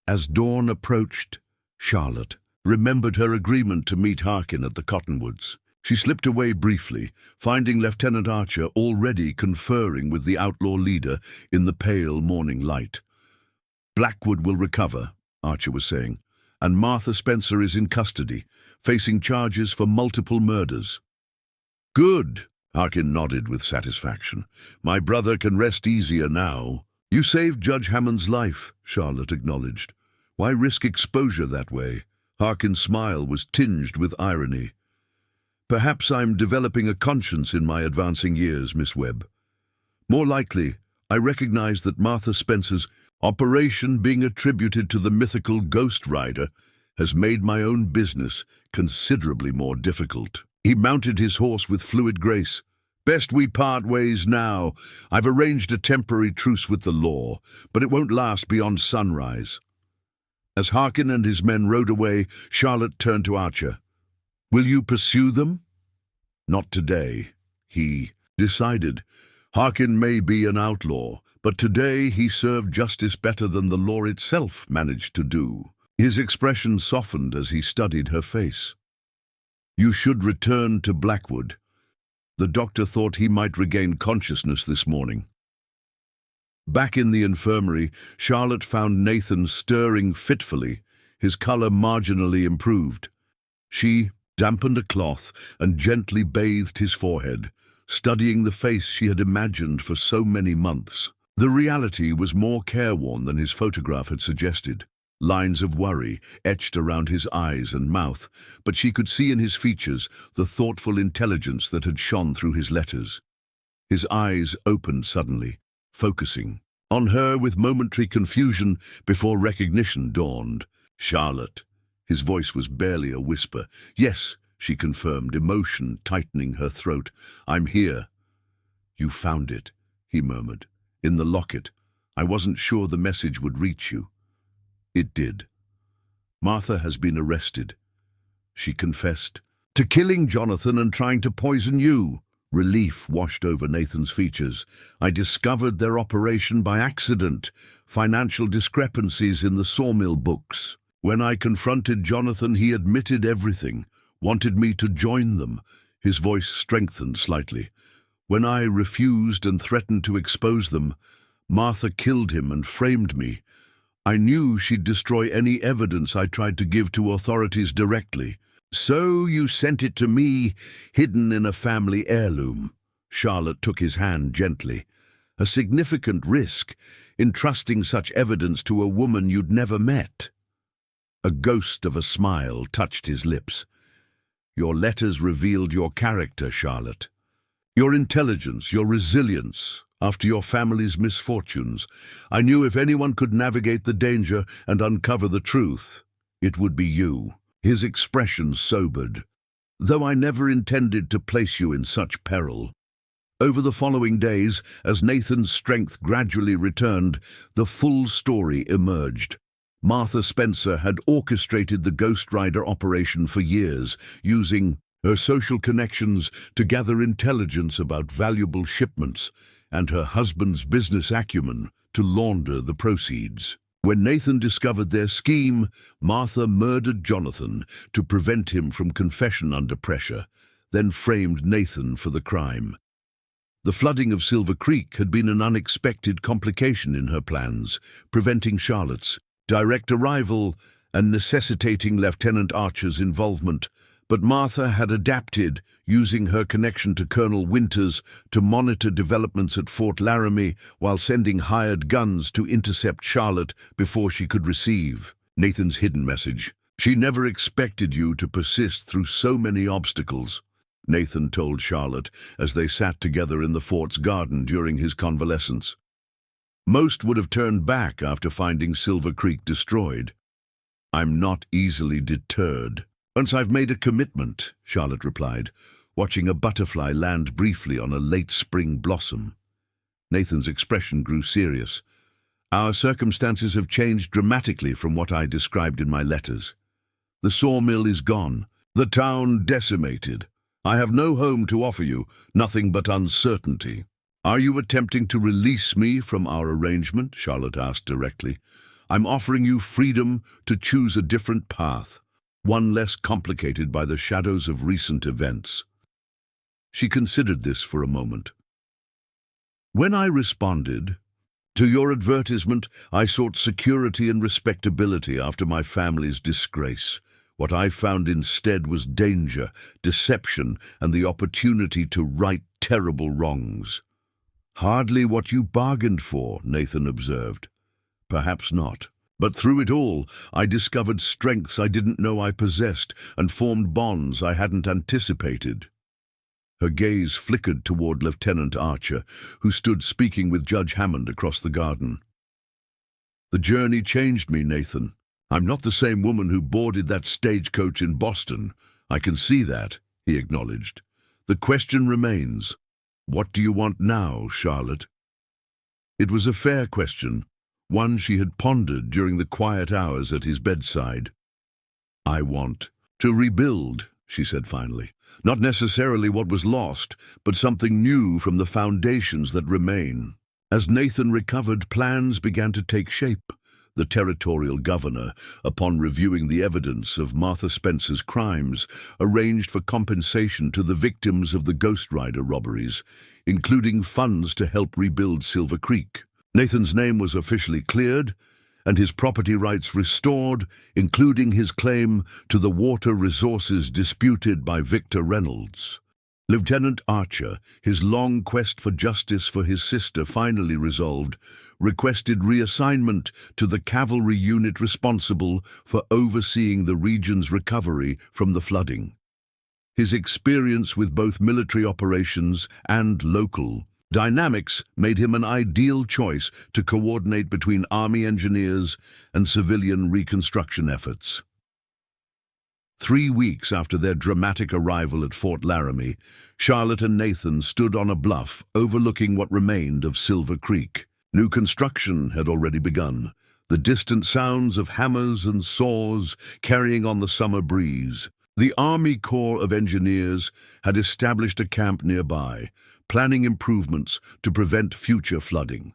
As dawn approached, Charlotte remembered her agreement to meet Harkin at the Cottonwoods. She slipped away briefly, finding Lieutenant Archer already conferring with the outlaw leader in the pale morning light. "Blackwood will recover," Archer was saying, "and Martha Spencer is in custody, facing charges for multiple murders." "Good," Harkin nodded with satisfaction. "My brother can rest easier now." You saved Judge Hammond's life, Charlotte acknowledged. Why risk exposure that way? Harkin's smile was tinged with irony. Perhaps I'm developing a conscience in my advancing years, Miss Webb. More likely, I recognize that Martha Spencer's operation being attributed to the mythical Ghost Rider has made my own business considerably more difficult. He mounted his horse with fluid grace. Best we part ways now. I've arranged a temporary truce with the law, but it won't last beyond sunrise. As Harkin and his men rode away, Charlotte turned to Archer. Will you pursue them? Not today, he decided. Harkin may be an outlaw, but today he served justice better than the law itself managed to do. His expression softened as he studied her face. You should return to Blackwood. The doctor thought he might regain consciousness this morning. Back in the infirmary, Charlotte found Nathan stirring fitfully, his color marginally improved. She dampened a cloth and gently bathed his forehead, studying the face she had imagined for so many months. The reality was more careworn than his photograph had suggested. Lines of worry etched around his eyes and mouth, but she could see in his features the thoughtful intelligence that had shone through his letters. His eyes opened suddenly, focusing on her with momentary confusion before recognition dawned. Charlotte. His voice was barely a whisper. Yes, she confirmed, emotion tightening her throat. I'm here. You found it, he murmured. In the locket. I wasn't sure the message would reach you. It did. Martha has been arrested. She confessed to killing Jonathan and trying to poison you. Relief washed over Nathan's features. I discovered their operation by accident. Financial discrepancies in the sawmill books. When I confronted Jonathan, he admitted everything, wanted me to join them. His voice strengthened slightly. When I refused and threatened to expose them, Martha killed him and framed me. I knew she'd destroy any evidence I tried to give to authorities directly. So you sent it to me, hidden in a family heirloom. Charlotte took his hand gently. A significant risk, entrusting such evidence to a woman you'd never met. A ghost of a smile touched his lips. Your letters revealed your character, Charlotte. Your intelligence, your resilience. After your family's misfortunes, I knew if anyone could navigate the danger and uncover the truth, it would be you. His expression sobered. Though I never intended to place you in such peril. Over the following days, as Nathan's strength gradually returned, the full story emerged. Martha Spencer had orchestrated the Ghost Rider operation for years, using her social connections to gather intelligence about valuable shipments, and her husband's business acumen to launder the proceeds. When Nathan discovered their scheme, Martha murdered Jonathan to prevent him from confession under pressure, then framed Nathan for the crime. The flooding of Silver Creek had been an unexpected complication in her plans, preventing Charlotte's direct arrival and necessitating Lieutenant Archer's involvement. But Martha had adapted, using her connection to Colonel Winters to monitor developments at Fort Laramie while sending hired guns to intercept Charlotte before she could receive Nathan's hidden message. She never expected you to persist through so many obstacles, Nathan told Charlotte as they sat together in the fort's garden during his convalescence. Most would have turned back after finding Silver Creek destroyed. I'm not easily deterred. Once I've made a commitment, Charlotte replied, watching a butterfly land briefly on a late spring blossom. Nathan's expression grew serious. Our circumstances have changed dramatically from what I described in my letters. The sawmill is gone, the town decimated. I have no home to offer you, nothing but uncertainty. Are you attempting to release me from our arrangement? Charlotte asked directly. I'm offering you freedom to choose a different path. One less complicated by the shadows of recent events. She considered this for a moment. When I responded to your advertisement, I sought security and respectability after my family's disgrace. What I found instead was danger, deception, and the opportunity to right terrible wrongs. Hardly what you bargained for, Nathan observed. Perhaps not. But through it all, I discovered strengths I didn't know I possessed and formed bonds I hadn't anticipated. Her gaze flickered toward Lieutenant Archer, who stood speaking with Judge Hammond across the garden. The journey changed me, Nathan. I'm not the same woman who boarded that stagecoach in Boston. I can see that, he acknowledged. The question remains, what do you want now, Charlotte? It was a fair question, one she had pondered during the quiet hours at his bedside. I want to rebuild, she said finally. Not necessarily what was lost, but something new from the foundations that remain. As Nathan recovered, plans began to take shape. The territorial governor, upon reviewing the evidence of Martha Spencer's crimes, arranged for compensation to the victims of the Ghost Rider robberies, including funds to help rebuild Silver Creek. Nathan's name was officially cleared, and his property rights restored, including his claim to the water resources disputed by Victor Reynolds. Lieutenant Archer, his long quest for justice for his sister finally resolved, requested reassignment to the cavalry unit responsible for overseeing the region's recovery from the flooding. His experience with both military operations and local dynamics made him an ideal choice to coordinate between Army engineers and civilian reconstruction efforts. 3 weeks after their dramatic arrival at Fort Laramie, Charlotte and Nathan stood on a bluff overlooking what remained of Silver Creek. New construction had already begun, the distant sounds of hammers and saws carrying on the summer breeze. The Army Corps of Engineers had established a camp nearby, planning improvements to prevent future flooding.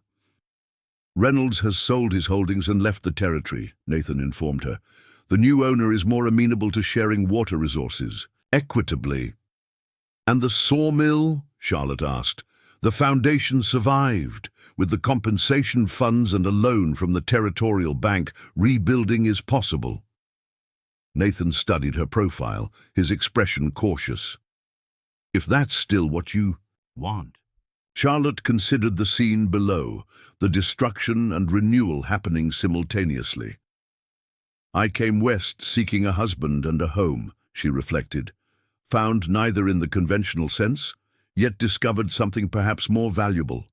Reynolds has sold his holdings and left the territory, Nathan informed her. The new owner is more amenable to sharing water resources, equitably. And the sawmill? Charlotte asked. The foundation survived. With the compensation funds and a loan from the Territorial Bank, rebuilding is possible. Nathan studied her profile, his expression cautious. If that's still what you want. Charlotte considered the scene below, the destruction and renewal happening simultaneously. I came west seeking a husband and a home, she reflected. Found neither in the conventional sense, yet discovered something perhaps more valuable.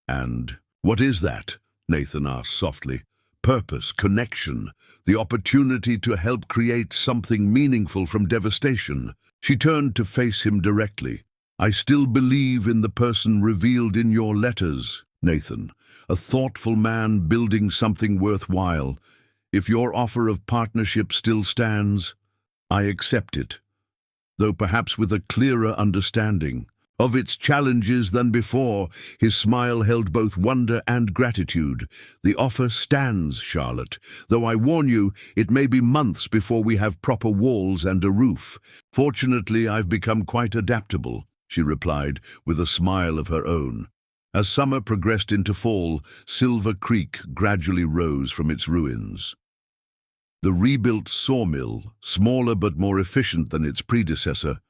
And what is that? Nathan asked softly. Purpose, connection, the opportunity to help create something meaningful from devastation. She turned to face him directly. I still believe in the person revealed in your letters, Nathan, a thoughtful man building something worthwhile. If your offer of partnership still stands, I accept it, though perhaps with a clearer understanding of its challenges than before. His smile held both wonder and gratitude. The offer stands, Charlotte, though I warn you, it may be months before we have proper walls and a roof. Fortunately, I've become quite adaptable, she replied, with a smile of her own. As summer progressed into fall, Silver Creek gradually rose from its ruins. The rebuilt sawmill, smaller but more efficient than its predecessor,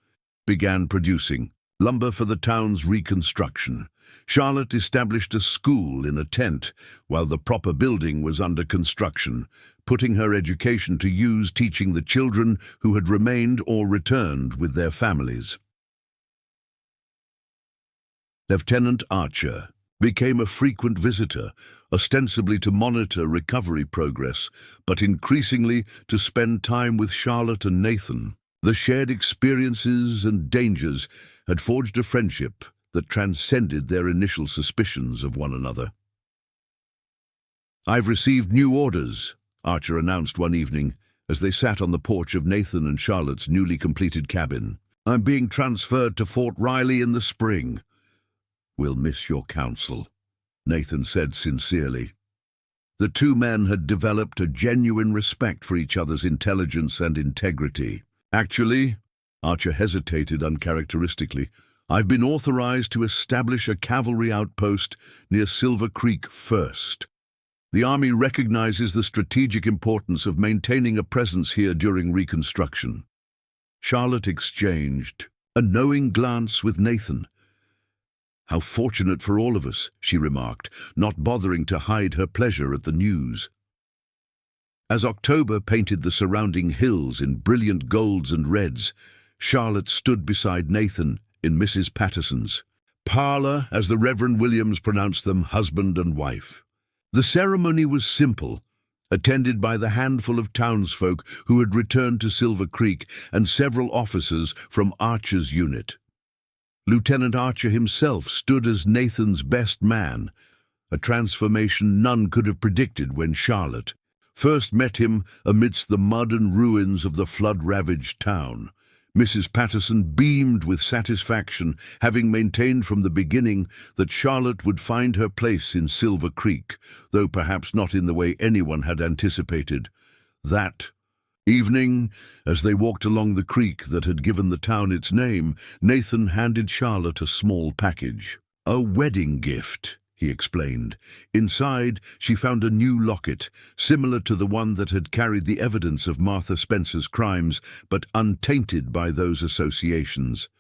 began producing lumber for the town's reconstruction. Charlotte established a school in a tent while the proper building was under construction, putting her education to use teaching the children who had remained or returned with their families. Lieutenant Archer became a frequent visitor, ostensibly to monitor recovery progress, but increasingly to spend time with Charlotte and Nathan. The shared experiences and dangers had forged a friendship that transcended their initial suspicions of one another. I've received new orders, Archer announced one evening as they sat on the porch of Nathan and Charlotte's newly completed cabin. I'm being transferred to Fort Riley in the spring. We'll miss your counsel, Nathan said sincerely. The two men had developed a genuine respect for each other's intelligence and integrity. Actually, Archer hesitated uncharacteristically, I've been authorized to establish a cavalry outpost near Silver Creek first. The Army recognizes the strategic importance of maintaining a presence here during reconstruction. Charlotte exchanged a knowing glance with Nathan. "How fortunate for all of us," she remarked, not bothering to hide her pleasure at the news. As October painted the surrounding hills in brilliant golds and reds, Charlotte stood beside Nathan in Mrs. Patterson's parlour, as the Reverend Williams pronounced them, husband and wife. The ceremony was simple, attended by the handful of townsfolk who had returned to Silver Creek and several officers from Archer's unit. Lieutenant Archer himself stood as Nathan's best man, a transformation none could have predicted when Charlotte first met him amidst the mud and ruins of the flood-ravaged town. Mrs. Patterson beamed with satisfaction, having maintained from the beginning that Charlotte would find her place in Silver Creek, though perhaps not in the way anyone had anticipated. That evening, as they walked along the creek that had given the town its name, Nathan handed Charlotte a small package. "A wedding gift," he explained. Inside, she found a new locket, similar to the one that had carried the evidence of Martha Spencer's crimes, but untainted by those associations.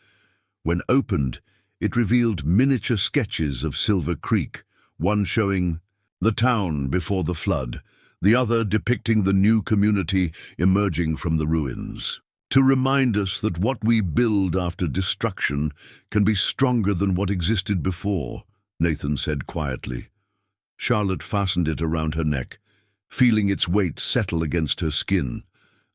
When opened, it revealed miniature sketches of Silver Creek, one showing the town before the flood, the other depicting the new community emerging from the ruins. "To remind us that what we build after destruction can be stronger than what existed before," Nathan said quietly. Charlotte fastened it around her neck, feeling its weight settle against her skin,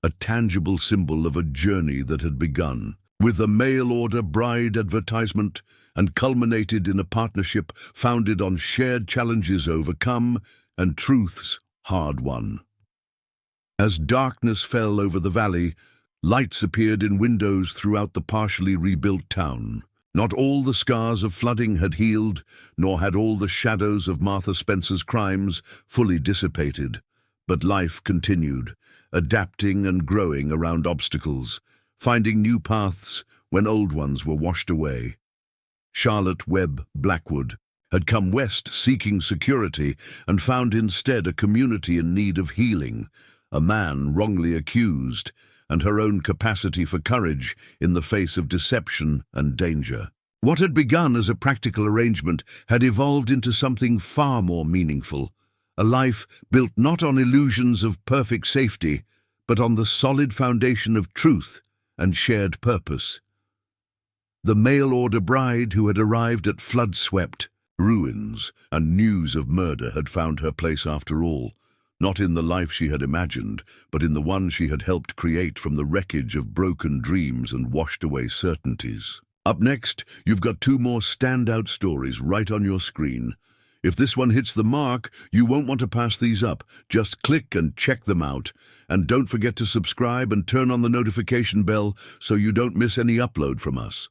a tangible symbol of a journey that had begun, with a mail-order bride advertisement, and culminated in a partnership founded on shared challenges overcome and truths hard won. As darkness fell over the valley, lights appeared in windows throughout the partially rebuilt town. Not all the scars of flooding had healed, nor had all the shadows of Martha Spencer's crimes fully dissipated, but life continued, adapting and growing around obstacles, finding new paths when old ones were washed away. Charlotte Webb Blackwood had come west seeking security and found instead a community in need of healing, a man wrongly accused, and her own capacity for courage in the face of deception and danger. What had begun as a practical arrangement had evolved into something far more meaningful, a life built not on illusions of perfect safety, but on the solid foundation of truth and shared purpose. The mail-order bride who had arrived at flood-swept ruins and news of murder had found her place after all, not in the life she had imagined, but in the one she had helped create from the wreckage of broken dreams and washed-away certainties. Up next, you've got two more standout stories right on your screen. If this one hits the mark, you won't want to pass these up. Just click and check them out. And don't forget to subscribe and turn on the notification bell so you don't miss any upload from us.